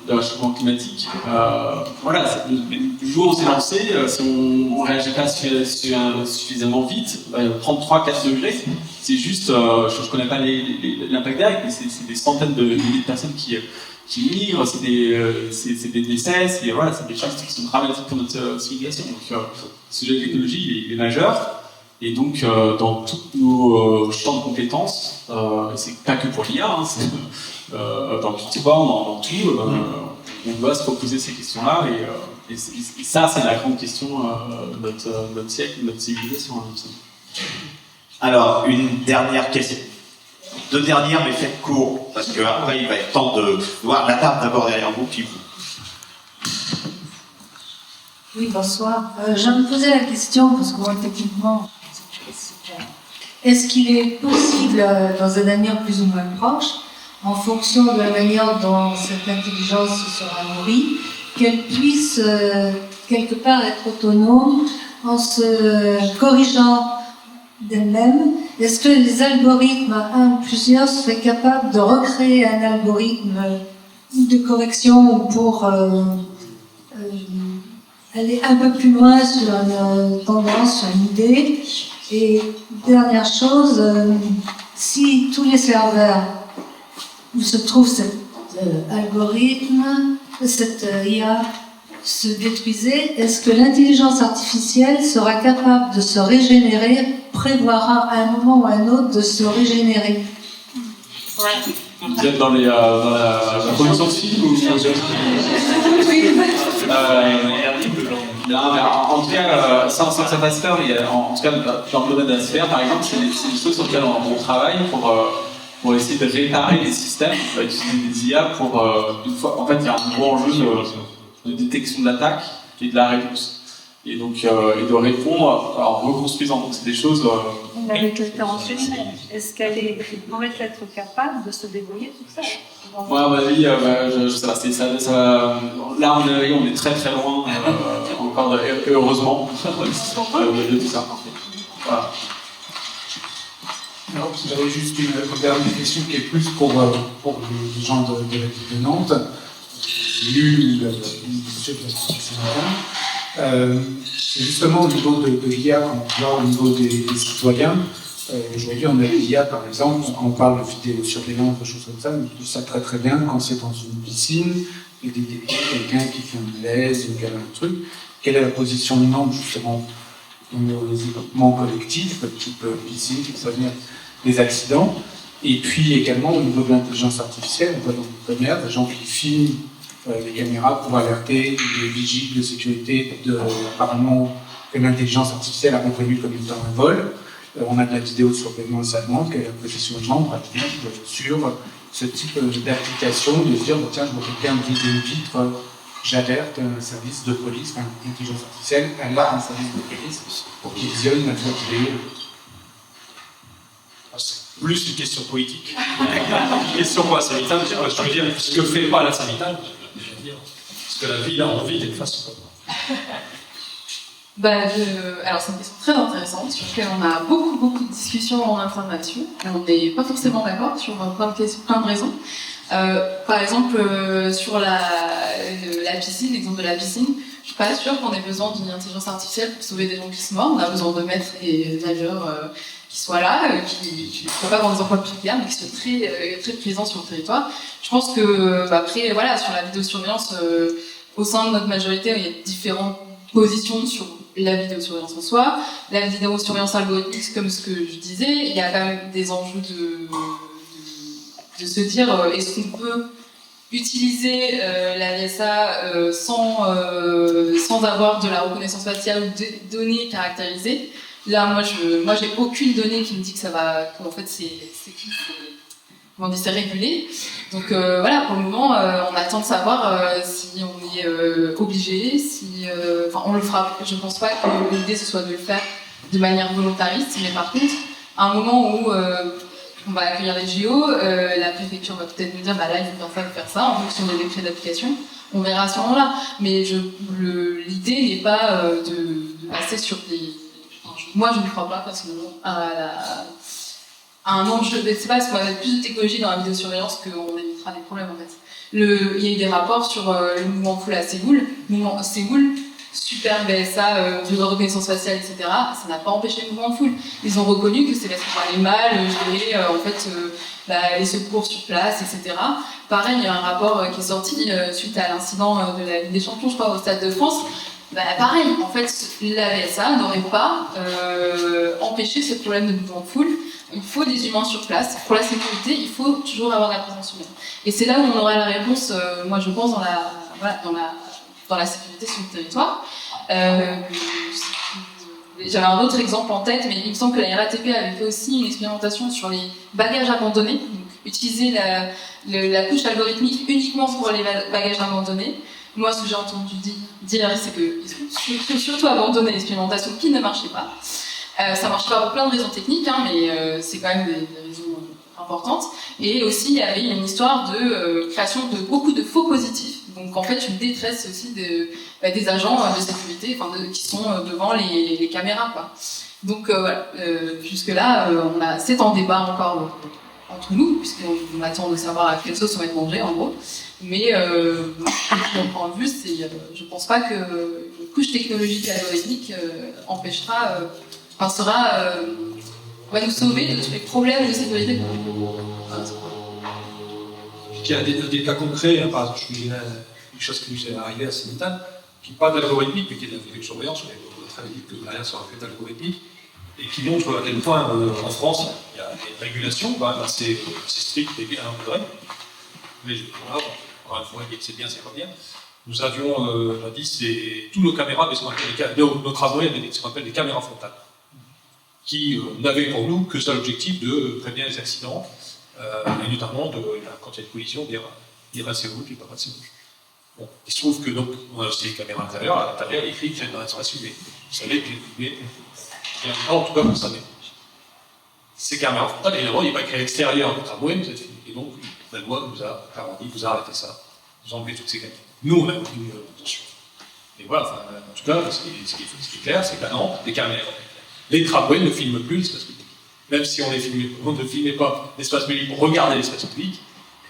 G: de réchauffement climatique, le jour où c'est lancé, si on ne réagit pas suffisamment vite, prendre 3-4 degrés, c'est juste, je ne connais pas l'impact direct, mais c'est des centaines de milliers de personnes qui migrent, c'est des décès, c'est des choses qui sont dramatiques pour notre civilisation. Donc, le sujet de l'écologie est majeur. Et donc, dans tous nos champs de compétences, et c'est pas que pour l'IA, dans le sport, dans tout, on doit se reposer ces questions-là. Et ça, c'est la grande question de notre siècle, de notre civilisation.
A: Alors, une dernière question. 2 dernières, mais faites court, parce qu'après, il va être temps de voir la table d'abord derrière vous, puis vous.
P: Oui, bonsoir. Je me posais la question, parce que moi, techniquement, est-ce qu'il est possible, dans un avenir plus ou moins proche, en fonction de la manière dont cette intelligence sera nourrie, qu'elle puisse quelque part être autonome en se corrigeant d'elle-même? Est-ce que les algorithmes, un ou plusieurs, seraient capables de recréer un algorithme de correction pour aller un peu plus loin sur une tendance, sur une idée. Et dernière chose, si tous les serveurs où se trouve cet algorithme, cette IA se détruisait, est-ce que l'intelligence artificielle sera capable de se régénérer, prévoira à un moment ou à un autre de se régénérer?
D: Vous êtes dans la production de films ou non, mais en tout cas, sans cet aspect, en tout cas dans le domaine de la sphère, par exemple, c'est des choses sur lesquelles on travaille pour essayer de réparer les systèmes, utiliser des IA pour une fois. En fait, il y a un gros enjeu de détection de l'attaque et de la réponse. Et donc, et de répondre en reconstruisant. Donc, c'est des choses.
P: Avec l'intervention, est-ce qu'elle pourrait être capable de se débrouiller toute seule?
D: Moi, à mon avis, je sais pas, là, on est très très loin, encore, heureusement, de tout ça. Voilà.
J: Alors, j'avais juste une dernière question qui est plus pour les gens de Nantes. J'ai lu le budget de la construction. C'est justement au niveau de l'IA, quand on voit au niveau des citoyens. Aujourd'hui, on a l'IA, par exemple, quand on parle de vidéosurveillance, de choses comme ça, on dit ça très très bien quand c'est dans une piscine, et détecter quelqu'un qui fait un malaise ou un truc. Quelle est la position de Nantes, justement, dans les équipements collectifs, type piscine, qui prévenir des accidents? Et puis également, au niveau de l'intelligence artificielle, on voit dans le commerce des gens qui filment les caméras pour alerter les vigiles de sécurité apparemment que l'intelligence artificielle a reconnu comme étant un vol. On a de la vidéosurveillance allemande, quelle est la position de gens sur ce type d'application, de se dire tiens, je vois quelqu'un briser une vitre, j'alerte un service de police, enfin l'intelligence artificielle alerte un service de police pour qu'il visionne ma vidéo.
C: C'est plus une question politique. Une question pour la Saint-Vital, je veux dire, ce que fait pas la Saint-Vital, ce que la ville a envie d'être façon.
L: Alors c'est une question très intéressante sur laquelle on a beaucoup de discussions en information. On n'est pas forcément d'accord sur plein de raisons. Par exemple, sur la piscine, l'exemple de la piscine, je suis pas sûre qu'on ait besoin d'une intelligence artificielle pour sauver des gens qui se mordent. On a besoin de maîtres et nageurs qui soient là, qui ne soient pas dans des emplois précaires, mais qui soient très présents sur le territoire. Je pense que après, voilà, sur la vidéosurveillance, au sein de notre majorité, il y a différentes positions sur la vidéosurveillance en soi. La vidéosurveillance algorithmique, comme ce que je disais, il y a quand même des enjeux de se dire est-ce qu'on peut utiliser la VSA sans avoir de la reconnaissance faciale ou des données caractérisées. Là, moi, j'ai aucune donnée qui me dit que ça va, qu'en fait, c'est régulé. Donc voilà, pour le moment, on attend de savoir si on est obligé, on le fera. Je ne pense pas que l'idée ce soit de le faire de manière volontariste, mais par contre, à un moment où on va accueillir les JO, la préfecture va peut-être nous dire là, il faut faire ça, en fonction des décrets d'application. On verra à ce moment-là. Mais l'idée n'est pas de passer sur des. Moi, je ne crois pas personnellement à un enjeu. C'est pas parce qu'on va mettre plus de technologie dans la vidéosurveillance qu'on évitera des problèmes en fait. Il y a eu des rapports sur le mouvement foule à Séoul. Le mouvement Séoul, super BSA, de reconnaissance faciale, etc. Ça n'a pas empêché le mouvement foule. Ils ont reconnu que c'est parce qu'on allait mal gérer les secours sur place, etc. Pareil, il y a un rapport qui est sorti suite à l'incident de la Ligue des Champions, je crois, au Stade de France. Pareil, en fait, la VSA n'aurait pas empêché ce problème de mouvement de foule. Il faut des humains sur place. Pour la sécurité, il faut toujours avoir de la présence humaine. Et c'est là où on aura la réponse, moi je pense, dans la sécurité sur le territoire. J'avais un autre exemple en tête, mais il me semble que la RATP avait fait aussi une expérimentation sur les bagages abandonnés. Donc, utiliser la couche algorithmique uniquement pour les bagages abandonnés. Moi, ce que j'ai entendu dire, c'est qu'ils ont surtout abandonné l'expérimentation qui ne marchait pas. Ça marche pas pour plein de raisons techniques, mais c'est quand même des raisons importantes. Et aussi, il y avait une histoire de création de beaucoup de faux positifs. Donc, en fait, une détresse aussi des agents de sécurité qui sont devant les caméras, quoi. Donc, voilà. Jusque-là, c'est en débat encore entre nous, puisqu'on attend de savoir à quelle sauce on va être mangé, en gros. Mais, de mon point de vue, je pense pas que couche technologique et algorithmique empêchera, va nous sauver de tous les problèmes de sécurité.
C: Il y a des cas concrets, hein, par exemple, je vous dirais une chose qui nous est arrivée à Sénétal, qui n'est pas de l'algorithmique, mais qui est de la vidéosurveillance, on a très vite que derrière sera fait algorithmique, et qui montre à quel point en France, il y a des régulations assez strictes et bien encadrées. Mais encore une fois, c'est bien, c'est pas bien. Nous avions, on a dit, tous nos caméras, nos tramways avaient ce qu'on appelle des caméras frontales, qui n'avaient pour nous que ça l'objectif de prévenir les accidents, et notamment quand il y a une collision, dire assez rouge, il n'y a pas de rouge. Bon, il se trouve que donc, on a aussi des caméras intérieures, à l'intérieur, il est écrit qu'il y a une espace UV. Vous savez que en tout cas, vous savez. Ces caméras frontales, évidemment, il n'est pas écrit à l'extérieur du tramway, vous êtes fini. Et donc, la loi nous a dit, vous arrêtez ça, vous enlevez toutes ces caméras. Nous, on a aucune attention. Et voilà, en tout cas, ce qui est clair, c'est qu'à Nantes, les caméras, les tramways ne filment plus l'espace public. Même si on ne filmait pas l'espace public pour regarder l'espace public,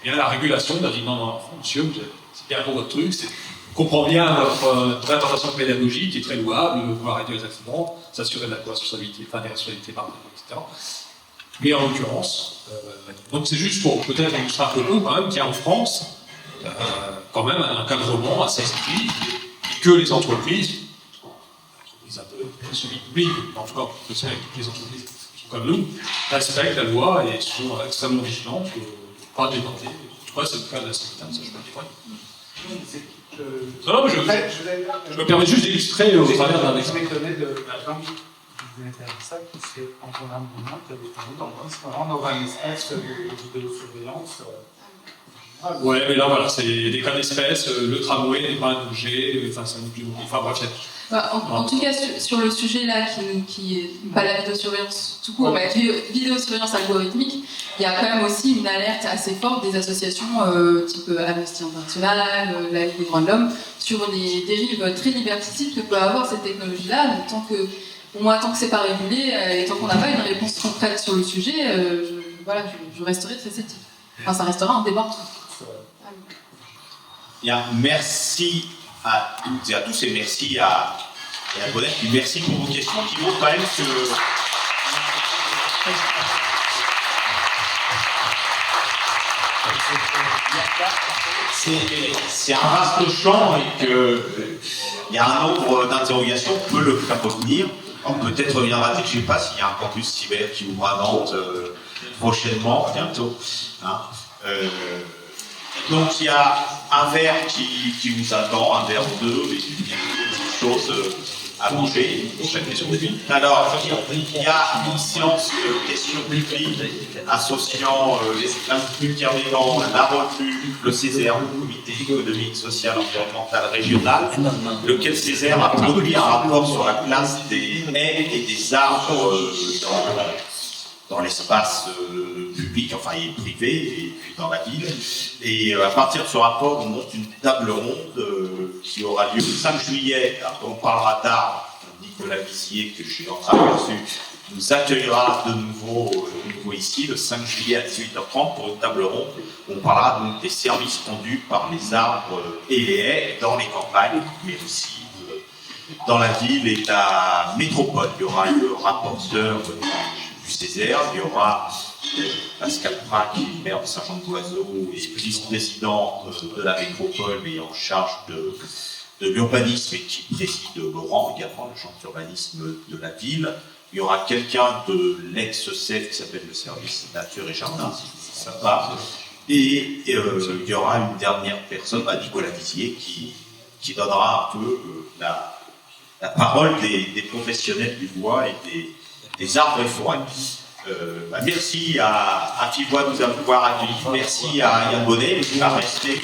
C: eh bien la régulation nous a dit non, monsieur, c'est bien pour votre truc, on comprend bien votre intervention pédagogique qui est très louable, vous pouvez arrêter les accidents, s'assurer de la responsabilité, des responsabilités par etc. Mais en l'occurrence, donc c'est juste pour peut-être illustrer un peu quand même qu'il y a en France quand même un encadrement assez strict et que les entreprises un peu semi-publiques, en tout cas, je sais que les entreprises comme nous, respectent la loi et sont extrêmement vigilantes pour ne pas déborder. En tout cas, c'est le cas de la sécurité, ça je peux le dire. Non, mais je me permets juste d'illustrer au travers d'un exemple.
J: Je m'étonnais de la langue qui venait faire ça, qui c'est en ton âme de main, qui avait été tendance. On aura une espèce de surveillance.
C: Ouais, mais là, voilà, c'est des cas d'espèce, le tramway n'est pas un objet, enfin, c'est un objet, enfin, bref,
L: en tout cas, sur le sujet là, qui est pas la vidéosurveillance tout court, mais la vidéosurveillance algorithmique, il y a quand même aussi une alerte assez forte des associations type Amnesty International, la Ligue des droits de l'homme, sur les dérives très liberticides que peut avoir cette technologie-là. Donc, pour moi, tant que c'est pas régulé et tant qu'on n'a pas une réponse concrète sur le sujet, je resterai très sceptique. Enfin, ça restera un débat.
A: Bien, merci à toutes et à tous et merci à Bonnet. Merci pour vos questions qui montrent quand même que c'est un vaste champ et qu'il y a un nombre d'interrogations qu'on peut le faire revenir. Peut-être reviendra-t-il, je ne sais pas s'il y a un campus cyber qui ouvre à Nantes prochainement, bientôt. Donc il y a un verre qui vous attend, un verre ou deux, mais il y a des choses à manger pour chaque question de vie. Alors, il y a une séance de questions publiques associant l'Institut Kervédan, la revue, le Césaire, le Comité économique, social, environnemental, régional, lequel Césaire a produit un rapport sur la place des haies et des arbres dans l'espace public, enfin et privé, et puis dans la ville. Et à partir de ce rapport, on monte une table ronde qui aura lieu le 5 juillet. Alors, on parlera d'arbres. Nicolas Vissier, que je suis en train de nous accueillera de nouveau ici le 5 juillet à 18h30 pour une table ronde. On parlera donc des services rendus par les arbres et les haies dans les campagnes, mais aussi dans la ville et la métropole. Il y aura le rapporteur du Césaire, il y aura Pascal Prat, qui est maire de Saint-Jean-de-Boiseau et vice-président de la métropole, mais en charge de l'urbanisme et qui préside Laurent également, le champ d'urbanisme de la ville. Il y aura quelqu'un de l'ex-CEF qui s'appelle le service nature et jardin, si ça va. Et il y aura une dernière personne, Nicolas Vissier, qui donnera un peu la parole des professionnels du bois et des arbres et forêts. Merci à Fibois de nous avoir accueillis. Merci à Yann Bonnet qui va rester